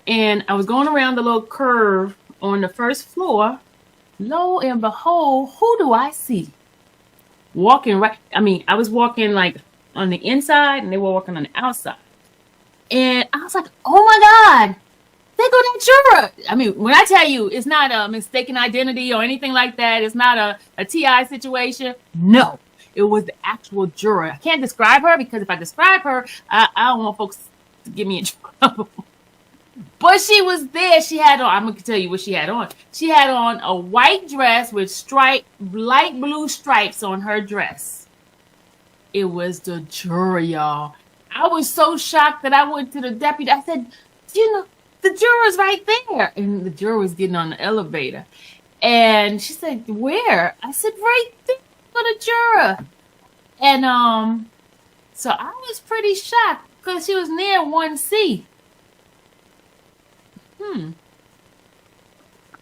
and I was going around the little curve on the first floor. Lo and behold, who do I see? Walking right, I was walking like on the inside and they were walking on the outside. And I was like, oh my God, there go that juror. When I tell you it's not a mistaken identity or anything like that, it's not a TI situation. No, it was the actual juror. I can't describe her because if I describe her, I don't want folks to get me in trouble. But she was there. She had on, I'm going to tell you what she had on. She had on a white dress with light blue stripes on her dress. It was the juror, y'all. I was so shocked that I went to the deputy. I said, the juror's right there. And the juror was getting on the elevator. And she said, where? I said, right there for the juror. And so I was pretty shocked because she was near 1C.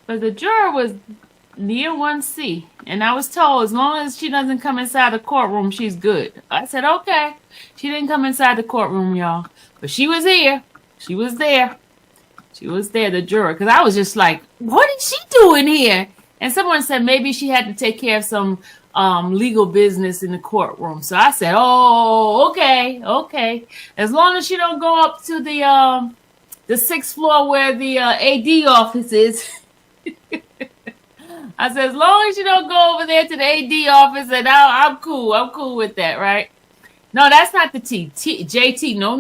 But the juror was near 1C. And I was told as long as she doesn't come inside the courtroom, she's good. I said, okay. She didn't come inside the courtroom, y'all. But she was here. She was there. She was there, the juror. Because I was just like, what is she doing here? And someone said maybe she had to take care of some legal business in the courtroom. So I said, oh, okay. As long as she don't go up to the 6th floor where the AD office is. I said, as long as you don't go over there to the AD office, and I'm cool. I'm cool with that, right? No, that's not the T. JT. No.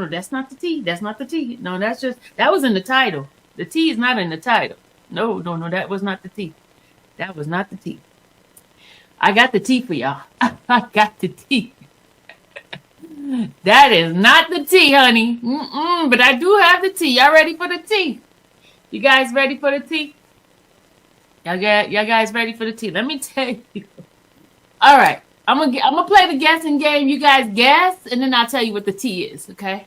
That's not the T. That's not the T. No, that was in the title. The T is not in the title. No. That was not the T. That was not the T. I got the T for y'all. I got the T. That is not the T, honey. But I do have the T. Y'all ready for the T? You guys ready for the T? Y'all guys ready for the T? Let me tell you. All right. I'm gonna play the guessing game. You guys guess, and then I'll tell you what the T is, okay?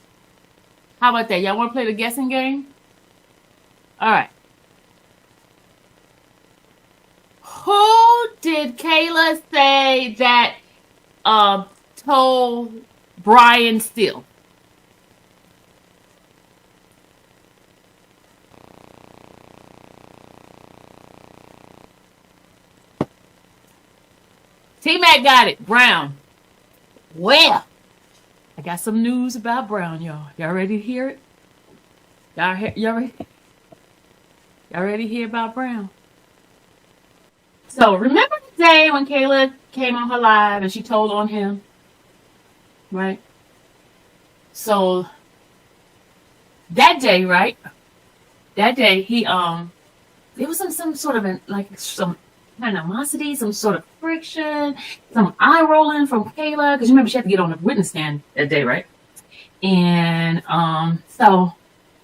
How about that? Y'all want to play the guessing game? All right. Who did Kayla say that told Brian Steele? T-Mac got it. Brown. Well, I got some news about Brown, y'all. Y'all ready to hear it? Y'all ready? Y'all ready to hear about Brown? So remember the day when Kayla came on her live and she told on him? Right? So that day, right? That day he there was some sort of some animosity, some sort of friction, some eye rolling from Kayla, because you remember she had to get on the witness stand that day, right? And so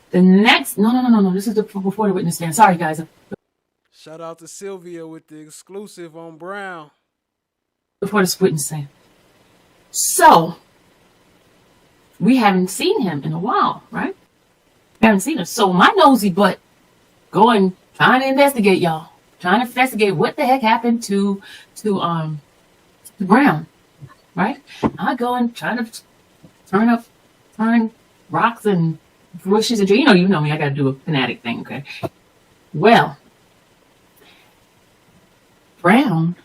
the next no, this is before the witness stand. Sorry guys. Shout out to Sylvia with the exclusive on Brown. Before the witness stand. So we haven't seen him in a while, right? We haven't seen him. So my nosy butt trying to investigate, y'all. Trying to investigate what the heck happened to Brown, right? I go and trying to turn rocks and bushes and trees. You know me. I got to do a fanatic thing, okay? Well, Brown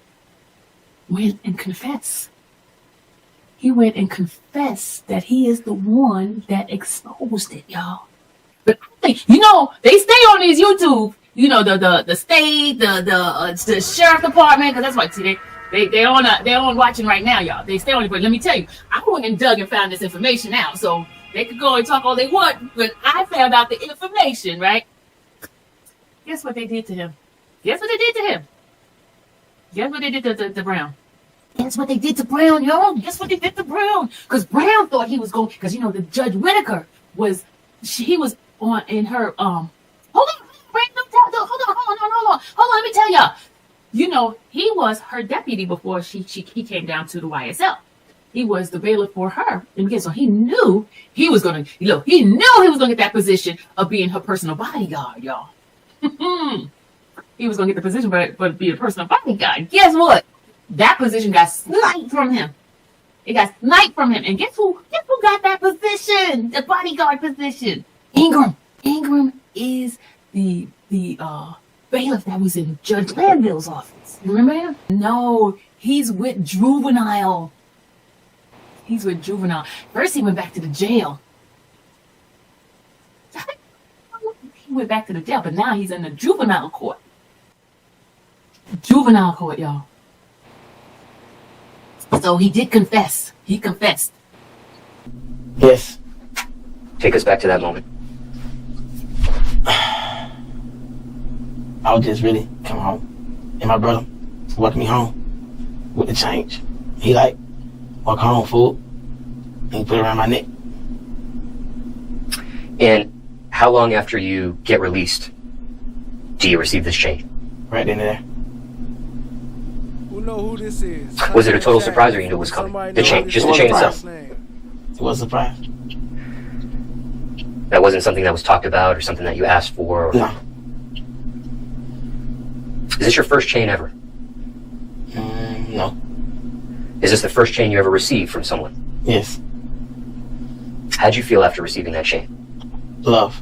went and confessed. He went and confessed that he is the one that exposed it, y'all. But they stay on these YouTube. The state, the sheriff department, because that's why they're on watching right now, y'all. They stay on it, but let me tell you, I went and dug and found this information out, so they could go and talk all they want, but I found out the information, right? Guess what they did to him? Guess what they did to him? Guess what they did to Brown? Guess what they did to Brown, y'all? Guess what they did to Brown? Because Brown thought he was going, because the Judge Whitaker was on in her hold on, let me tell y'all. He was her deputy before he came down to the YSL. He was the bailiff for her. And again, so he knew he was gonna get that position of being her personal bodyguard, y'all. he was gonna get the position, but be a personal bodyguard. Guess what? That position got sniped from him. It got sniped from him. And guess who got that position? The bodyguard position. Ingram. Ingram is the bailiff that was in Judge Glanville's office. You remember him? No, he's with Juvenile. He's with Juvenile. First he went back to the jail. He went back to the jail, but now he's in the juvenile court. Juvenile court, y'all. So he did confess. He confessed. Yes. Take us back to that moment. I was just really come home, and my brother walked me home with the change. He like walk home full, and he put it around my neck. And how long after you get released do you receive this chain? Right in there. Who know who this is? Was it a total surprise, or you knew it was coming? The chain, just the chain itself. It was a surprise. That wasn't something that was talked about, or something that you asked for? Or... No. Is this your first chain ever? No. Is this the first chain you ever received from someone? Yes. How'd you feel after receiving that chain? Love.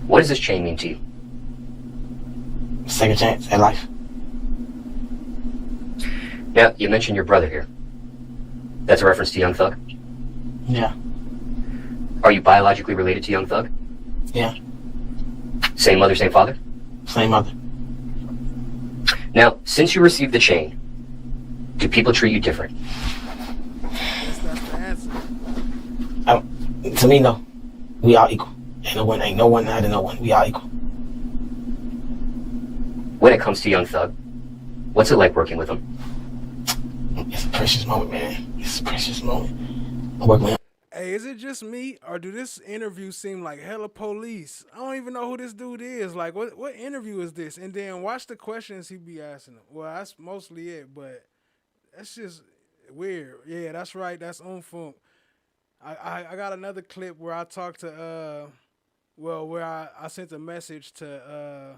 What does this chain mean to you? Second chance at life. Now, you mentioned your brother here. That's a reference to Young Thug? Yeah. Are you biologically related to Young Thug? Yeah. Same mother, same father? Same mother. Now, since you received the chain, do people treat you different? That's the answer. To me, no. We all equal. Ain't no one out of no one. We all equal. When it comes to Young Thug, what's it like working with him? It's a precious moment, man. It's a precious moment. I'm working with him. Hey, is it just me, or do this interview seem like hella police? I don't even know who this dude is. Like, what interview is this? And then watch the questions he be asking them. Well, that's mostly it, but that's just weird. Yeah, that's right. That's Unfunk. I got another clip where I talked to, where I sent a message to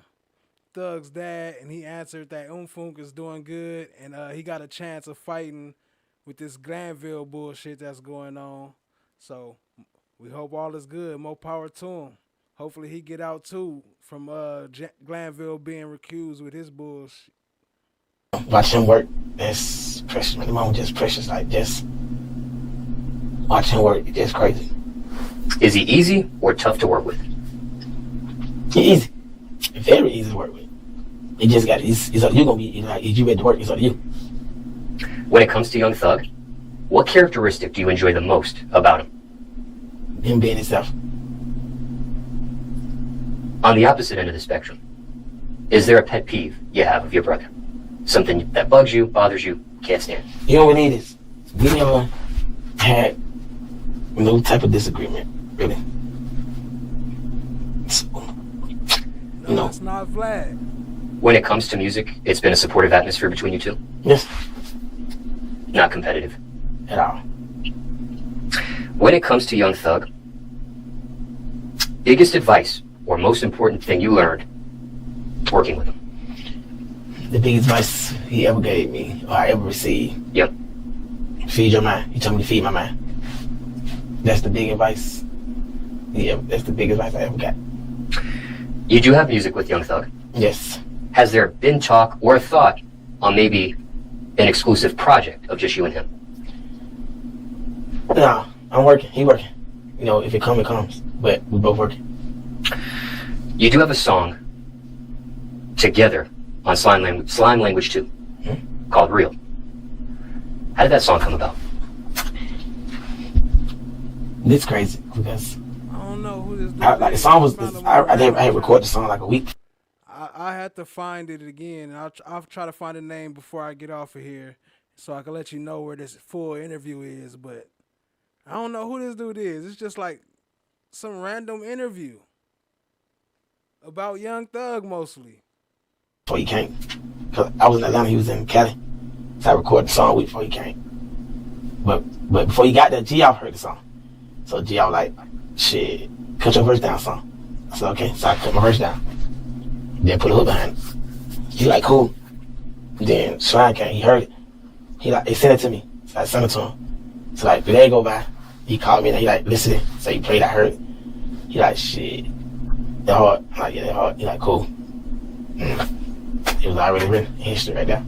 Thug's dad, and he answered that Unfunk is doing good, and he got a chance of fighting with this Glanville bullshit that's going on. So we hope all is good. More power to him. Hopefully he get out too from Glanville being recused with his bullshit. Watch him work. That's precious. The moment just precious. Like just watch him work. It's just crazy. Is he easy or tough to work with? He's easy. Very easy to work with. It just got. It's you gonna be like if you ready to work. It's up to you. When it comes to Young Thug, what characteristic do you enjoy the most about him? Him being himself. On the opposite end of the spectrum, is there a pet peeve you have of your brother? Something that bugs you, bothers you, can't stand? You know what it is? We never had no type of disagreement, really. So, no, it's not Vlad. When it comes to music, it's been a supportive atmosphere between you two? Yes. Not competitive? At all. When it comes to Young Thug, biggest advice or most important thing you learned working with him? The biggest advice he ever gave me, or I ever received. Yep. Feed your mind. He told me to feed my mind. That's the big advice. Yeah, that's the biggest advice I ever got. You do have music with Young Thug? Yes. Has there been talk or thought on maybe an exclusive project of just you and him? No, I'm working. He working. You know, if it comes, it comes. But we're both working. You do have a song together on Slime Language 2 called Real. How did that song come about? It's crazy because I don't know who this dude like the song was. I had recorded the song like a week. I had to find it again. I'll try to find a name before I get off of here, so I can let you know where this full interview is. But I don't know who this dude is. It's just like some random interview about Young Thug mostly. Before he came, cause I was in Atlanta, he was in Cali, so I recorded the song a week before he came. But before he got there, G.I. heard the song, so G.I. was like, "Shit, cut your verse down, son." I said, "Okay," so I cut my verse down. Then put a hook behind it. He like, cool. Then Slime came, he heard it. He sent it to me. So I sent it to him. So like, the day go by, he called me and he like, listen. So he played, I heard it. He like, shit, that hard. I'm like, yeah, that hard. He like, cool. It was already written in history right there.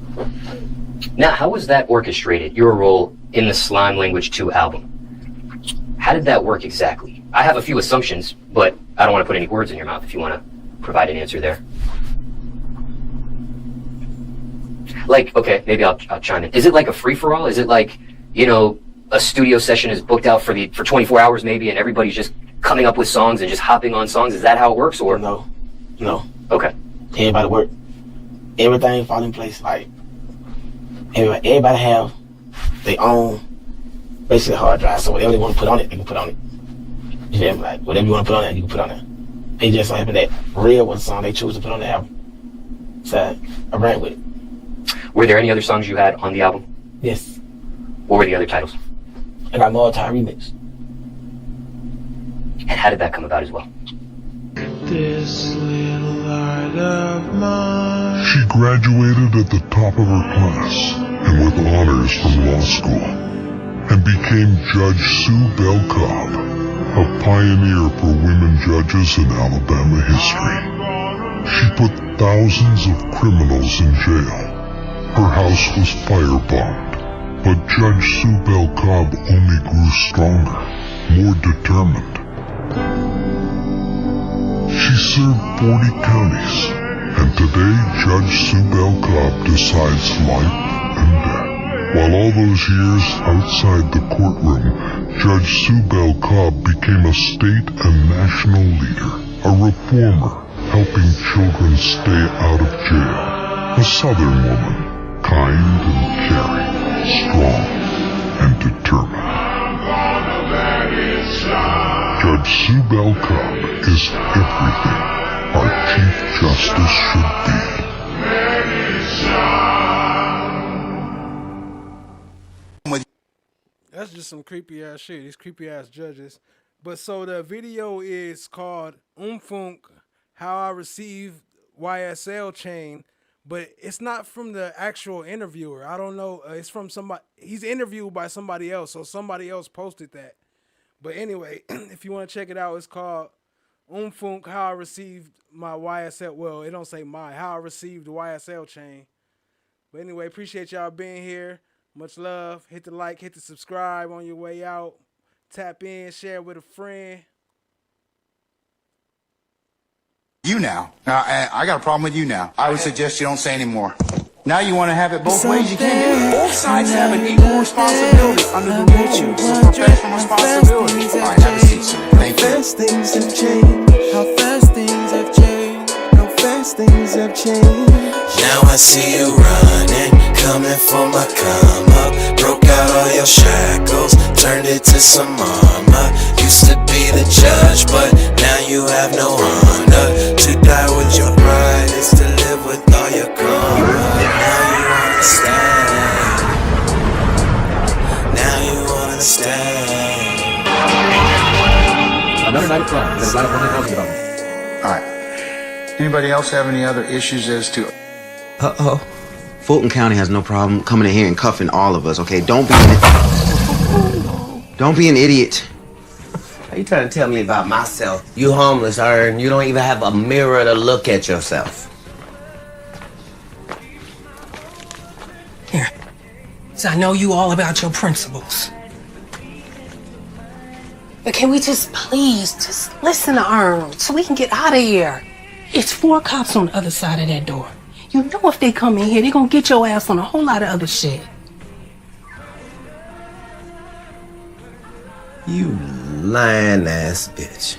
Now, how was that orchestrated, your role in the Slime Language 2 album? How did that work exactly? I have a few assumptions, but I don't want to put any words in your mouth if you want to provide an answer there. Like, okay, maybe I'll chime in. Is it like a free-for-all? Is it like, you know, a studio session is booked out for 24 hours maybe, and everybody's just coming up with songs and just hopping on songs? Is that how it works, or? No. Okay. Everybody work. Everything fall in place. Like, everybody have their own, basically, hard drive. So whatever they want to put on it, they can put on it. You feel me? Like, whatever you want to put on it, you can put on it. It just so happened that Real was a song they chose to put on the album. So I ran with it. Were there any other songs you had on the album? Yes. What were the other titles? I got Multi Remix. And how did that come about as well? This little light of mine. She graduated at the top of her class and with honors from law school and became Judge Sue Bell Cobb, a pioneer for women judges in Alabama history. She put thousands of criminals in jail. Her house was firebombed, but Judge Sue Bell Cobb only grew stronger, more determined. She served 40 counties, and today Judge Sue Bell Cobb decides life and death. While all those years outside the courtroom, Judge Sue Bell Cobb became a state and national leader, a reformer, helping children stay out of jail. A Southern woman, kind and caring, strong and determined. Judge Sue Bell Cobb is everything our Chief Justice should be. That's just some creepy ass shit. These creepy ass judges. But so the video is called Umfunk, How I Received YSL Chain. But it's not from the actual interviewer. I don't know. It's from somebody. He's interviewed by somebody else. So somebody else posted that. But anyway, if you want to check it out, it's called Umfunk, How I Received My YSL. Well, it don't say my. How I Received the YSL Chain. But anyway, appreciate y'all being here. Much love. Hit the like, hit the subscribe on your way out. Tap in, share with a friend. You now. I got a problem with you now. I would suggest you don't say anymore. Now you want to have it both ways? You can't do it. Both sides have an equal responsibility under the rules. It's a professional responsibility. All right, have a seat, sir. Thank you. How fast things have changed. How fast things have changed. How fast things have changed. Now I see you running, coming for my come up. Broke out all your shackles, turned it to some armor. Used to be the judge, but now you have no honor. To die with your pride is to live with all your karma. Now you understand. Now you understand. Another night of crime. There's a lot of women talking about it. All right. Anybody else have any other issues as to... Uh-oh. Fulton County has no problem coming in here and cuffing all of us, okay? Don't be an idiot. Are you trying to tell me about myself? You homeless, and you don't even have a mirror to look at yourself. Here. So I know you all about your principles. But can we just please just listen to Earl so we can get out of here? It's 4 cops on the other side of that door. You know if they come in here, they're gonna get your ass on a whole lot of other shit. You lying ass bitch.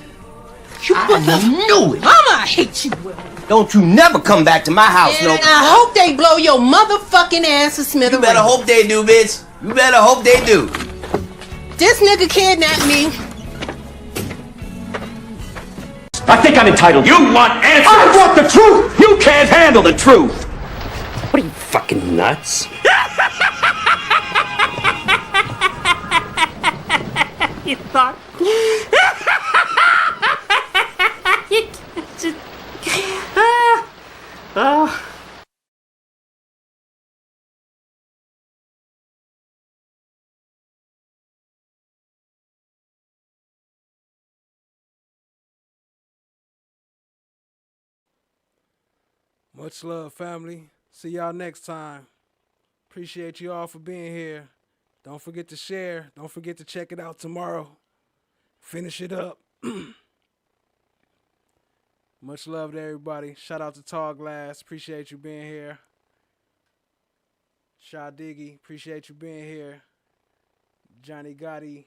I knew it. Mama, I hate you, Will. Don't you never come back to my house, And no. I hope they blow your motherfucking ass to smithereens. You better hope they do, bitch. You better hope they do. This nigga kidnapped me. I think I'm entitled. You want answers? I want the truth! You can't handle the truth! What are you, fucking nuts? You thought? Much love, family. See y'all next time. Appreciate you all for being here. Don't forget to share. Don't forget to check it out tomorrow. Finish it up. Much love to everybody. Shout out to Tall Glass. Appreciate you being here. Shaw Diggy. Appreciate you being here. Johnny Gotti.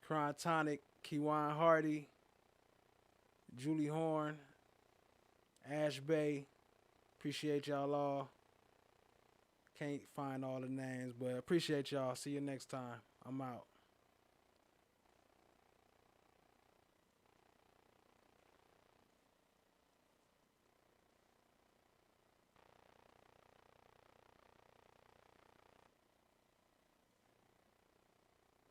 Cron Tonic. Kiwan Hardy. Julie Horn. Ash Bay. Appreciate y'all all. Can't find all the names, but appreciate y'all. See you next time. I'm out.